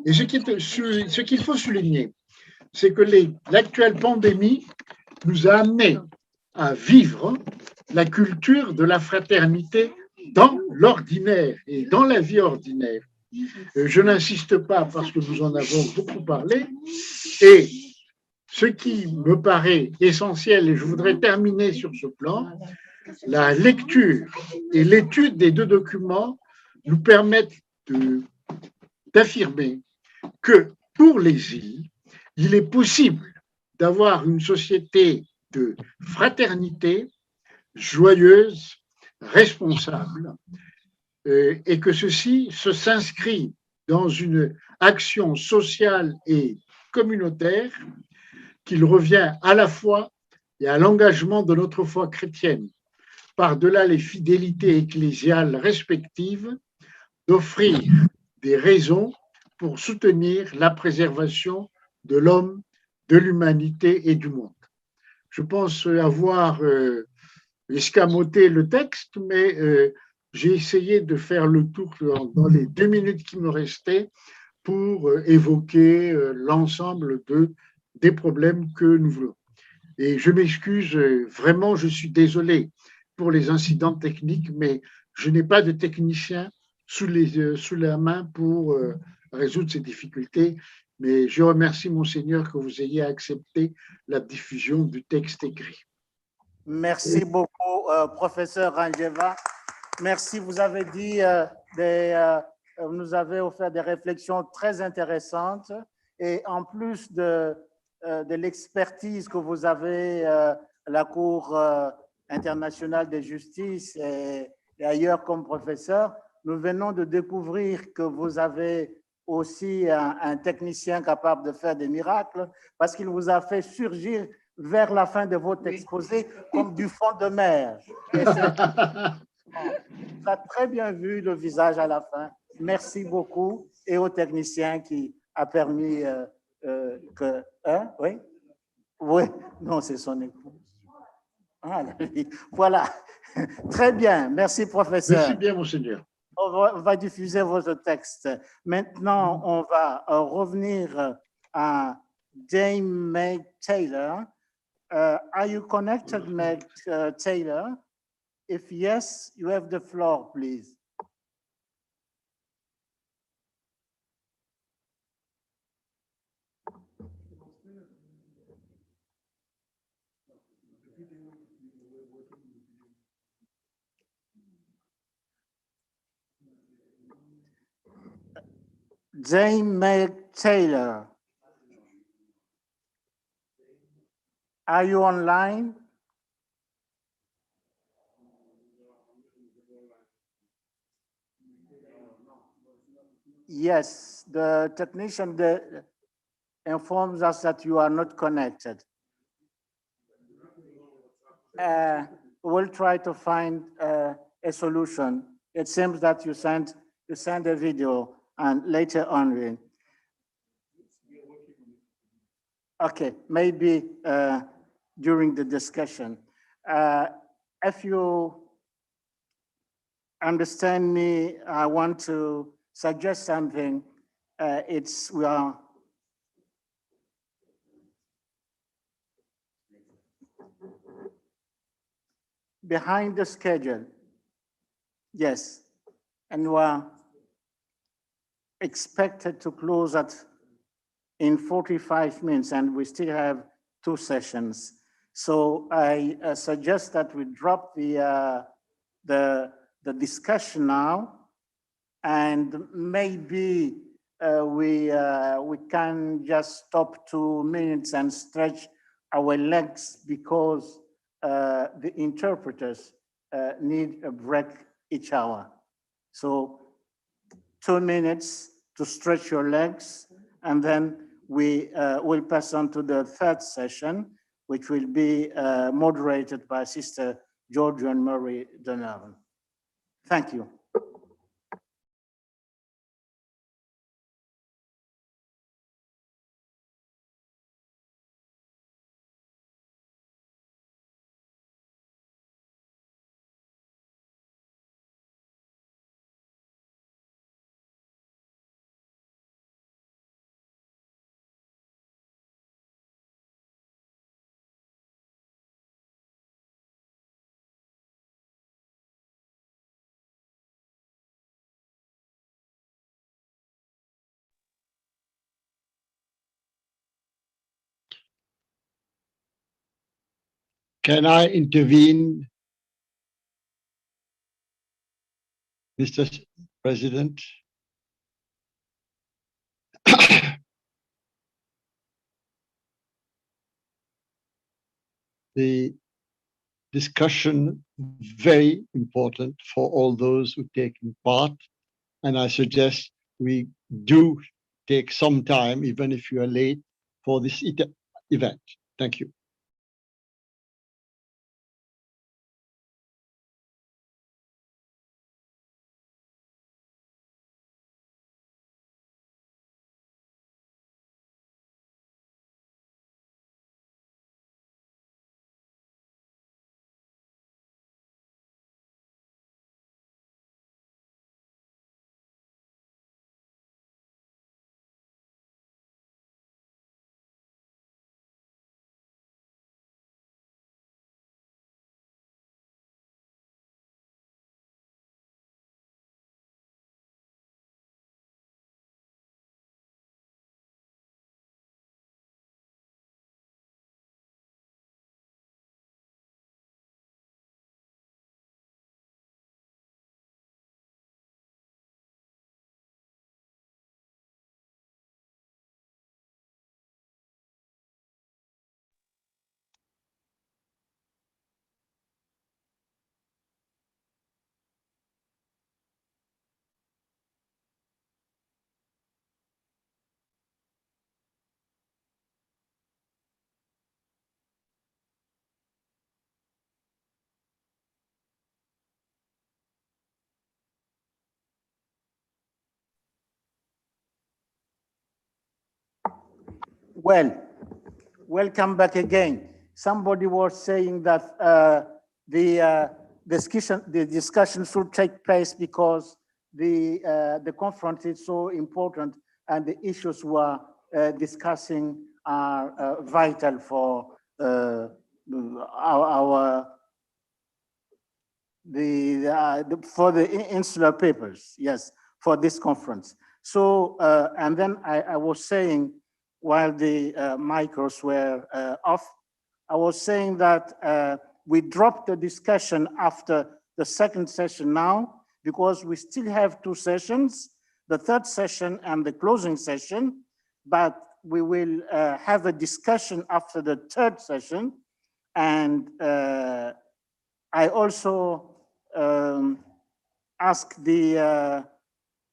Et ce qu'il faut souligner, c'est que l'actuelle pandémie nous a amené à vivre la culture de la fraternité dans l'ordinaire et dans la vie ordinaire. Je n'insiste pas parce que nous en avons beaucoup parlé. Et ce qui me paraît essentiel, et je voudrais terminer sur ce plan, la lecture et l'étude des deux documents nous permettent d'affirmer que pour les îles, il est possible d'avoir une société de fraternité joyeuse, responsable, et que ceci s'inscrit dans une action sociale et communautaire qu'il revient à la foi et à l'engagement de notre foi chrétienne, par-delà les fidélités ecclésiales respectives, d'offrir des raisons pour soutenir la préservation de l'homme, de l'humanité et du monde. Je pense avoir escamoté le texte, mais j'ai essayé de faire le tour dans les 2 minutes qui me restaient pour évoquer l'ensemble des problèmes que nous voulons. Et je m'excuse, vraiment, je suis désolé pour les incidents techniques, mais je n'ai pas de technicien sous la main pour résoudre ces difficultés. Mais je remercie Monseigneur que vous ayez accepté la diffusion du texte écrit. Merci beaucoup, professeur Rangeva. Merci, vous avez dit, vous nous avez offert des réflexions très intéressantes et en plus de l'expertise que vous avez à la Cour internationale de justice et ailleurs comme professeur, nous venons de découvrir que vous avez aussi un technicien capable de faire des miracles parce qu'il vous a fait surgir vers la fin de votre exposé comme du fond de mer. Vous avez très bien vu le visage à la fin. Merci beaucoup et au technicien qui a permis que... Hein? Oui? Oui, non, c'est son épouse. Ah, voilà. Très bien. Merci, professeur. Merci bien, Monseigneur. On va diffuser votre texte. Maintenant, on va revenir à Dame May Taylor Are you connected, Meg Taylor? If yes, you have the floor, please. Jane Meg Taylor, are you online? Yes, the technician informs us that you are not connected. We'll try to find a solution. It seems that you sent a video and later on. Okay, maybe during the discussion. If you understand me, I want to suggest something. We are behind the schedule. Yes, and we are expected to close in 45 minutes, and we still have 2 sessions. So I suggest that we drop the discussion now, and maybe we can just stop 2 minutes and stretch our legs because the interpreters need a break each hour. So 2 minutes to stretch your legs, and then we will pass on to the 3rd session, which will be moderated by Sister Julianne Murray Donovan. Thank you. Can I intervene, Mr. President? The discussion very important for all those who take part, and I suggest we do take some time, even if you are late, for this event. Thank you. Well, welcome back again. Somebody was saying that the discussion should take place because the conference is so important and the issues we are discussing are vital for for the Insular papers, yes, for this conference. So, and then I was saying, while the micros were off, I was saying that we dropped the discussion after the second session now, because we still have two sessions, the third session and the closing session, but we will have a discussion after the third session. And I also ask the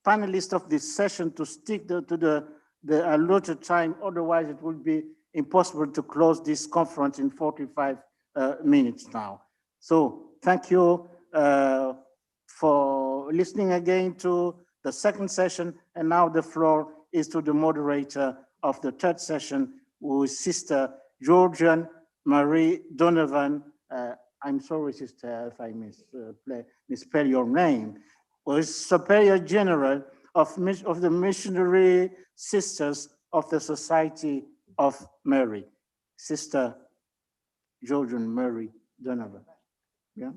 panelists of this session to stick to the allotted time, otherwise it will be impossible to close this conference in 45 minutes now. So thank you for listening again to the second session, and now the floor is to the moderator of the third session, who is Sister Julianne Marie Donovan. I'm sorry, Sister, if I misspell your name, who is Superior General of the Missionary Sisters of the Society of Mary. Sister Julianne Marie Donovan. Yeah?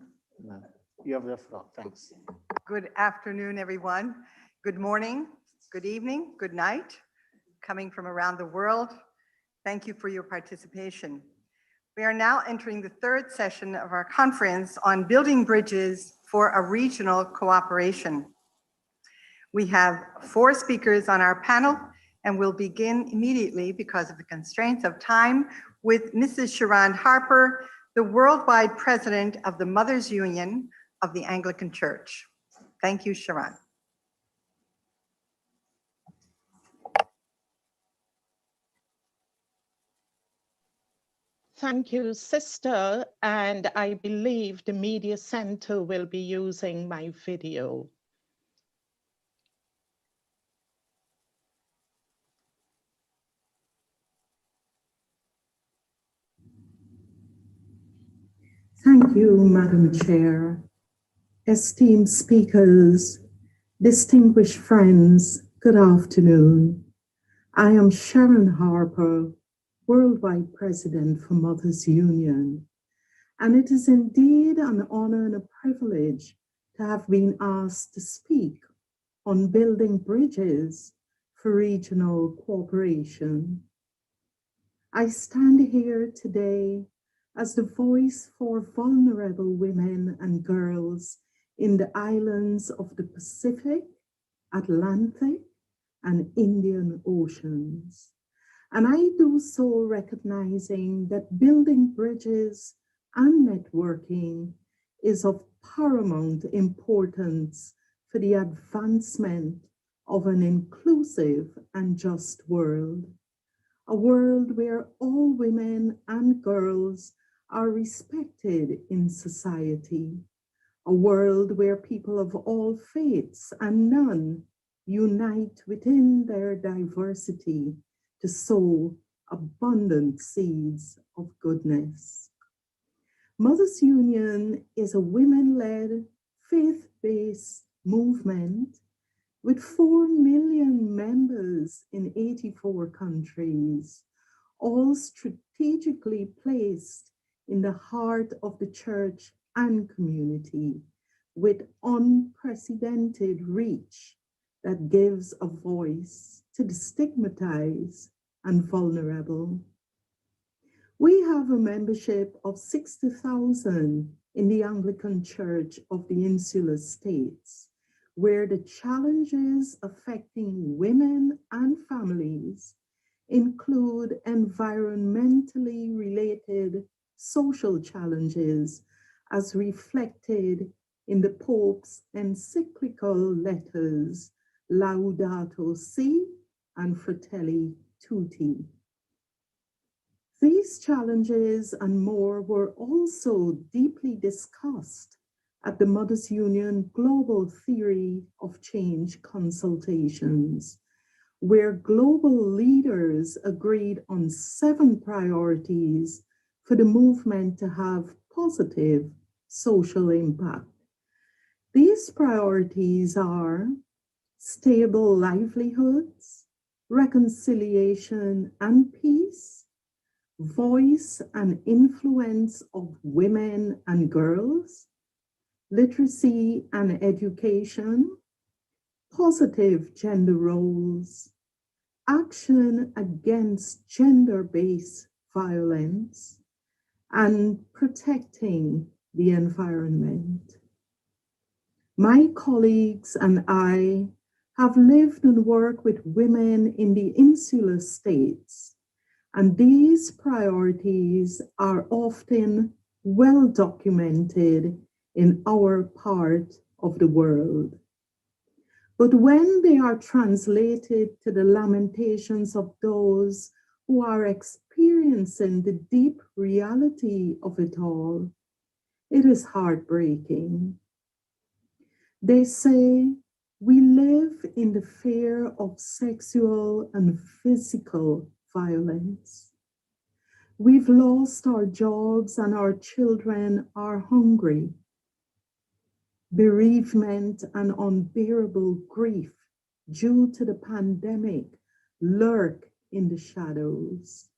You have the floor. Thanks. Good afternoon, everyone. Good morning, good evening, good night. Coming from around the world, thank you for your participation. We are now entering the third session of our conference on building bridges for a regional cooperation. We have 4 speakers on our panel, and we'll begin immediately, because of the constraints of time, with Mrs. Sharon Harper, the worldwide president of the Mothers Union of the Anglican Church. Thank you, Sharon. Thank you, Sister, and I believe the Media Center will be using my video. Thank you, Madam Chair. Esteemed speakers, distinguished friends, good afternoon. I am Sharon Harper, Worldwide President for Mothers Union, and it is indeed an honor and a privilege to have been asked to speak on building bridges for regional cooperation. I stand here today as the voice for vulnerable women and girls in the islands of the Pacific, Atlantic, and Indian Oceans. And I do so recognizing that building bridges and networking is of paramount importance for the advancement of an inclusive and just world. A world where all women and girls are respected in society. A world where people of all faiths and none unite within their diversity to sow abundant seeds of goodness. Mothers Union is a women-led, faith-based movement with 4 million members in 84 countries, all strategically placed in the heart of the church and community, with unprecedented reach that gives a voice to the stigmatized and vulnerable. We have a membership of 60,000 in the Anglican Church of the Insular States, where the challenges affecting women and families include environmentally related social challenges as reflected in the Pope's encyclical letters Laudato Si and Fratelli Tutti. These challenges and more were also deeply discussed at the Mothers Union Global Theory of Change consultations, where global leaders agreed on 7 priorities for the movement to have positive social impact. These priorities are stable livelihoods, reconciliation and peace, voice and influence of women and girls, literacy and education, positive gender roles, action against gender-based violence, and protecting the environment. My colleagues and I have lived and worked with women in the insular states, and these priorities are often well documented in our part of the world. But when they are translated to the lamentations of those who are experiencing the deep reality of it all, it is heartbreaking. They say, we live in the fear of sexual and physical violence. We've lost our jobs and our children are hungry. Bereavement and unbearable grief due to the pandemic lurk in the shadows.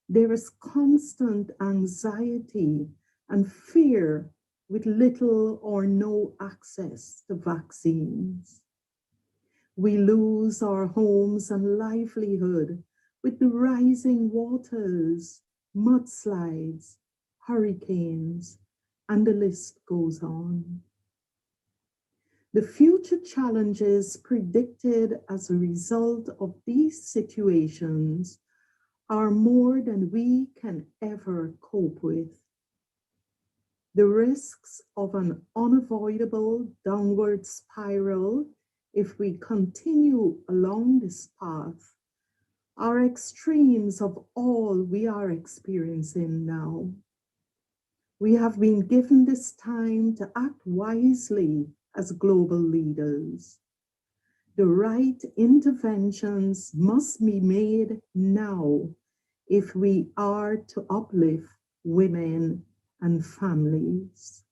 There is constant anxiety and fear with little or no access to vaccines. We lose our homes and livelihood with the rising waters, mudslides, hurricanes, and the list goes on. The future challenges predicted as a result of these situations are more than we can ever cope with. The risks of an unavoidable downward spiral if we continue along this path are extremes of all we are experiencing now. We have been given this time to act wisely as global leaders. The right interventions must be made now if we are to uplift women and families.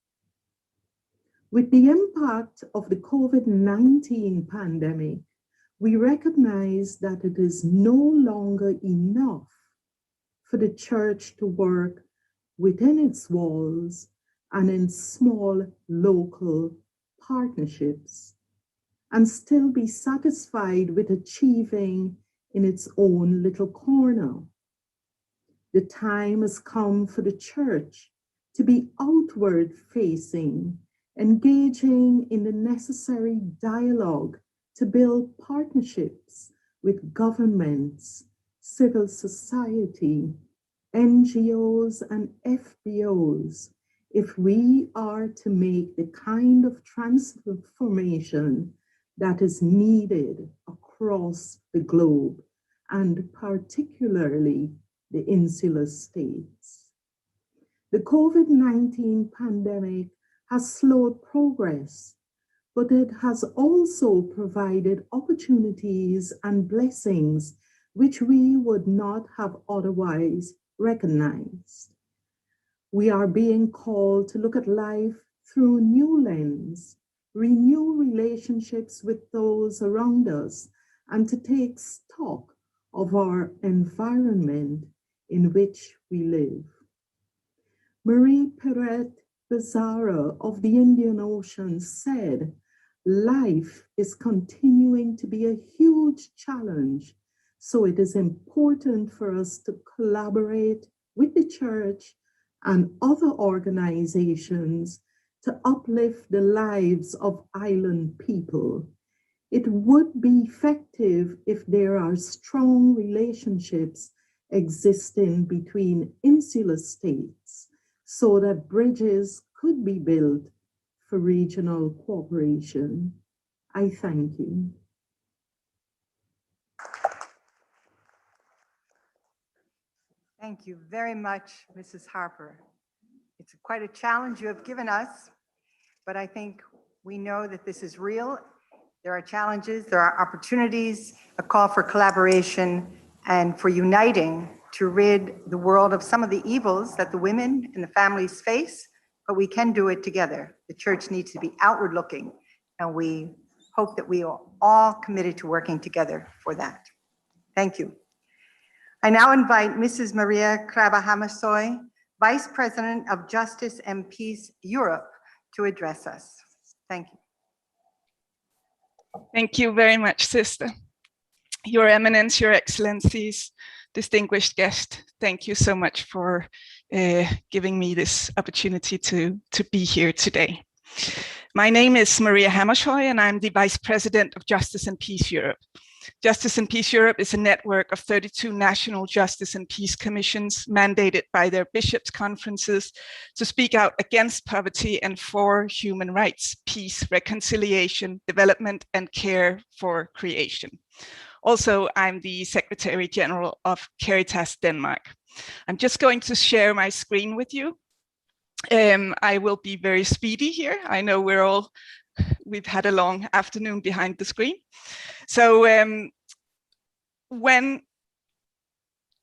With the impact of the COVID-19 pandemic, we recognize that it is no longer enough for the church to work within its walls and in small local partnerships and still be satisfied with achieving in its own little corner. The time has come for the church to be outward facing, engaging in the necessary dialogue to build partnerships with governments, civil society, NGOs, and FBOs if we are to make the kind of transformation that is needed across the globe, and particularly the insular states. The COVID-19 pandemic has slowed progress, but it has also provided opportunities and blessings which we would not have otherwise recognized. We are being called to look at life through a new lens, renew relationships with those around us, and to take stock of our environment in which we live. Marie Perret Becerra of the Indian Ocean said, life is continuing to be a huge challenge, so it is important for us to collaborate with the church and other organizations to uplift the lives of island people. It would be effective if there are strong relationships existing between insular states so that bridges could be built for regional cooperation. I thank you. Thank you very much, Mrs. Harper. It's quite a challenge you have given us, but I think we know that this is real. There are challenges, there are opportunities, a call for collaboration and for uniting to rid the world of some of the evils that the women and the families face, but we can do it together. The church needs to be outward looking, and we hope that we are all committed to working together for that. Thank you. I now invite Mrs. Maria Krava Hamasoy, Vice President of Justice and Peace Europe, to address us. Thank you. Thank you very much, Sister. Your Eminence, Your Excellencies, distinguished guest, thank you so much for giving me this opportunity to be here today. My name is Maria Hamasoy, and I'm the Vice President of Justice and Peace Europe. Justice and Peace Europe is a network of 32 national justice and peace commissions mandated by their bishops' conferences to speak out against poverty and for human rights, peace, reconciliation, development, and care for creation. Also, I'm the Secretary General of Caritas Denmark. I'm just going to share my screen with you. I will be very speedy here. I know we've had a long afternoon behind the screen. So can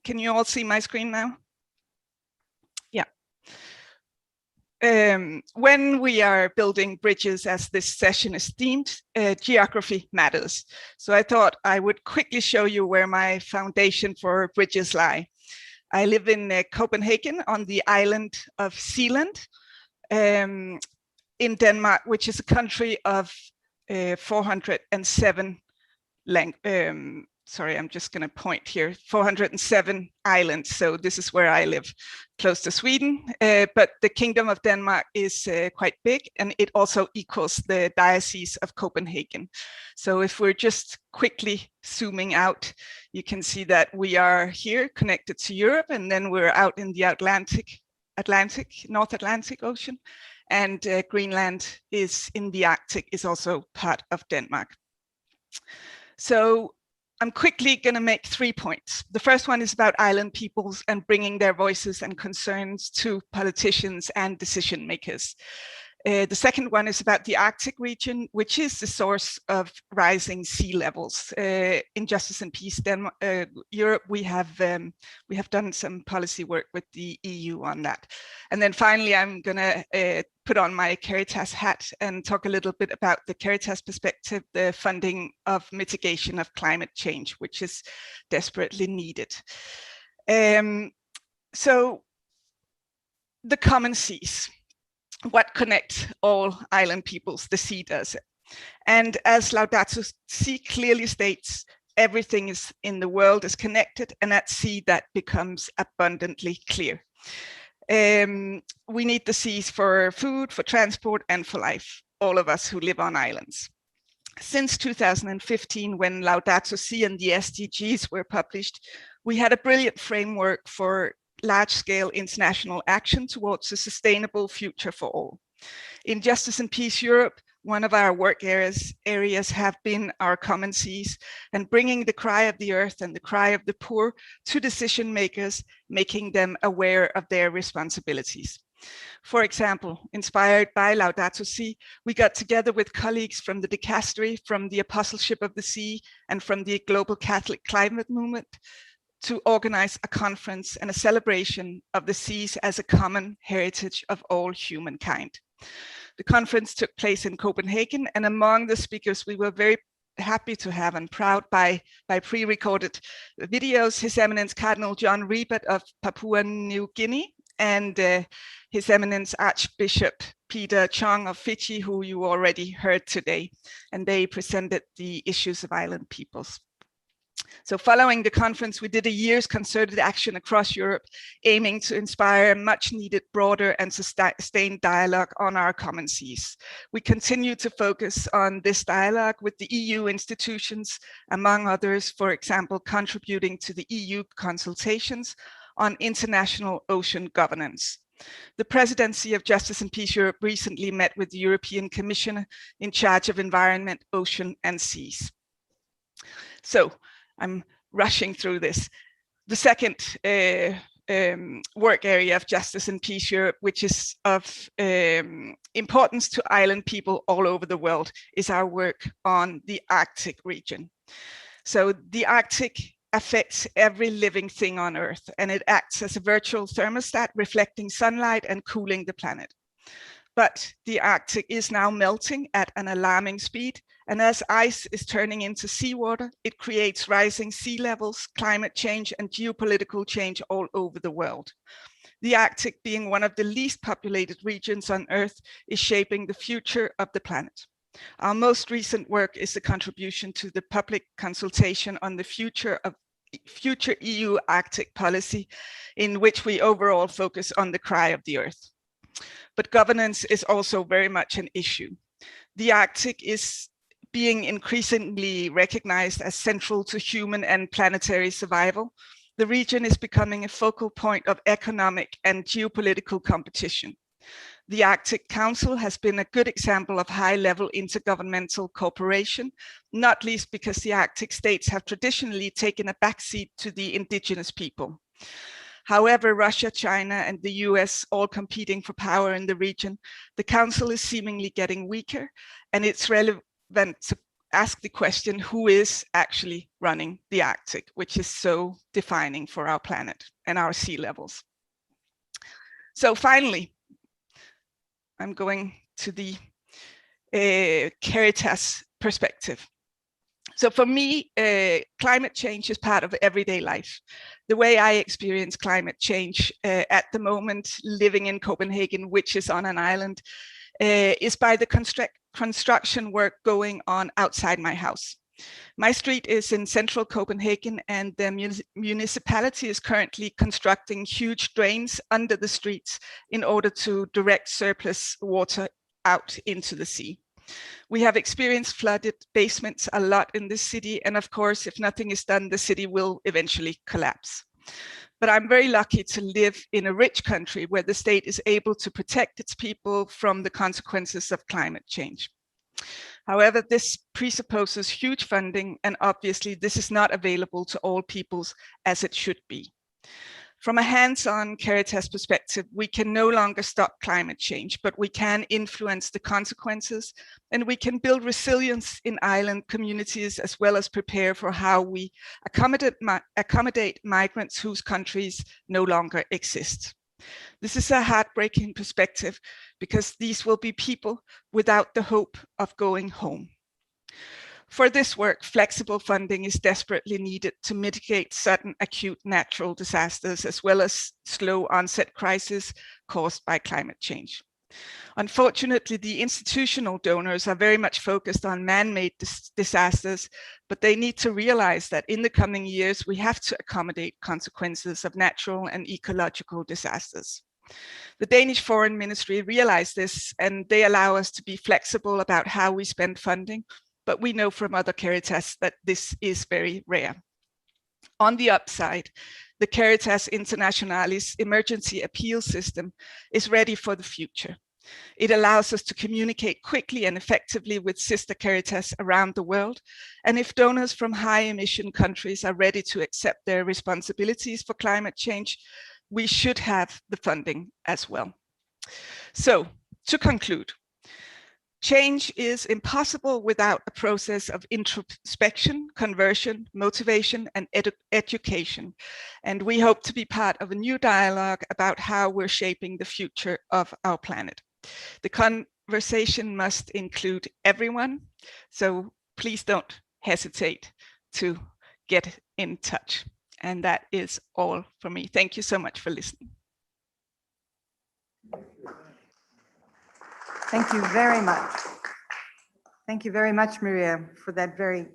you all see my screen now? Yeah. When we are building bridges, as this session is themed, geography matters. So I thought I would quickly show you where my foundation for bridges lie. I live in Copenhagen on the island of Zealand in Denmark, which is a country of 407 sorry, I'm just going to point here, 407 islands. So this is where I live, close to Sweden. But the Kingdom of Denmark is quite big, and it also equals the Diocese of Copenhagen. So if we're just quickly zooming out, you can see that we are here connected to Europe, and then we're out in the North Atlantic Ocean. And Greenland is in the Arctic, is also part of Denmark. So I'm quickly going to make 3 points. The first one is about island peoples and bringing their voices and concerns to politicians and decision makers. The second one is about the Arctic region, which is the source of rising sea levels. In Justice and Peace Europe, we have done some policy work with the EU on that. And then finally, I'm going to put on my Caritas hat and talk a little bit about the Caritas perspective, the funding of mitigation of climate change, which is desperately needed. So the common seas. What connects all island peoples? The sea does it. And as Laudato Si clearly states, everything is in the world is connected, and at sea that becomes abundantly clear. We need the seas for food, for transport, and for life, all of us who live on islands. Since 2015, when Laudato Si and the SDGs were published, we had a brilliant framework for large-scale international action towards a sustainable future for all. In Justice and Peace Europe, one of our work areas have been our common seas and bringing the cry of the earth and the cry of the poor to decision makers, making them aware of their responsibilities. For example, inspired by Laudato Si, we got together with colleagues from the Dicastery, from the Apostleship of the Sea, and from the Global Catholic Climate Movement to organize a conference and a celebration of the seas as a common heritage of all humankind. The conference took place in Copenhagen, and among the speakers we were very happy to have and proud by pre-recorded videos, His Eminence Cardinal John Rebert of Papua New Guinea and His Eminence Archbishop Peter Chong of Fiji, who you already heard today, and they presented the issues of island peoples. So following the conference, we did a year's concerted action across Europe, aiming to inspire much needed broader and sustained dialogue on our common seas. We continue to focus on this dialogue with the EU institutions, among others, for example, contributing to the EU consultations on international ocean governance. The Presidency of Justice and Peace Europe recently met with the European Commissioner in charge of environment, ocean, and seas. So, I'm rushing through this. The second work area of Justice and Peace Europe, which is of importance to island people all over the world, is our work on the Arctic region. So the Arctic affects every living thing on Earth, and it acts as a virtual thermostat reflecting sunlight and cooling the planet. But the Arctic is now melting at an alarming speed, And as ice is turning into seawater, it creates rising sea levels, climate change, and geopolitical change all over the world. The Arctic, being one of the least populated regions on Earth, is shaping the future of the planet. Our most recent work is the contribution to the public consultation on the future EU Arctic policy, in which we overall focus on the cry of the Earth. But governance is also very much an issue. The Arctic is being increasingly recognized as central to human and planetary survival. The region is becoming a focal point of economic and geopolitical competition. The Arctic Council has been a good example of high-level intergovernmental cooperation, not least because the Arctic states have traditionally taken a backseat to the indigenous people. However, Russia, China, and the US all competing for power in the region, the Council is seemingly getting weaker, and it's relevant to ask the question, who is actually running the Arctic, which is so defining for our planet and our sea levels. So finally, I'm going to the Caritas perspective. So for me, climate change is part of everyday life. The way I experience climate change at the moment, living in Copenhagen, which is on an island, is by the construction work going on outside my house. My street is in central Copenhagen, and the municipality is currently constructing huge drains under the streets in order to direct surplus water out into the sea. We have experienced flooded basements a lot in this city, and of course, if nothing is done, the city will eventually collapse. But I'm very lucky to live in a rich country where the state is able to protect its people from the consequences of climate change. However, this presupposes huge funding, and obviously this is not available to all peoples as it should be. From a hands-on Caritas perspective, we can no longer stop climate change, but we can influence the consequences, and we can build resilience in island communities, as well as prepare for how we accommodate migrants whose countries no longer exist. This is a heartbreaking perspective because these will be people without the hope of going home. For this work, flexible funding is desperately needed to mitigate sudden acute natural disasters, as well as slow onset crises caused by climate change. Unfortunately, the institutional donors are very much focused on man-made disasters, but they need to realize that in the coming years, we have to accommodate consequences of natural and ecological disasters. The Danish Foreign Ministry realized this, and they allow us to be flexible about how we spend funding, but we know from other Caritas that this is very rare. On the upside, the Caritas Internationalis emergency appeal system is ready for the future. It allows us to communicate quickly and effectively with sister Caritas around the world. And if donors from high emission countries are ready to accept their responsibilities for climate change, we should have the funding as well. So to conclude, change is impossible without a process of introspection, conversion, motivation, and education. And we hope to be part of a new dialogue about how we're shaping the future of our planet. The conversation must include everyone, so please don't hesitate to get in touch. And that is all for me. Thank you so much for listening. Thank you very much. Thank you very much, Maria, for that very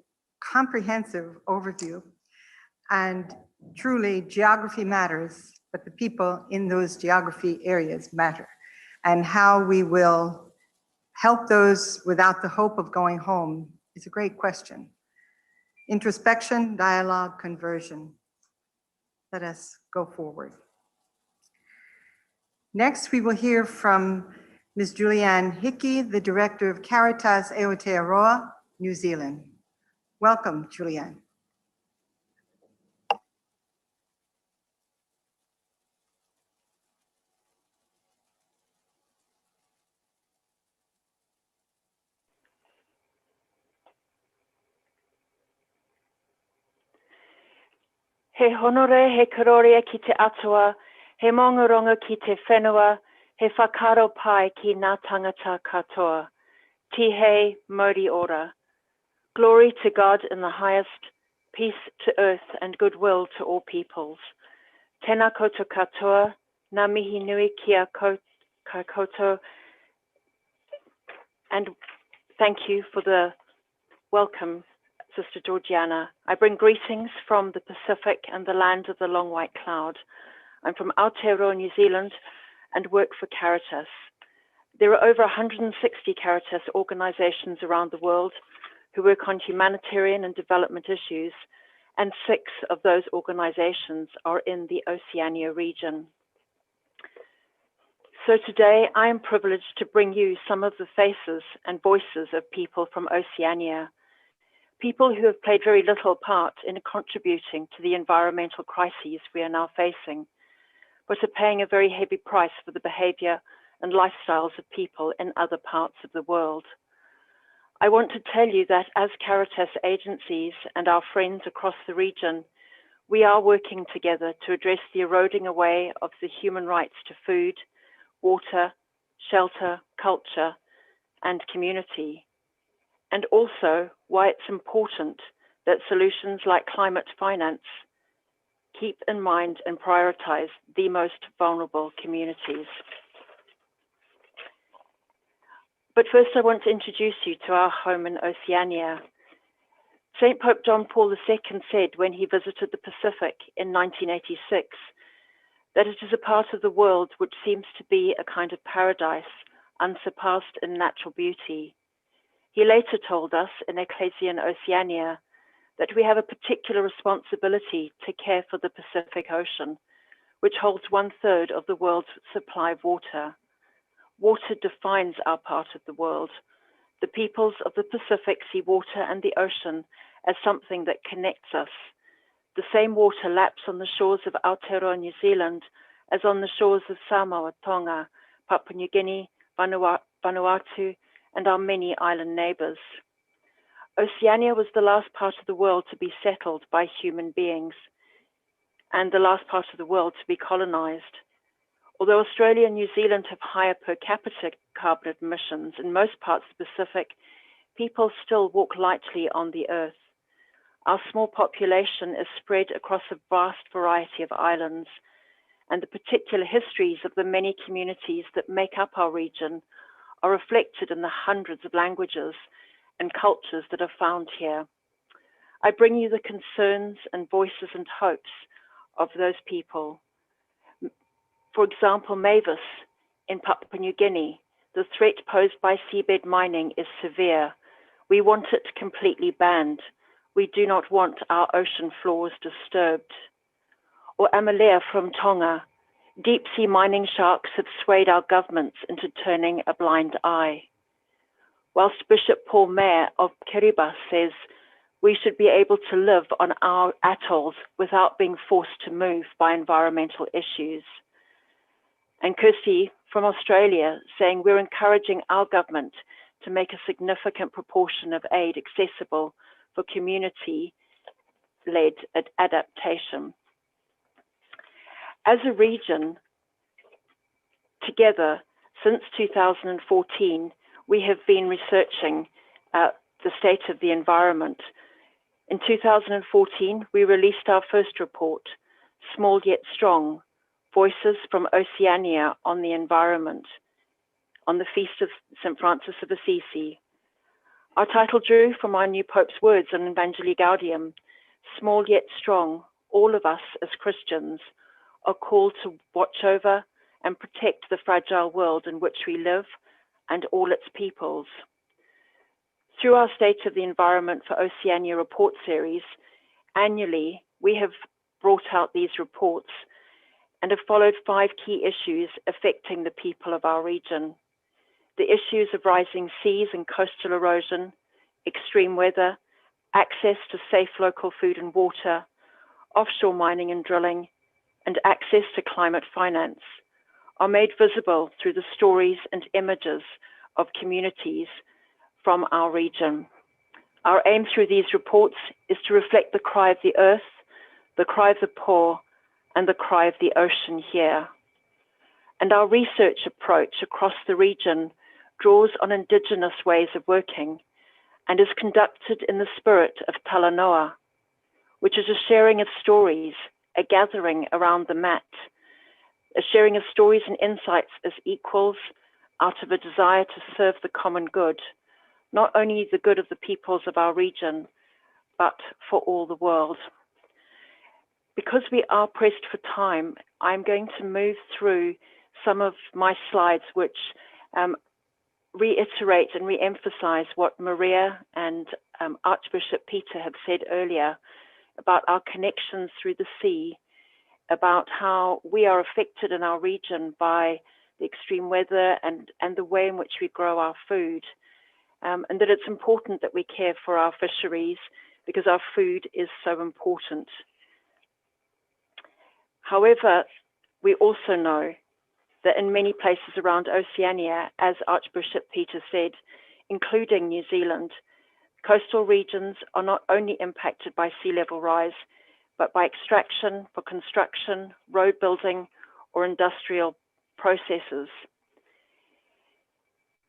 comprehensive overview. And truly, geography matters, but the people in those geography areas matter. And how we will help those without the hope of going home is a great question. Introspection, dialogue, conversion. Let us go forward. Next, we will hear from Ms. Julianne Hickey, the Director of Caritas Aotearoa, New Zealand. Welcome, Julianne. He honore, he karoria ki te atua, he maungaronga ki te whenua, he whakaro pai ki ngā tangata katoa. Tihei, mauri ora. Glory to God in the highest, peace to earth and goodwill to all peoples. Tēnā koutou katoa, ngā mihi nui kia koto, and thank you for the welcome, Sister Georgiana. I bring greetings from the Pacific and the land of the long white cloud. I'm from Aotearoa, New Zealand, and work for Caritas. There are over 160 Caritas organizations around the world who work on humanitarian and development issues, and 6 of those organizations are in the Oceania region. So today I am privileged to bring you some of the faces and voices of people from Oceania, people who have played very little part in contributing to the environmental crises we are now facing, but are paying a very heavy price for the behavior and lifestyles of people in other parts of the world. I want to tell you that as Caritas agencies and our friends across the region, we are working together to address the eroding away of the human rights to food, water, shelter, culture, and community, and also why it's important that solutions like climate finance keep in mind and prioritize the most vulnerable communities. But first I want to introduce you to our home in Oceania. St. Pope John Paul II said when he visited the Pacific in 1986 that it is a part of the world which seems to be a kind of paradise, unsurpassed in natural beauty. He later told us in Ecclesia in Oceania that we have a particular responsibility to care for the Pacific Ocean, which holds 1/3 of the world's supply of water. Water defines our part of the world. The peoples of the Pacific see water and the ocean as something that connects us. The same water laps on the shores of Aotearoa, New Zealand, as on the shores of Samoa, Tonga, Papua New Guinea, Vanuatu, and our many island neighbors. Oceania was the last part of the world to be settled by human beings and the last part of the world to be colonized. Although Australia and New Zealand have higher per capita carbon emissions, in most parts of the Pacific, people still walk lightly on the earth. Our small population is spread across a vast variety of islands, and the particular histories of the many communities that make up our region are reflected in the hundreds of languages and cultures that are found here. I bring you the concerns and voices and hopes of those people. For example, Mavis in Papua New Guinea, the threat posed by seabed mining is severe. We want it completely banned. We do not want our ocean floors disturbed. Or Amalea from Tonga, deep sea mining sharks have swayed our governments into turning a blind eye. Whilst Bishop Paul Mayer of Caritas says we should be able to live on our atolls without being forced to move by environmental issues. And Kirsty from Australia saying we're encouraging our government to make a significant proportion of aid accessible for community-led adaptation. As a region, together, since 2014, we have been researching the state of the environment. In 2014, we released our first report, Small Yet Strong, Voices from Oceania on the Environment, on the Feast of St. Francis of Assisi. Our title drew from our new Pope's words on Evangelii Gaudium, small yet strong, all of us as Christians are called to watch over and protect the fragile world in which we live and all its peoples. Through our State of the Environment for Oceania report series, annually we have brought out these reports and have followed 5 key issues affecting the people of our region. The issues of rising seas and coastal erosion, extreme weather, access to safe local food and water, offshore mining and drilling, and access to climate finance are made visible through the stories and images of communities from our region. Our aim through these reports is to reflect the cry of the earth, the cry of the poor, and the cry of the ocean here. And our research approach across the region draws on indigenous ways of working and is conducted in the spirit of Talanoa, which is a sharing of stories, a gathering around the mat, a sharing of stories and insights as equals out of a desire to serve the common good, not only the good of the peoples of our region, but for all the world. Because we are pressed for time, I'm going to move through some of my slides which reiterate and re-emphasize what Maria and Archbishop Peter have said earlier about our connections through the sea, about how we are affected in our region by the extreme weather and the way in which we grow our food, and that it's important that we care for our fisheries because our food is so important. However, we also know that in many places around Oceania, as Archbishop Peter said, including New Zealand, coastal regions are not only impacted by sea level rise, but by extraction for construction, road building, or industrial processes.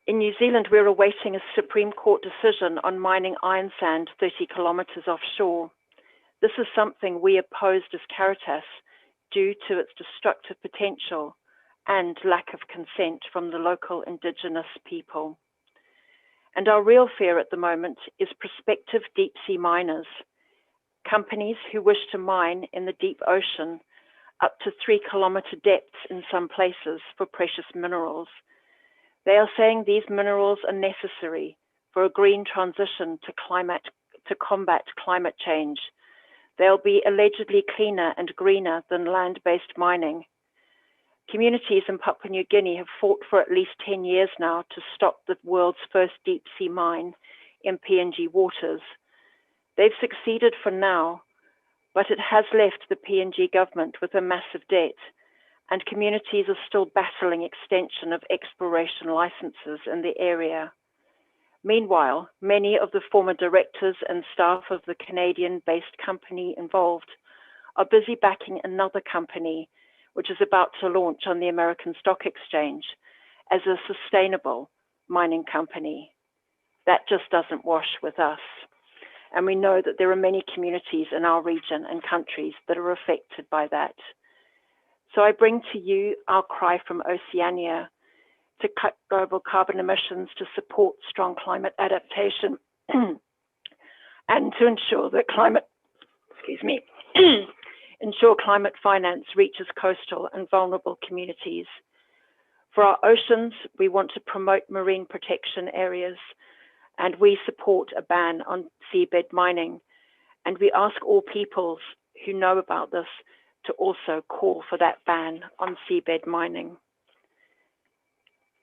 In New Zealand, we're awaiting a Supreme Court decision on mining iron sand 30 kilometers offshore. This is something we opposed as Caritas due to its destructive potential and lack of consent from the local indigenous people. And our real fear at the moment is prospective deep sea miners, companies who wish to mine in the deep ocean up to 3-kilometer depths in some places for precious minerals. They are saying these minerals are necessary for a green transition to combat climate change. They'll be allegedly cleaner and greener than land-based mining. Communities in Papua New Guinea have fought for at least 10 years now to stop the world's first deep sea mine in PNG waters. They've succeeded for now, but it has left the PNG government with a massive debt, and communities are still battling extension of exploration licenses in the area. Meanwhile, many of the former directors and staff of the Canadian-based company involved are busy backing another company which is about to launch on the American Stock Exchange as a sustainable mining company. That just doesn't wash with us. And we know that there are many communities in our region and countries that are affected by that. So I bring to you our cry from Oceania to cut global carbon emissions, to support strong climate adaptation, and to ensure that ensure climate finance reaches coastal and vulnerable communities. For our oceans, we want to promote marine protection areas, and we support a ban on seabed mining. And we ask all peoples who know about this to also call for that ban on seabed mining.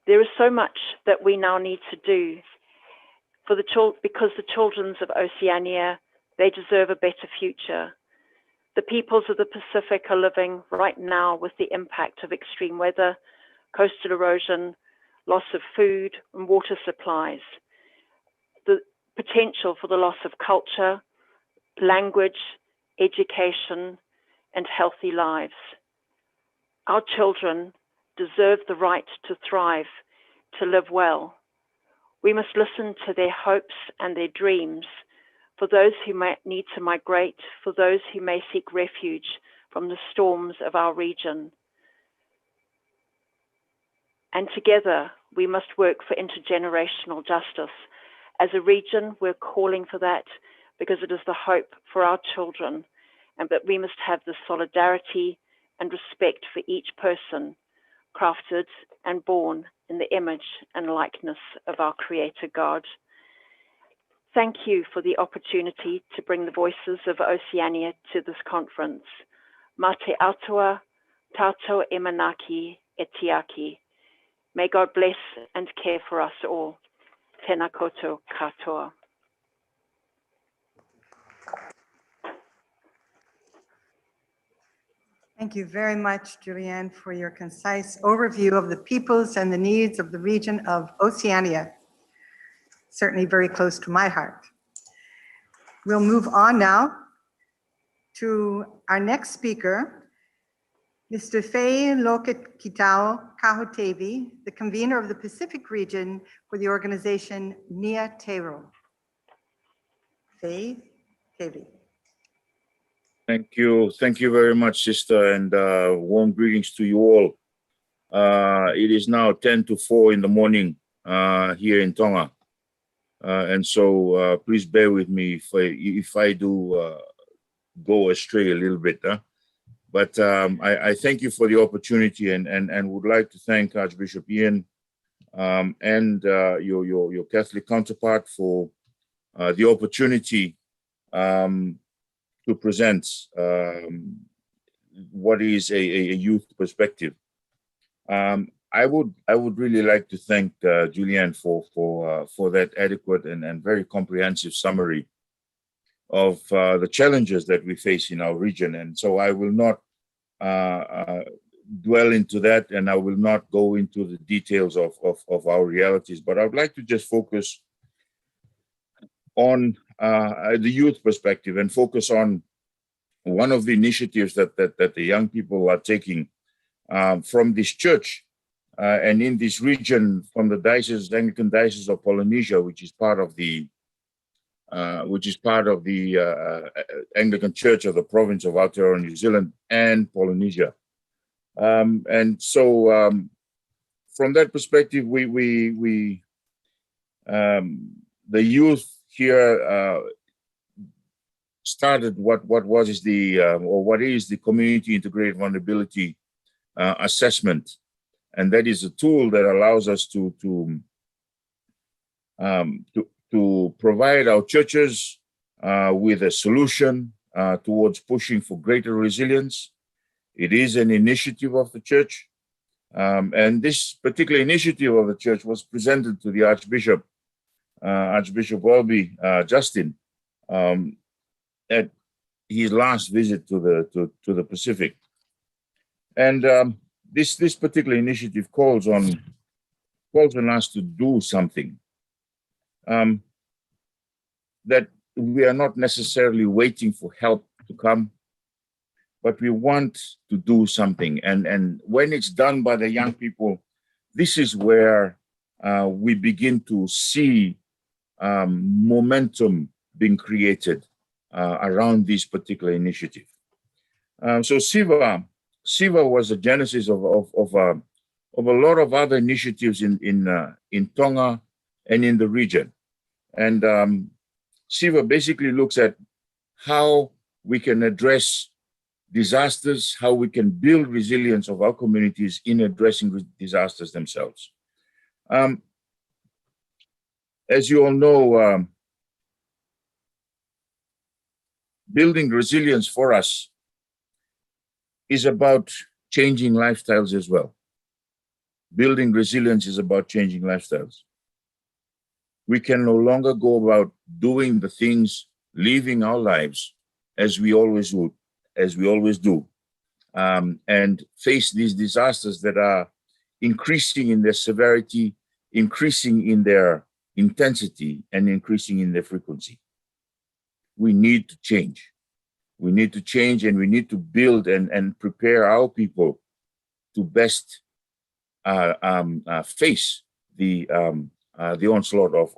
There is so much that we now need to do because the children of Oceania, they deserve a better future. The peoples of the Pacific are living right now with the impact of extreme weather, coastal erosion, loss of food and water supplies, the potential for the loss of culture, language, education, and healthy lives. Our children deserve the right to thrive, to live well. We must listen to their hopes and their dreams, for those who might need to migrate, for those who may seek refuge from the storms of our region. And together, we must work for intergenerational justice. As a region, we're calling for that because it is the hope for our children, and that we must have the solidarity and respect for each person, crafted and born in the image and likeness of our Creator God. Thank you for the opportunity to bring the voices of Oceania to this conference. Mā te atua, tātou e manaki e tiaki. May God bless and care for us all. Tēnā koutou katoa. Thank you very much, Julianne, for your concise overview of the peoples and the needs of the region of Oceania. Certainly very close to my heart. We'll move on now to our next speaker, Mr. Faye Loket Kitao Kahotevi, the convener of the Pacific region for the organization Nia Tero. faith. Kevi. Thank you very much, sister, and warm greetings to you all. It is now 10 to 4 in the morning here in Tonga. And so please bear with me if I do go astray a little bit. But I thank you for the opportunity and would like to thank Archbishop Ian and your Catholic counterpart for the opportunity to present what is a youth perspective. I would really like to thank Julianne for that adequate and very comprehensive summary of the challenges that we face in our region. And so I will not dwell into that, and I will not go into the details of our realities, but I would like to just focus on the youth perspective and focus on one of the initiatives that the young people are taking from this church and in this region, from the Anglican Diocese of Polynesia, which is part of the Anglican Church of the province of Aotearoa, New Zealand, and Polynesia. And so, from that perspective, the youth here started what is the community integrated vulnerability assessment, and that is a tool that allows us to provide our churches with a solution towards pushing for greater resilience. It is an initiative of the church, and this particular initiative of the church was presented to the Archbishop Welby Justin at his last visit to the Pacific. And this particular initiative calls on us to do something. That we are not necessarily waiting for help to come, but we want to do something. And when it's done by the young people, this is where we begin to see momentum being created around this particular initiative. So Siva was the genesis of a lot of other initiatives in Tonga and in the region. And Siva basically looks at how we can address disasters, how we can build resilience of our communities in addressing disasters themselves. As you all know, building resilience for us is about changing lifestyles as well. Building resilience is about changing lifestyles. We can no longer go about doing the things, living our lives as we always do, and face these disasters that are increasing in their severity, increasing in their intensity, and increasing in their frequency. We need to change. We need to change, and we need to build and prepare our people to best face the onslaught of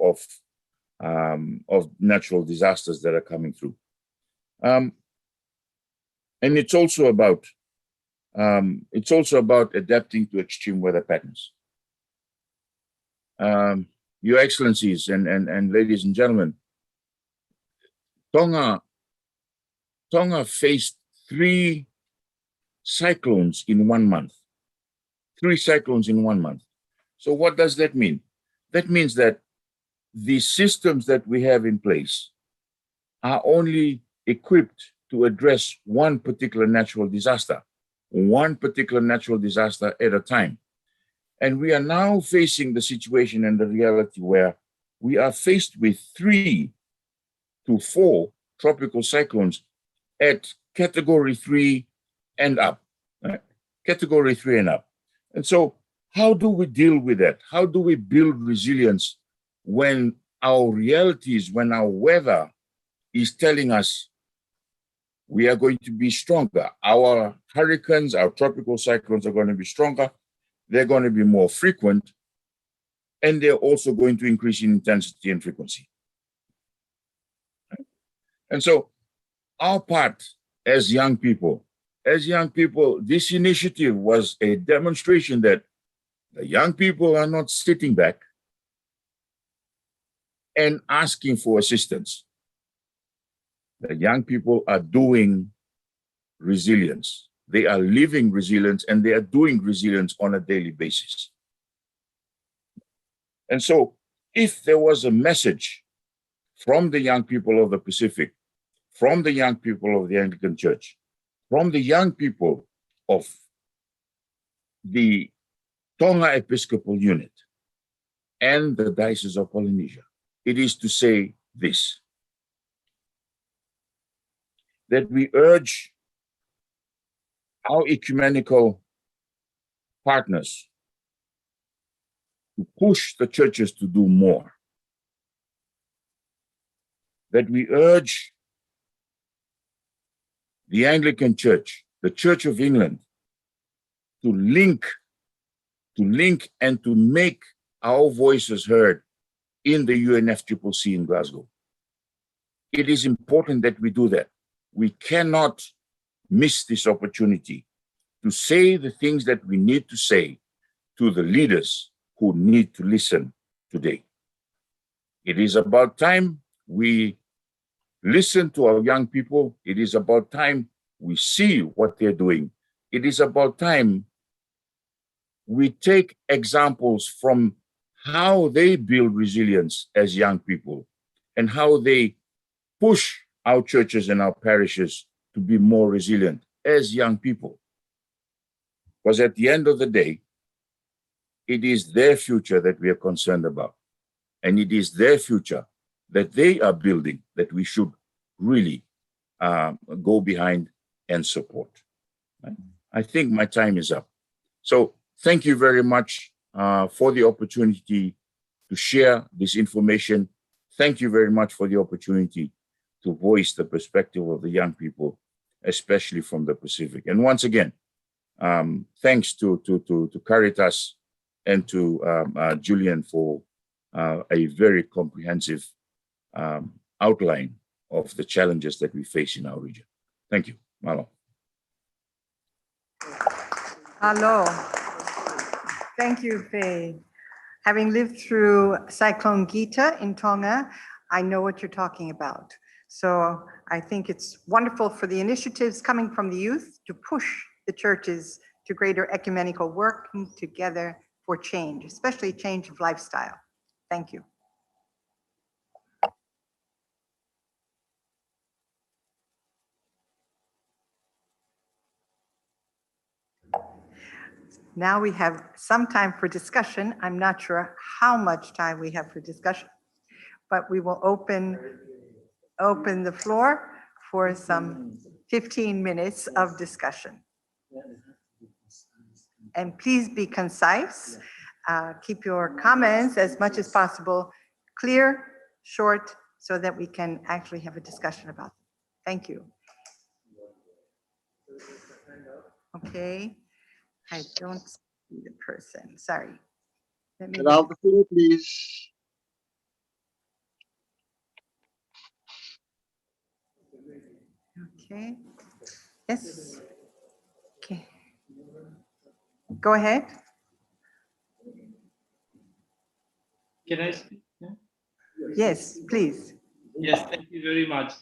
natural disasters that are coming through. And it's also about adapting to extreme weather patterns. Your Excellencies and ladies and gentlemen, Tonga faced 3 cyclones in 1 month. 3 cyclones in 1 month. So what does that mean? That means that the systems that we have in place are only equipped to address one particular natural disaster at a time. And we are now facing the situation and the reality where we are faced with 3 to 4 tropical cyclones at category 3 and up. Right? Category 3 and up. And so how do we deal with that? How do we build resilience when our realities, when our weather is telling us we are going to be stronger? Our hurricanes, our tropical cyclones are going to be stronger. They're going to be more frequent, and they're also going to increase in intensity and frequency. And so our part as young people, this initiative was a demonstration that the young people are not sitting back and asking for assistance. The young people are doing resilience. They are living resilience, and they are doing resilience on a daily basis. And so if there was a message from the young people of the Pacific, from the young people of the Anglican Church, from the young people of the Tonga Episcopal Unit and the Diocese of Polynesia, it is to say this, that we urge our ecumenical partners to push the churches to do more. That we urge the Anglican Church, the Church of England, to link and to make our voices heard in the UNFCCC in Glasgow. It is important that we do that. We cannot miss this opportunity to say the things that we need to say to the leaders who need to listen today. It is about time we listen to our young people. It is about time we see what they're doing. It is about time we take examples from how they build resilience as young people and how they push our churches and our parishes to be more resilient as young people. Because at the end of the day, it is their future that we are concerned about. And it is their future that they are building that we should really go behind and support. I think my time is up. So thank you very much for the opportunity to share this information. Thank you very much for the opportunity to voice the perspective of the young people, especially from the Pacific. And once again, thanks to Caritas and to Julianne for a very comprehensive outline of the challenges that we face in our region. Thank you. Malo. Hello. Thank you, Faye. Having lived through Cyclone Gita in Tonga, I know what you're talking about. So I think it's wonderful for the initiatives coming from the youth to push the churches to greater ecumenical working together for change, especially change of lifestyle. Thank you. Now we have some time for discussion. I'm not sure how much time we have for discussion, but we will open the floor for some 15 minutes of discussion. And please be concise. Keep your comments as much as possible clear, short, so that we can actually have a discussion about them. Thank you. Okay. I don't see the person. Sorry. Let me Allow the floor, please. Okay. Yes. Okay. Go ahead. Can I speak? Yeah? Yes, please. Yes, thank you very much.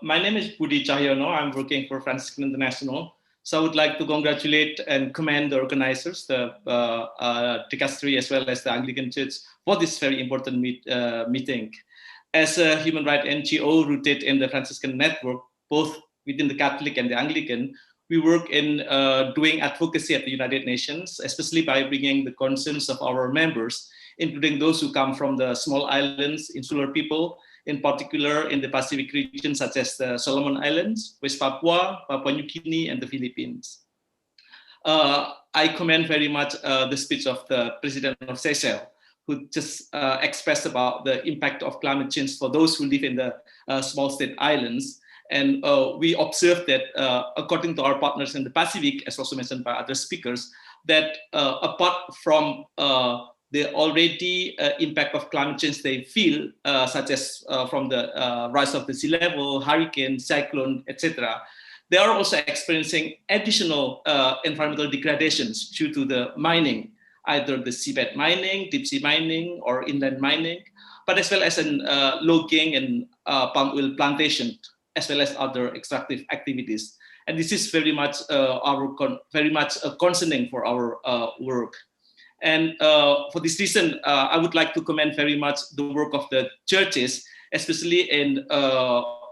My name is Budi Cahyono. I'm working for Franciscan International. So I would like to congratulate and commend the organizers, the Dicastery as well as the Anglican Church for this very important meeting. As a human rights NGO rooted in the Franciscan network, both within the Catholic and the Anglican, we work in doing advocacy at the United Nations, especially by bringing the concerns of our members, including those who come from the small islands, insular people, in particular in the Pacific region, such as the Solomon Islands, West Papua, Papua New Guinea, and the Philippines. I commend very much the speech of the President of Seychelles, who just expressed about the impact of climate change for those who live in the small state islands. And we observed that according to our partners in the Pacific, as also mentioned by other speakers, that apart from the already impact of climate change they feel, such as from the rise of the sea level, hurricane, cyclone, etc., they are also experiencing additional environmental degradations due to the mining, either the seabed mining, deep sea mining, or inland mining, but as well as in logging and palm oil plantation, as well as other extractive activities. And this is very much concerning for our work. And for this reason, I would like to commend very much the work of the churches, especially in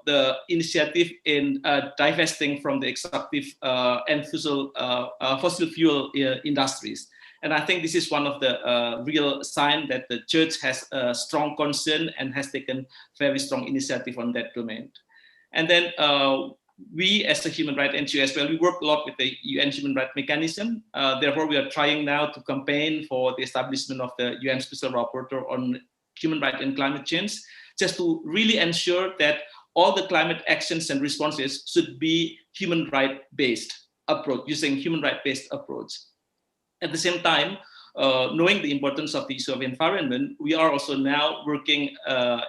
the initiative in divesting from the extractive and fossil fuel industries. And I think this is one of the real signs that the church has a strong concern and has taken very strong initiative on that domain. And then we as a human rights NGO as well, we work a lot with the UN Human Rights Mechanism. Therefore, we are trying now to campaign for the establishment of the UN Special Rapporteur on Human Rights and Climate Change, just to really ensure that all the climate actions and responses should be human rights based approach, using human rights based approach. At the same time, knowing the importance of the issue of environment, we are also now working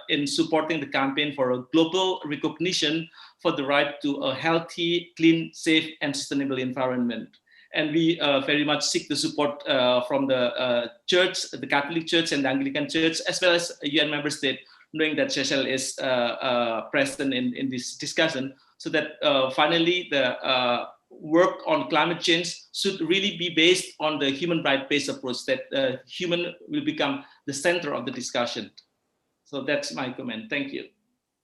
in supporting the campaign for a global recognition for the right to a healthy, clean, safe, and sustainable environment. And we very much seek the support from the church, the Catholic Church and the Anglican Church, as well as a UN member state, knowing that Seychelles is present in this discussion, so that finally the work on climate change should really be based on the human rights-based approach, that human will become the center of the discussion. So that's my comment. Thank you.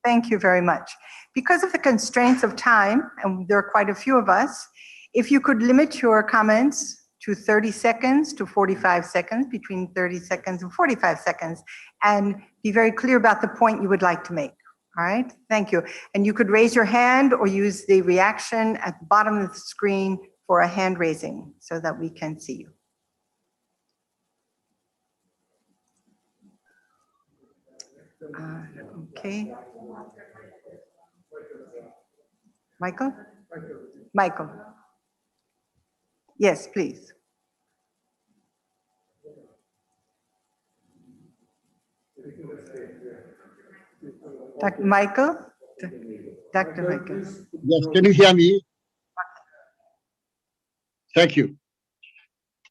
Thank you very much. Because of the constraints of time, and there are quite a few of us, if you could limit your comments to 30 seconds to 45 seconds, between 30 seconds and 45 seconds, and be very clear about the point you would like to make. All right, thank you. And you could raise your hand or use the reaction at the bottom of the screen for a hand raising so that we can see you. Okay. Michael? Michael. Yes, please. Dr. Michael? Dr. Michael. Yes, can you hear me? Thank you.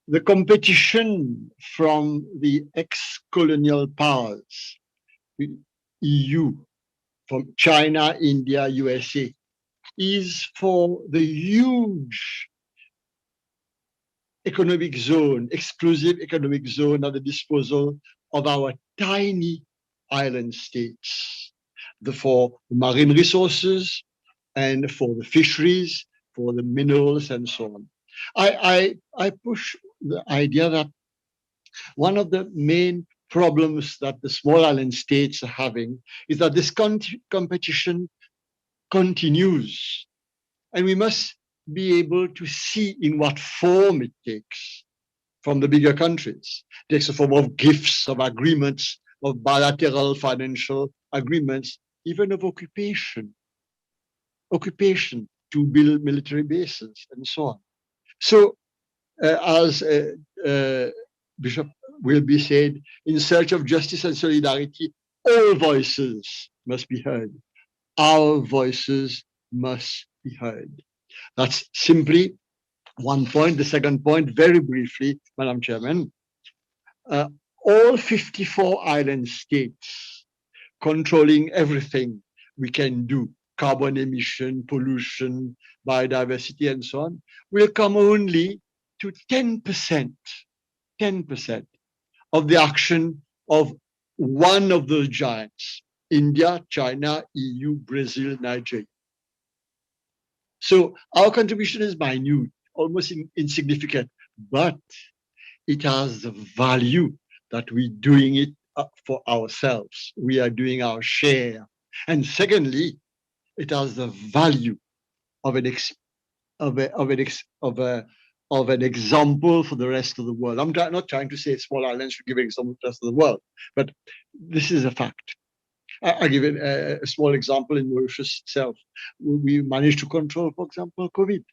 The competition from the ex-colonial powers, EU, from China, India, USA, is for the huge economic zone, exclusive economic zone at the disposal of our tiny island states, for marine resources and for the fisheries, for the minerals and so on. I push the idea that one of the main problems that the small island states are having is that this competition continues, and we must be able to see in what form it takes from the bigger countries. It takes a form of gifts, of agreements, of bilateral financial agreements, even of occupation to build military bases and so on. So as Bishop Wilby said, in search of justice and solidarity, all voices must be heard. Our voices must be heard. That's simply one point. The second point, very briefly, Madam Chairman, all 54 island states controlling everything we can do, carbon emission, pollution, biodiversity, and so on, will come only to 10% of the action of one of those giants, India, China, EU, Brazil, Nigeria. So our contribution is minute, almost insignificant, but it has the value that we're doing it for ourselves. We are doing our share. And secondly, it has the value of an example for the rest of the world. I'm not trying to say small islands should give an example to the rest of the world, but this is a fact. I'll give it a small example in Mauritius itself. We managed to control, for example, COVID.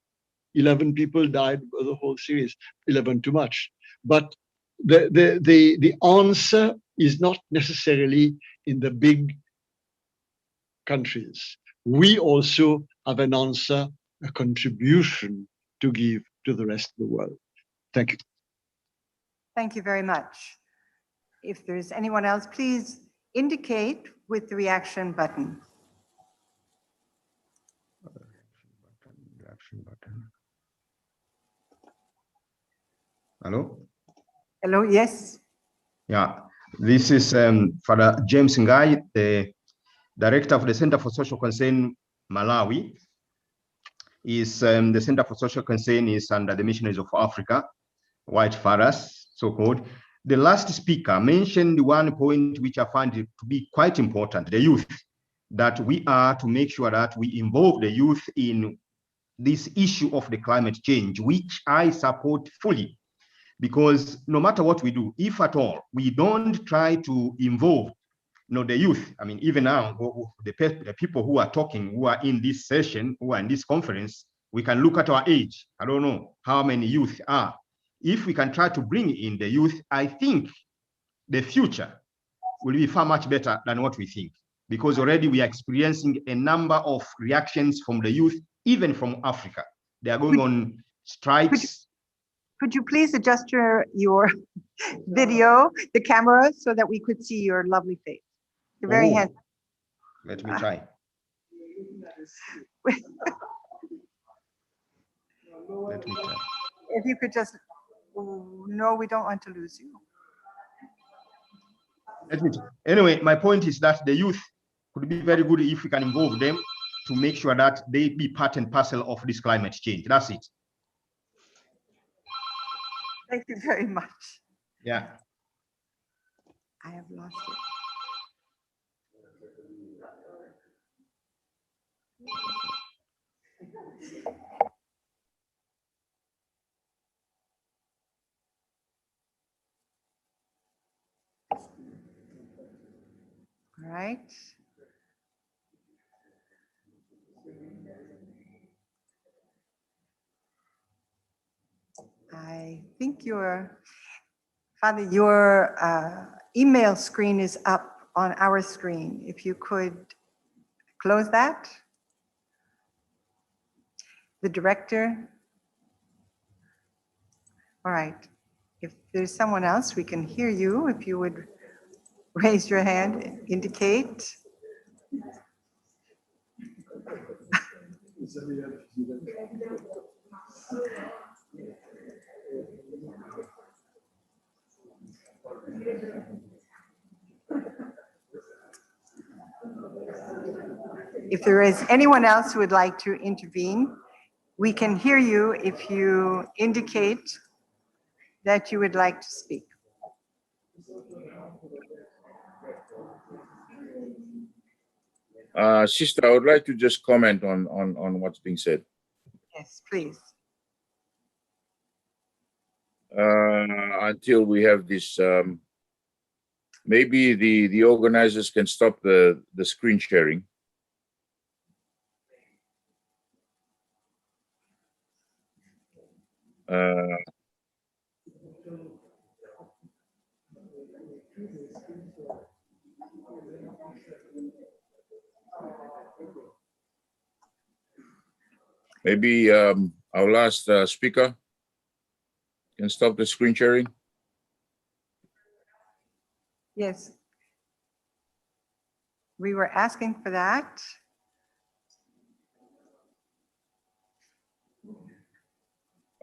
11 people died of the whole series, 11 too much. But the answer is not necessarily in the big countries. We also have an answer, a contribution to give to the rest of the world. Thank you. Thank you very much. If there's anyone else, please indicate with the reaction button. Hello? Hello, yes. Yeah, this is Father James Ngai, the Director of the Center for Social Concern, Malawi. The Center for Social Concern is under the Missionaries of Africa, White Fathers, so-called. The last speaker mentioned one point which I find to be quite important, the youth, that we are to make sure that we involve the youth in this issue of the climate change, which I support fully. Because no matter what we do, if at all, we don't try to involve the youth. I mean, even now, the people who are talking, who are in this session, who are in this conference, we can look at our age. I don't know how many youth are. If we can try to bring in the youth, I think the future will be far much better than what we think. Because already we are experiencing a number of reactions from the youth, even from Africa. They are going on strikes. Could you please adjust your video, the camera, so that we could see your lovely face? You're very handsome. Let me try. Let me try. If you could just, no, we don't want to lose you. Anyway, my point is that the youth could be very good if we can involve them to make sure that they be part and parcel of this climate change. That's it. Thank you very much. Yeah. I have lost it. All right. I think Father, your email screen is up on our screen. If you could close that. The director. All right. If there's someone else, we can hear you. If you would raise your hand, indicate. If there is anyone else who would like to intervene, we can hear you if you indicate that you would like to speak. Sister, I would like to just comment on what's being said. Yes, please. Until we have this, maybe the organizers can stop the screen sharing. Maybe our last speaker can stop the screen sharing. Yes. We were asking for that.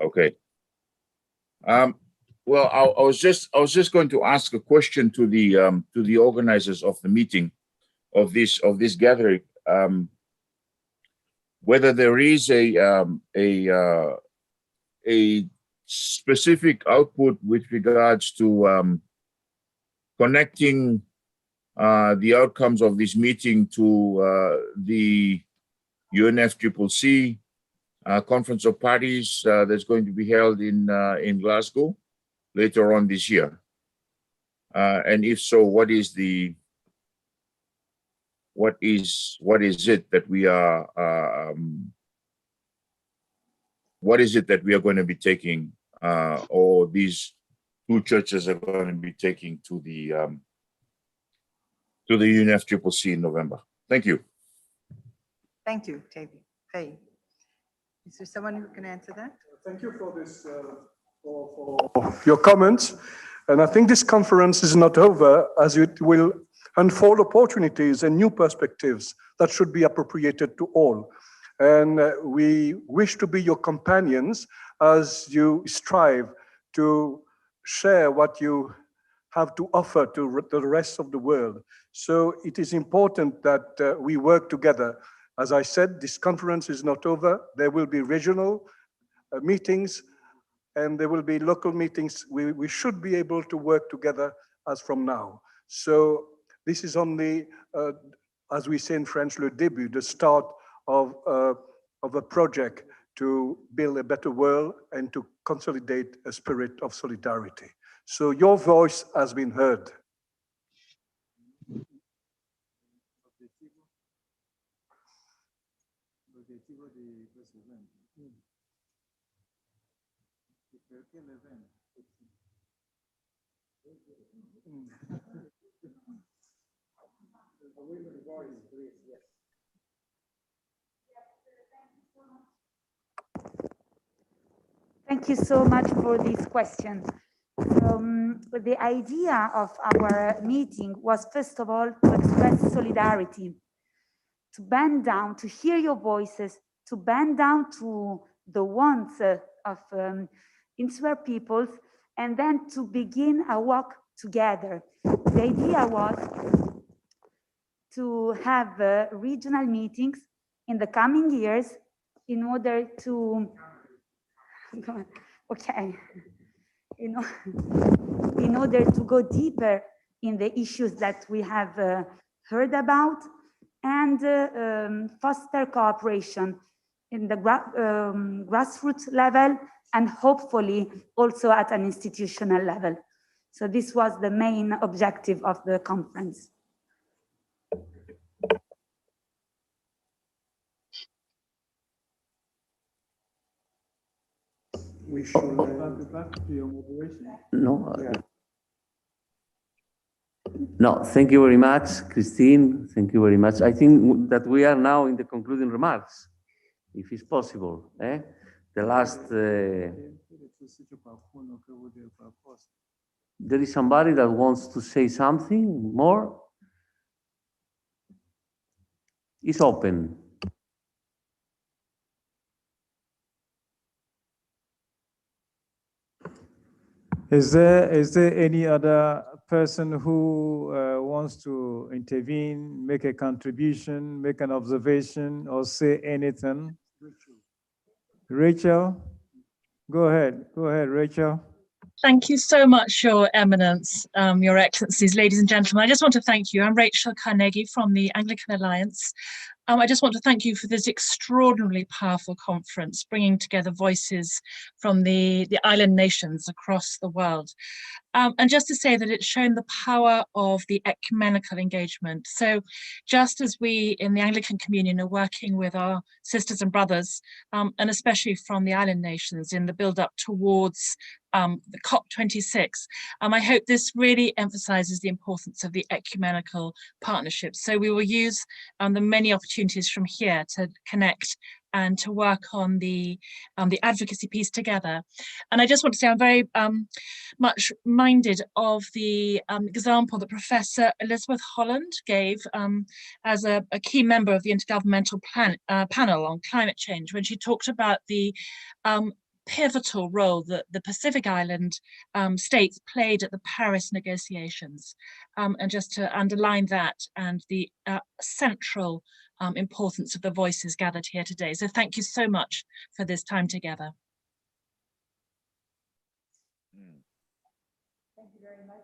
Okay. Well, I was just going to ask a question to the organizers of the meeting, of this gathering, whether there is a specific output with regards to connecting the outcomes of this meeting to the UNFCCC Conference of Parties that's going to be held in Glasgow later on this year, and if so, what is it that we are what is it that we are going to be taking, or these two churches are going to be taking to the UNFCCC in November. Thank you. Thank you, Faye. Is there someone who can answer that? Thank you for this, for your comments. And I think this conference is not over, as it will unfold opportunities and new perspectives that should be appropriated to all. And we wish to be your companions as you strive to share what you have to offer to the rest of the world. So it is important that we work together. As I said, this conference is not over. There will be regional meetings and there will be local meetings. We should be able to work together as from now. So this is only, as we say in French, le début, the start of a project to build a better world and to consolidate a spirit of solidarity. So your voice has been heard. Thank you so much for this question. The idea of our meeting was, first of all, to express solidarity, to bend down, to hear your voices, to bend down to the wants of insular peoples, and then to begin a walk together. The idea was to have regional meetings in the coming years in order to, okay, in order to go deeper in the issues that we have heard about and foster cooperation in the grassroots level and hopefully also at an institutional level. So this was the main objective of the conference. We should back to your moderation. No. No, thank you very much, Christine. Thank you very much. I think that we are now in the concluding remarks, if it's possible. The last, there is somebody that wants to say something more. It's open. Is there any other person who wants to intervene, make a contribution, make an observation, or say anything? Rachel, go ahead, Rachel. Thank you so much, Your Eminence, Your Excellencies, ladies and gentlemen. I just want to thank you. I'm Rachel Carnegie from the Anglican Alliance. I just want to thank you for this extraordinarily powerful conference, bringing together voices from the island nations across the world. And just to say that it's shown the power of the ecumenical engagement. So just as we in the Anglican Communion are working with our sisters and brothers, and especially from the island nations in the build-up towards the COP26, I hope this really emphasizes the importance of the ecumenical partnerships. So we will use the many opportunities from here to connect and to work on the advocacy piece together. And I just want to say I'm very much minded of the example that Professor Elizabeth Holland gave as a key member of the Intergovernmental Panel on Climate Change, when she talked about the pivotal role that the Pacific Island states played at the Paris negotiations. And just to underline that and the central importance of the voices gathered here today. So thank you so much for this time together. Thank you very much.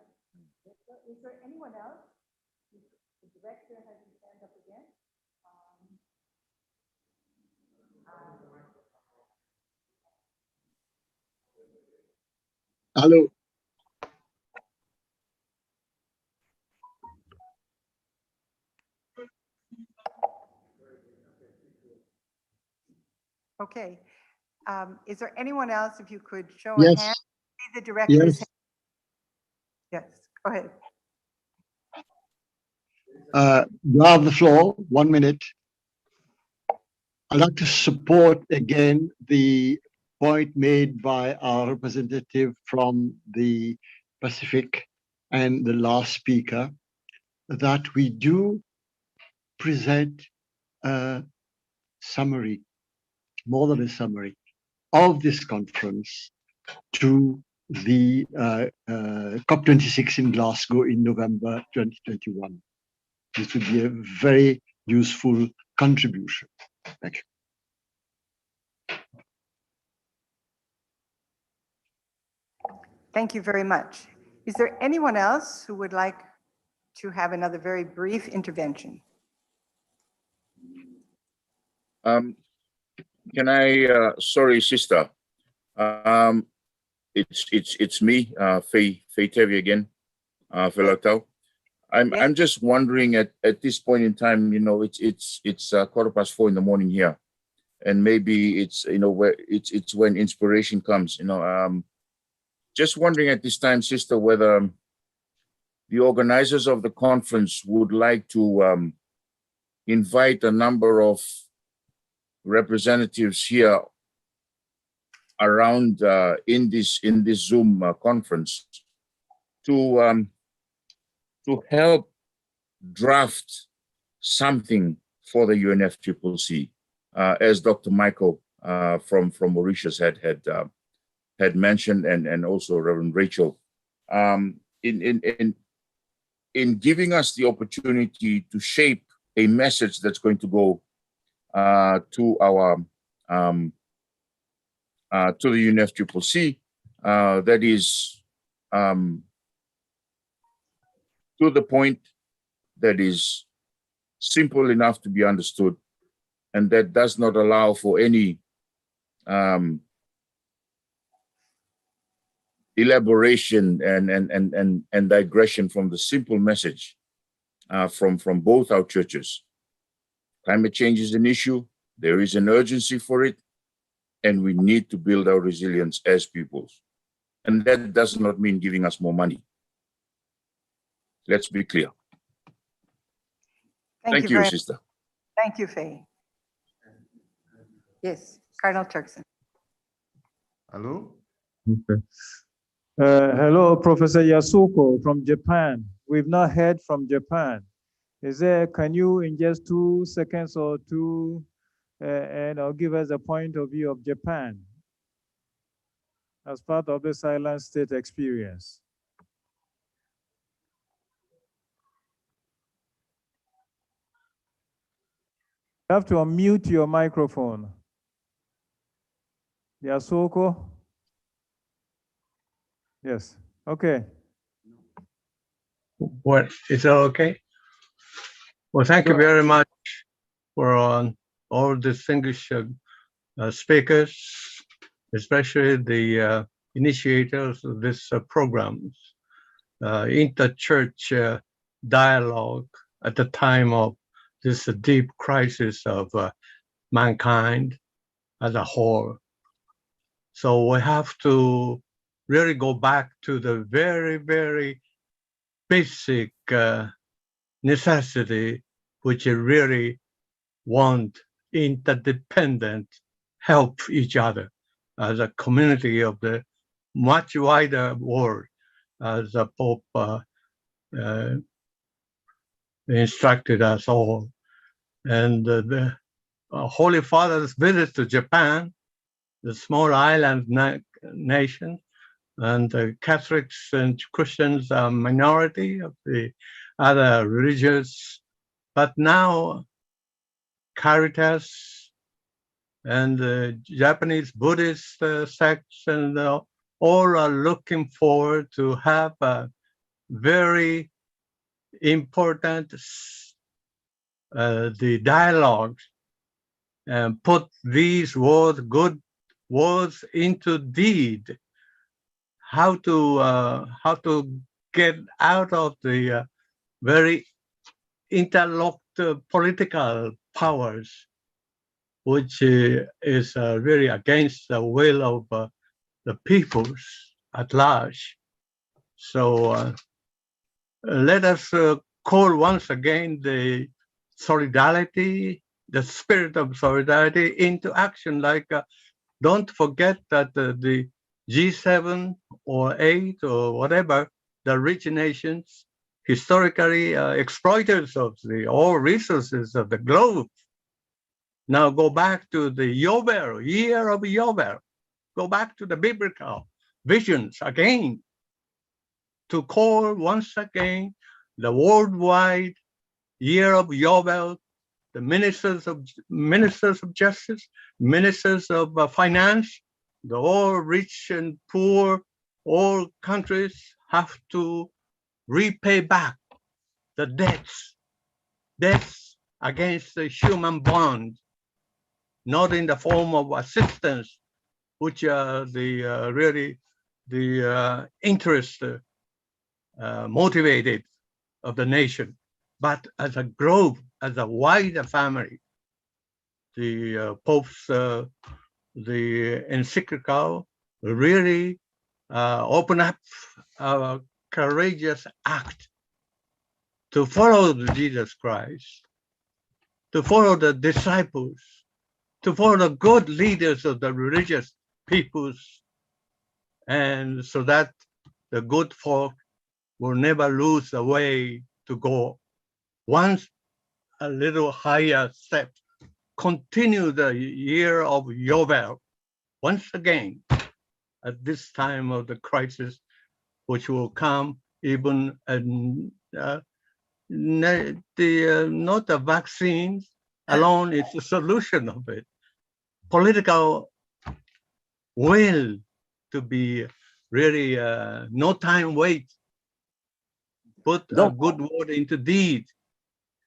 Is there anyone else? The director has his hand up again. Hello. Okay. Is there anyone else, if you could show Yes. a hand? See the director's Yes. hand. Yes, go ahead. You have the floor, 1 minute. I'd like to support again the point made by our representative from the Pacific and the last speaker, that we do present a summary, more than a summary, of this conference to the COP26 in Glasgow in November 2021. This would be a very useful contribution. Thank you. Thank you very much. Is there anyone else who would like to have another very brief intervention? Can I, sorry, sister. It's me, Faye Tevi again, Felotau. I'm just wondering at this point in time, you know, it's 4:15 in the morning here, and maybe it's, you know, where it's when inspiration comes, you know. Just wondering at this time, sister, whether the organizers of the conference would like to invite a number of representatives here around in this Zoom conference to help draft something for the UNFCCC, as Dr. Michael from Mauritius had mentioned, and also Reverend Rachel, in giving us the opportunity to shape a message that's going to go to our to the UNFCCC, that is to the point, that is simple enough to be understood, and that does not allow for any elaboration and digression from the simple message from both our churches. Climate change is an issue. There is an urgency for it, and we need to build our resilience as peoples. And that does not mean giving us more money. Let's be clear. Thank you, sister. Thank you, Faye. Yes, Cardinal Turkson. Hello? Okay. Hello, Professor Yasuko from Japan. We've not heard from Japan. Can you, in just 2 seconds or two, give us a point of view of Japan as part of the silent state experience? You have to unmute your microphone. Yasuko? Yes, okay. What, is that okay? Well, thank you very much for all distinguished speakers, especially the initiators of this programs, inter-church dialogue at the time of this deep crisis of mankind as a whole. So we have to really go back to the very, very basic necessity, which really want interdependent help each other as a community of the much wider world, as the Pope instructed us all. And the Holy Father's visit to Japan, the small island nation, and the Catholics and Christians are minority of the other religions, but now Caritas and the Japanese Buddhist sects and all are looking forward to have a very important the dialogue and put these words, good words, into deed. How to get out of the very interlocked political powers, which is really against the will of the peoples at large. So let us call once again the solidarity, the spirit of solidarity into action. Like, don't forget that the G7 or 8 or whatever, the rich nations, historically exploiters of all resources of the globe. Now go back to the Yovel, year of Yovel. Go back to the biblical visions again to call once again the worldwide year of Yovel, the ministers of justice, ministers of finance, the all rich and poor, all countries have to repay back the debts against the human bond, not in the form of assistance, which are the interest motivated of the nation, but as a group, as a wider family. The Pope's the encyclical really open up a courageous act to follow Jesus Christ, to follow the disciples, to follow the good leaders of the religious peoples, and so that the good folk will never lose the way to go. Once a little higher step, continue the year of Yovel once again at this time of the crisis, which will come even not the vaccines alone is the solution of it. Political will to be really no time wait. Put a good word into deed.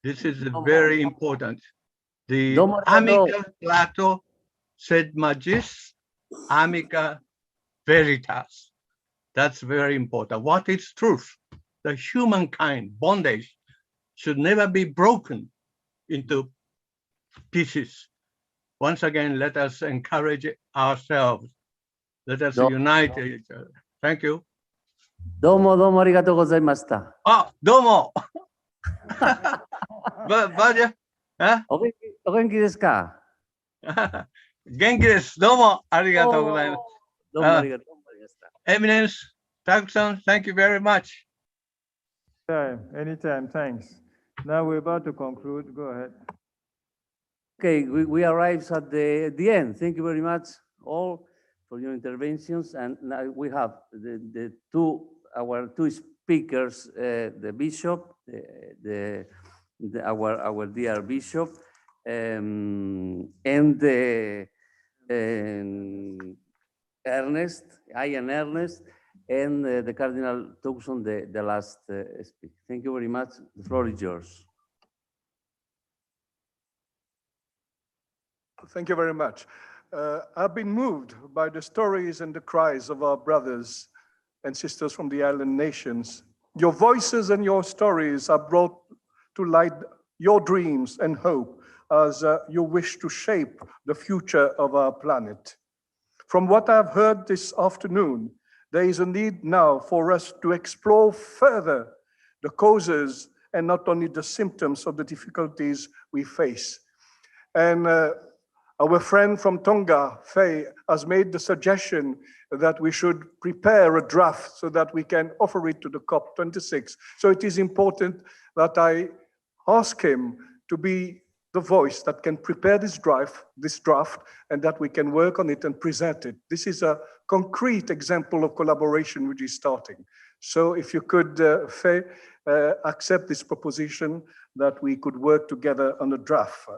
This is very important. The amica Plato sed magis, amica veritas. That's very important. What is truth? The humankind bondage should never be broken into pieces. Once again, let us encourage ourselves. Let us unite each other. Thank you. Domo arigatou gozaimashita. Ah, domo. Ogenki desu ka? Genki desu. Domo arigatou gozaimasu. Domo arigatou gozaimashita. Eminence, Tucson, thank you very much. Anytime, thanks. Now we're about to conclude. Go ahead. Okay, we arrived at the end. Thank you very much all for your interventions. And now we have our two speakers, the bishop, our dear bishop, and Ernest, Ian Ernest, and the Cardinal Tucson, the last speaker. Thank you very much. The floor is yours. Thank you very much. I've been moved by the stories and the cries of our brothers and sisters from the island nations. Your voices and your stories are brought to light your dreams and hope as you wish to shape the future of our planet. From what I've heard this afternoon, there is a need now for us to explore further the causes and not only the symptoms of the difficulties we face. And our friend from Tonga, Faye, has made the suggestion that we should prepare a draft so that we can offer it to the COP26. So it is important that I ask him to be the voice that can prepare this draft, and that we can work on it and present it. This is a concrete example of collaboration which is starting. So if you could, Faye, accept this proposition that we could work together on a draft.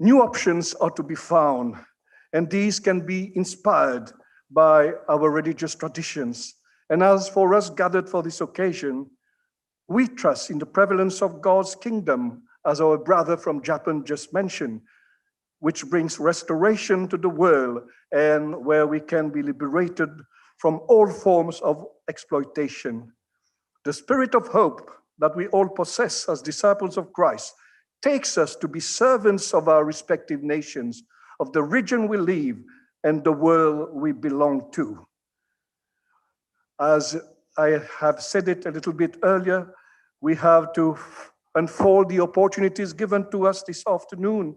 New options are to be found, and these can be inspired by our religious traditions. And as for us gathered for this occasion, we trust in the prevalence of God's kingdom, as our brother from Japan just mentioned, which brings restoration to the world and where we can be liberated from all forms of exploitation. The spirit of hope that we all possess as disciples of Christ takes us to be servants of our respective nations, of the region we live, and the world we belong to. As I have said it a little bit earlier, we have to unfold the opportunities given to us this afternoon.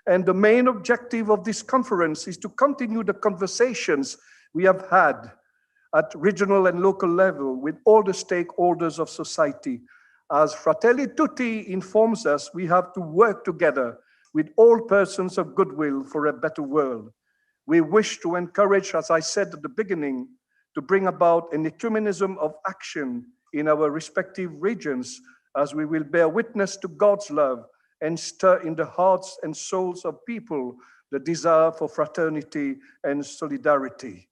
And the main objective of this conference is to continue the conversations we have had at regional and local level with all the stakeholders of society. As Fratelli Tutti informs us, we have to work together with all persons of goodwill for a better world. We wish to encourage, as I said at the beginning, to bring about an ecumenism of action in our respective regions, as we will bear witness to God's love and stir in the hearts and souls of people the desire for fraternity and solidarity.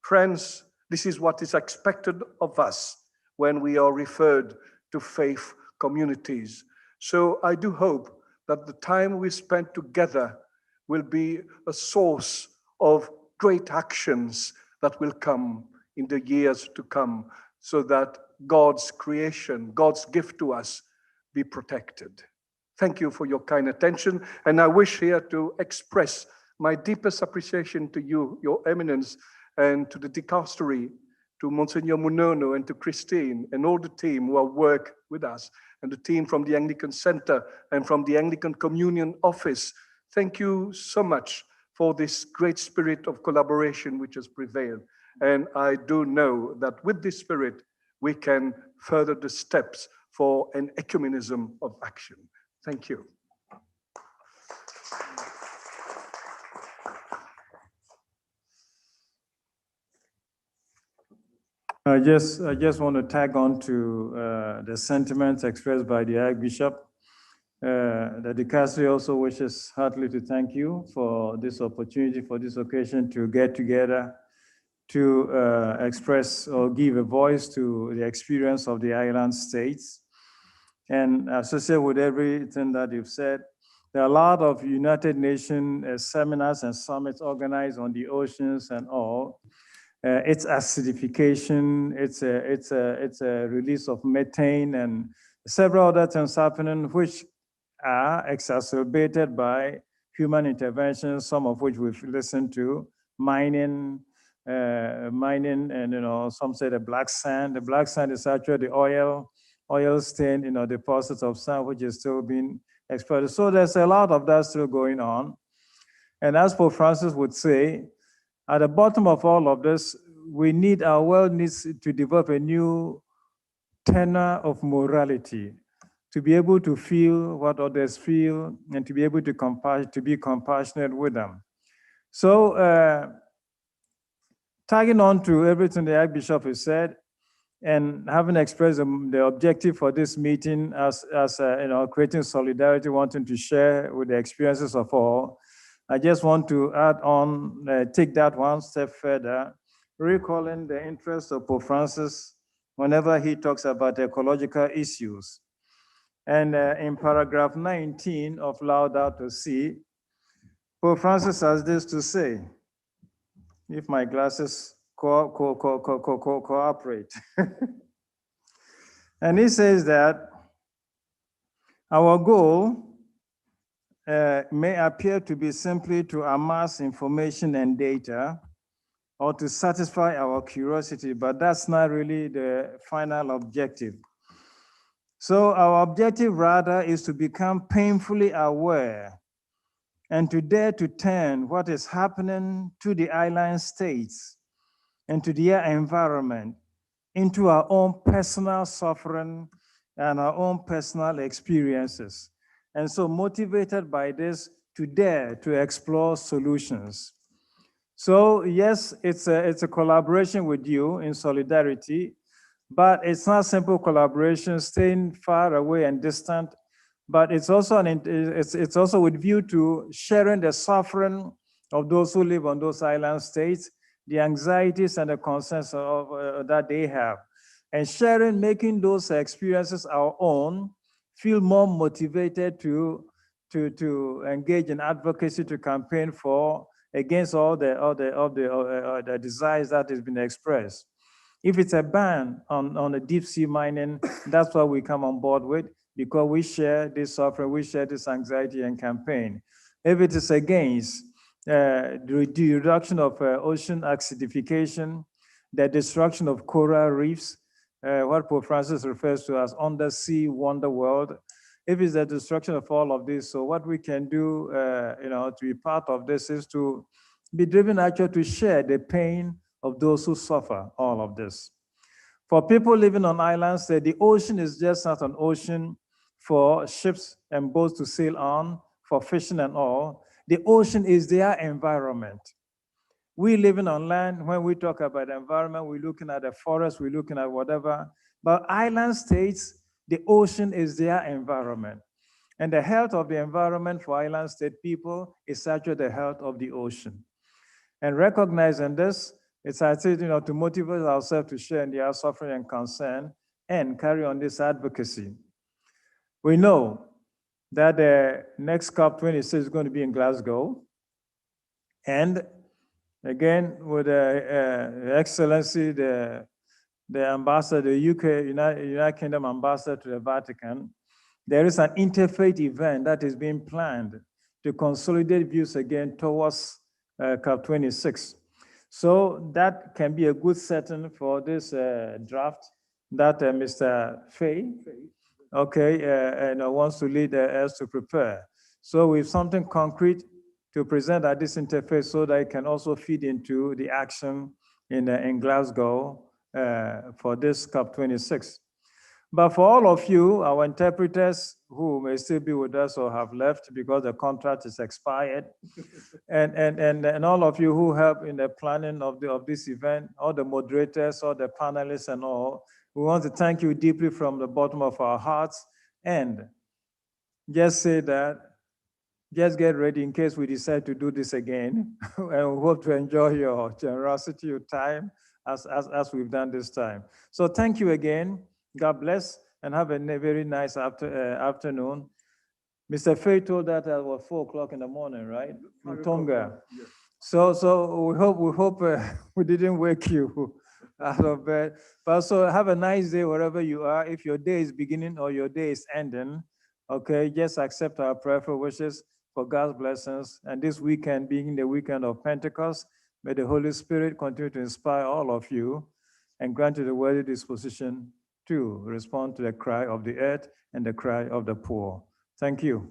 Friends, this is what is expected of us when we are referred to faith communities. So I do hope that the time we spend together will be a source of great actions that will come in the years to come, so that God's creation, God's gift to us, be protected. Thank you for your kind attention, and I wish here to express my deepest appreciation to you, Your Eminence, and to the dicastery, to Monsignor Munono and to Christine and all the team who have worked with us, and the team from the Anglican Center and from the Anglican Communion Office. Thank you so much for this great spirit of collaboration which has prevailed. And I do know that with this spirit, we can further the steps for an ecumenism of action. Thank you. I just want to tag on to the sentiments expressed by the Archbishop. The dicastery also wishes heartily to thank you for this opportunity, for this occasion to get together to express or give a voice to the experience of the island states. And associated with everything that you've said, there are a lot of United Nations seminars and summits organized on the oceans and all. It's acidification, it's a release of methane and several other things happening which are exacerbated by human interventions, some of which we've listened to, mining, and some say the black sand. The black sand is actually the oil stained deposits of sand which is still being exploited. So there's a lot of that still going on. And as Pope Francis would say, at the bottom of all of this, our world needs to develop a new tenor of morality, to be able to feel what others feel and to be able to be compassionate with them. So tagging on to everything the Archbishop has said, and having expressed the objective for this meeting as creating solidarity, wanting to share with the experiences of all, I just want to add on, take that one step further, recalling the interest of Pope Francis whenever he talks about ecological issues. And in paragraph 19 of Laudato Si, Pope Francis has this to say, if my glasses cooperate. And he says that our goal may appear to be simply to amass information and data or to satisfy our curiosity, but that's not really the final objective. So our objective rather is to become painfully aware and to dare to turn what is happening to the island states and to their environment into our own personal suffering and our own personal experiences. And so motivated by this, to dare to explore solutions. So yes, it's a collaboration with you in solidarity, but it's not simple collaboration, staying far away and distant, but it's also it's also with view to sharing the suffering of those who live on those island states, the anxieties and the concerns that they have, and sharing, making those experiences our own, feel more motivated to engage in advocacy, to campaign for, against all the desires that has been expressed. If it's a ban on the deep sea mining, that's what we come on board with, because we share this suffering, we share this anxiety and campaign. If it is against the reduction of ocean acidification, the destruction of coral reefs, what Pope Francis refers to as undersea wonder world. If it's the destruction of all of this, so what we can do, to be part of this is to be driven actually to share the pain of those who suffer all of this. For people living on islands, the ocean is just not an ocean for ships and boats to sail on, for fishing and all. The ocean is their environment. We living on land, when we talk about the environment, we're looking at the forest, we're looking at whatever. But island states, the ocean is their environment. And the health of the environment for island state people is actually the health of the ocean. And recognizing this, it's actually, to motivate ourselves to share in their suffering and concern and carry on this advocacy. We know that the next COP26 is going to be in Glasgow. And again, with Excellency, the ambassador, the UK, United Kingdom ambassador to the Vatican, there is an interfaith event that is being planned to consolidate views again towards COP26. So that can be a good setting for this draft that Mr. Fay, wants to lead us to prepare. So we have something concrete to present at this interface so that it can also feed into the action in Glasgow for this COP26. But for all of you, our interpreters who may still be with us or have left because the contract is expired, and all of you who help in the planning of this event, all the moderators, all the panelists and all, we want to thank you deeply from the bottom of our hearts, and just say that, just get ready in case we decide to do this again, and we hope to enjoy your generosity, your time, as we've done this time. So thank you again. God bless, and have a very nice afternoon. Mr. Fay told that at 4 o'clock in the morning, right? In Tonga. Yes. So we hope we didn't wake you out of bed. But also have a nice day wherever you are. If your day is beginning or your day is ending, okay, just accept our prayerful wishes for God's blessings. And this weekend being the weekend of Pentecost, may the Holy Spirit continue to inspire all of you and grant you the worthy disposition to respond to the cry of the earth and the cry of the poor. Thank you.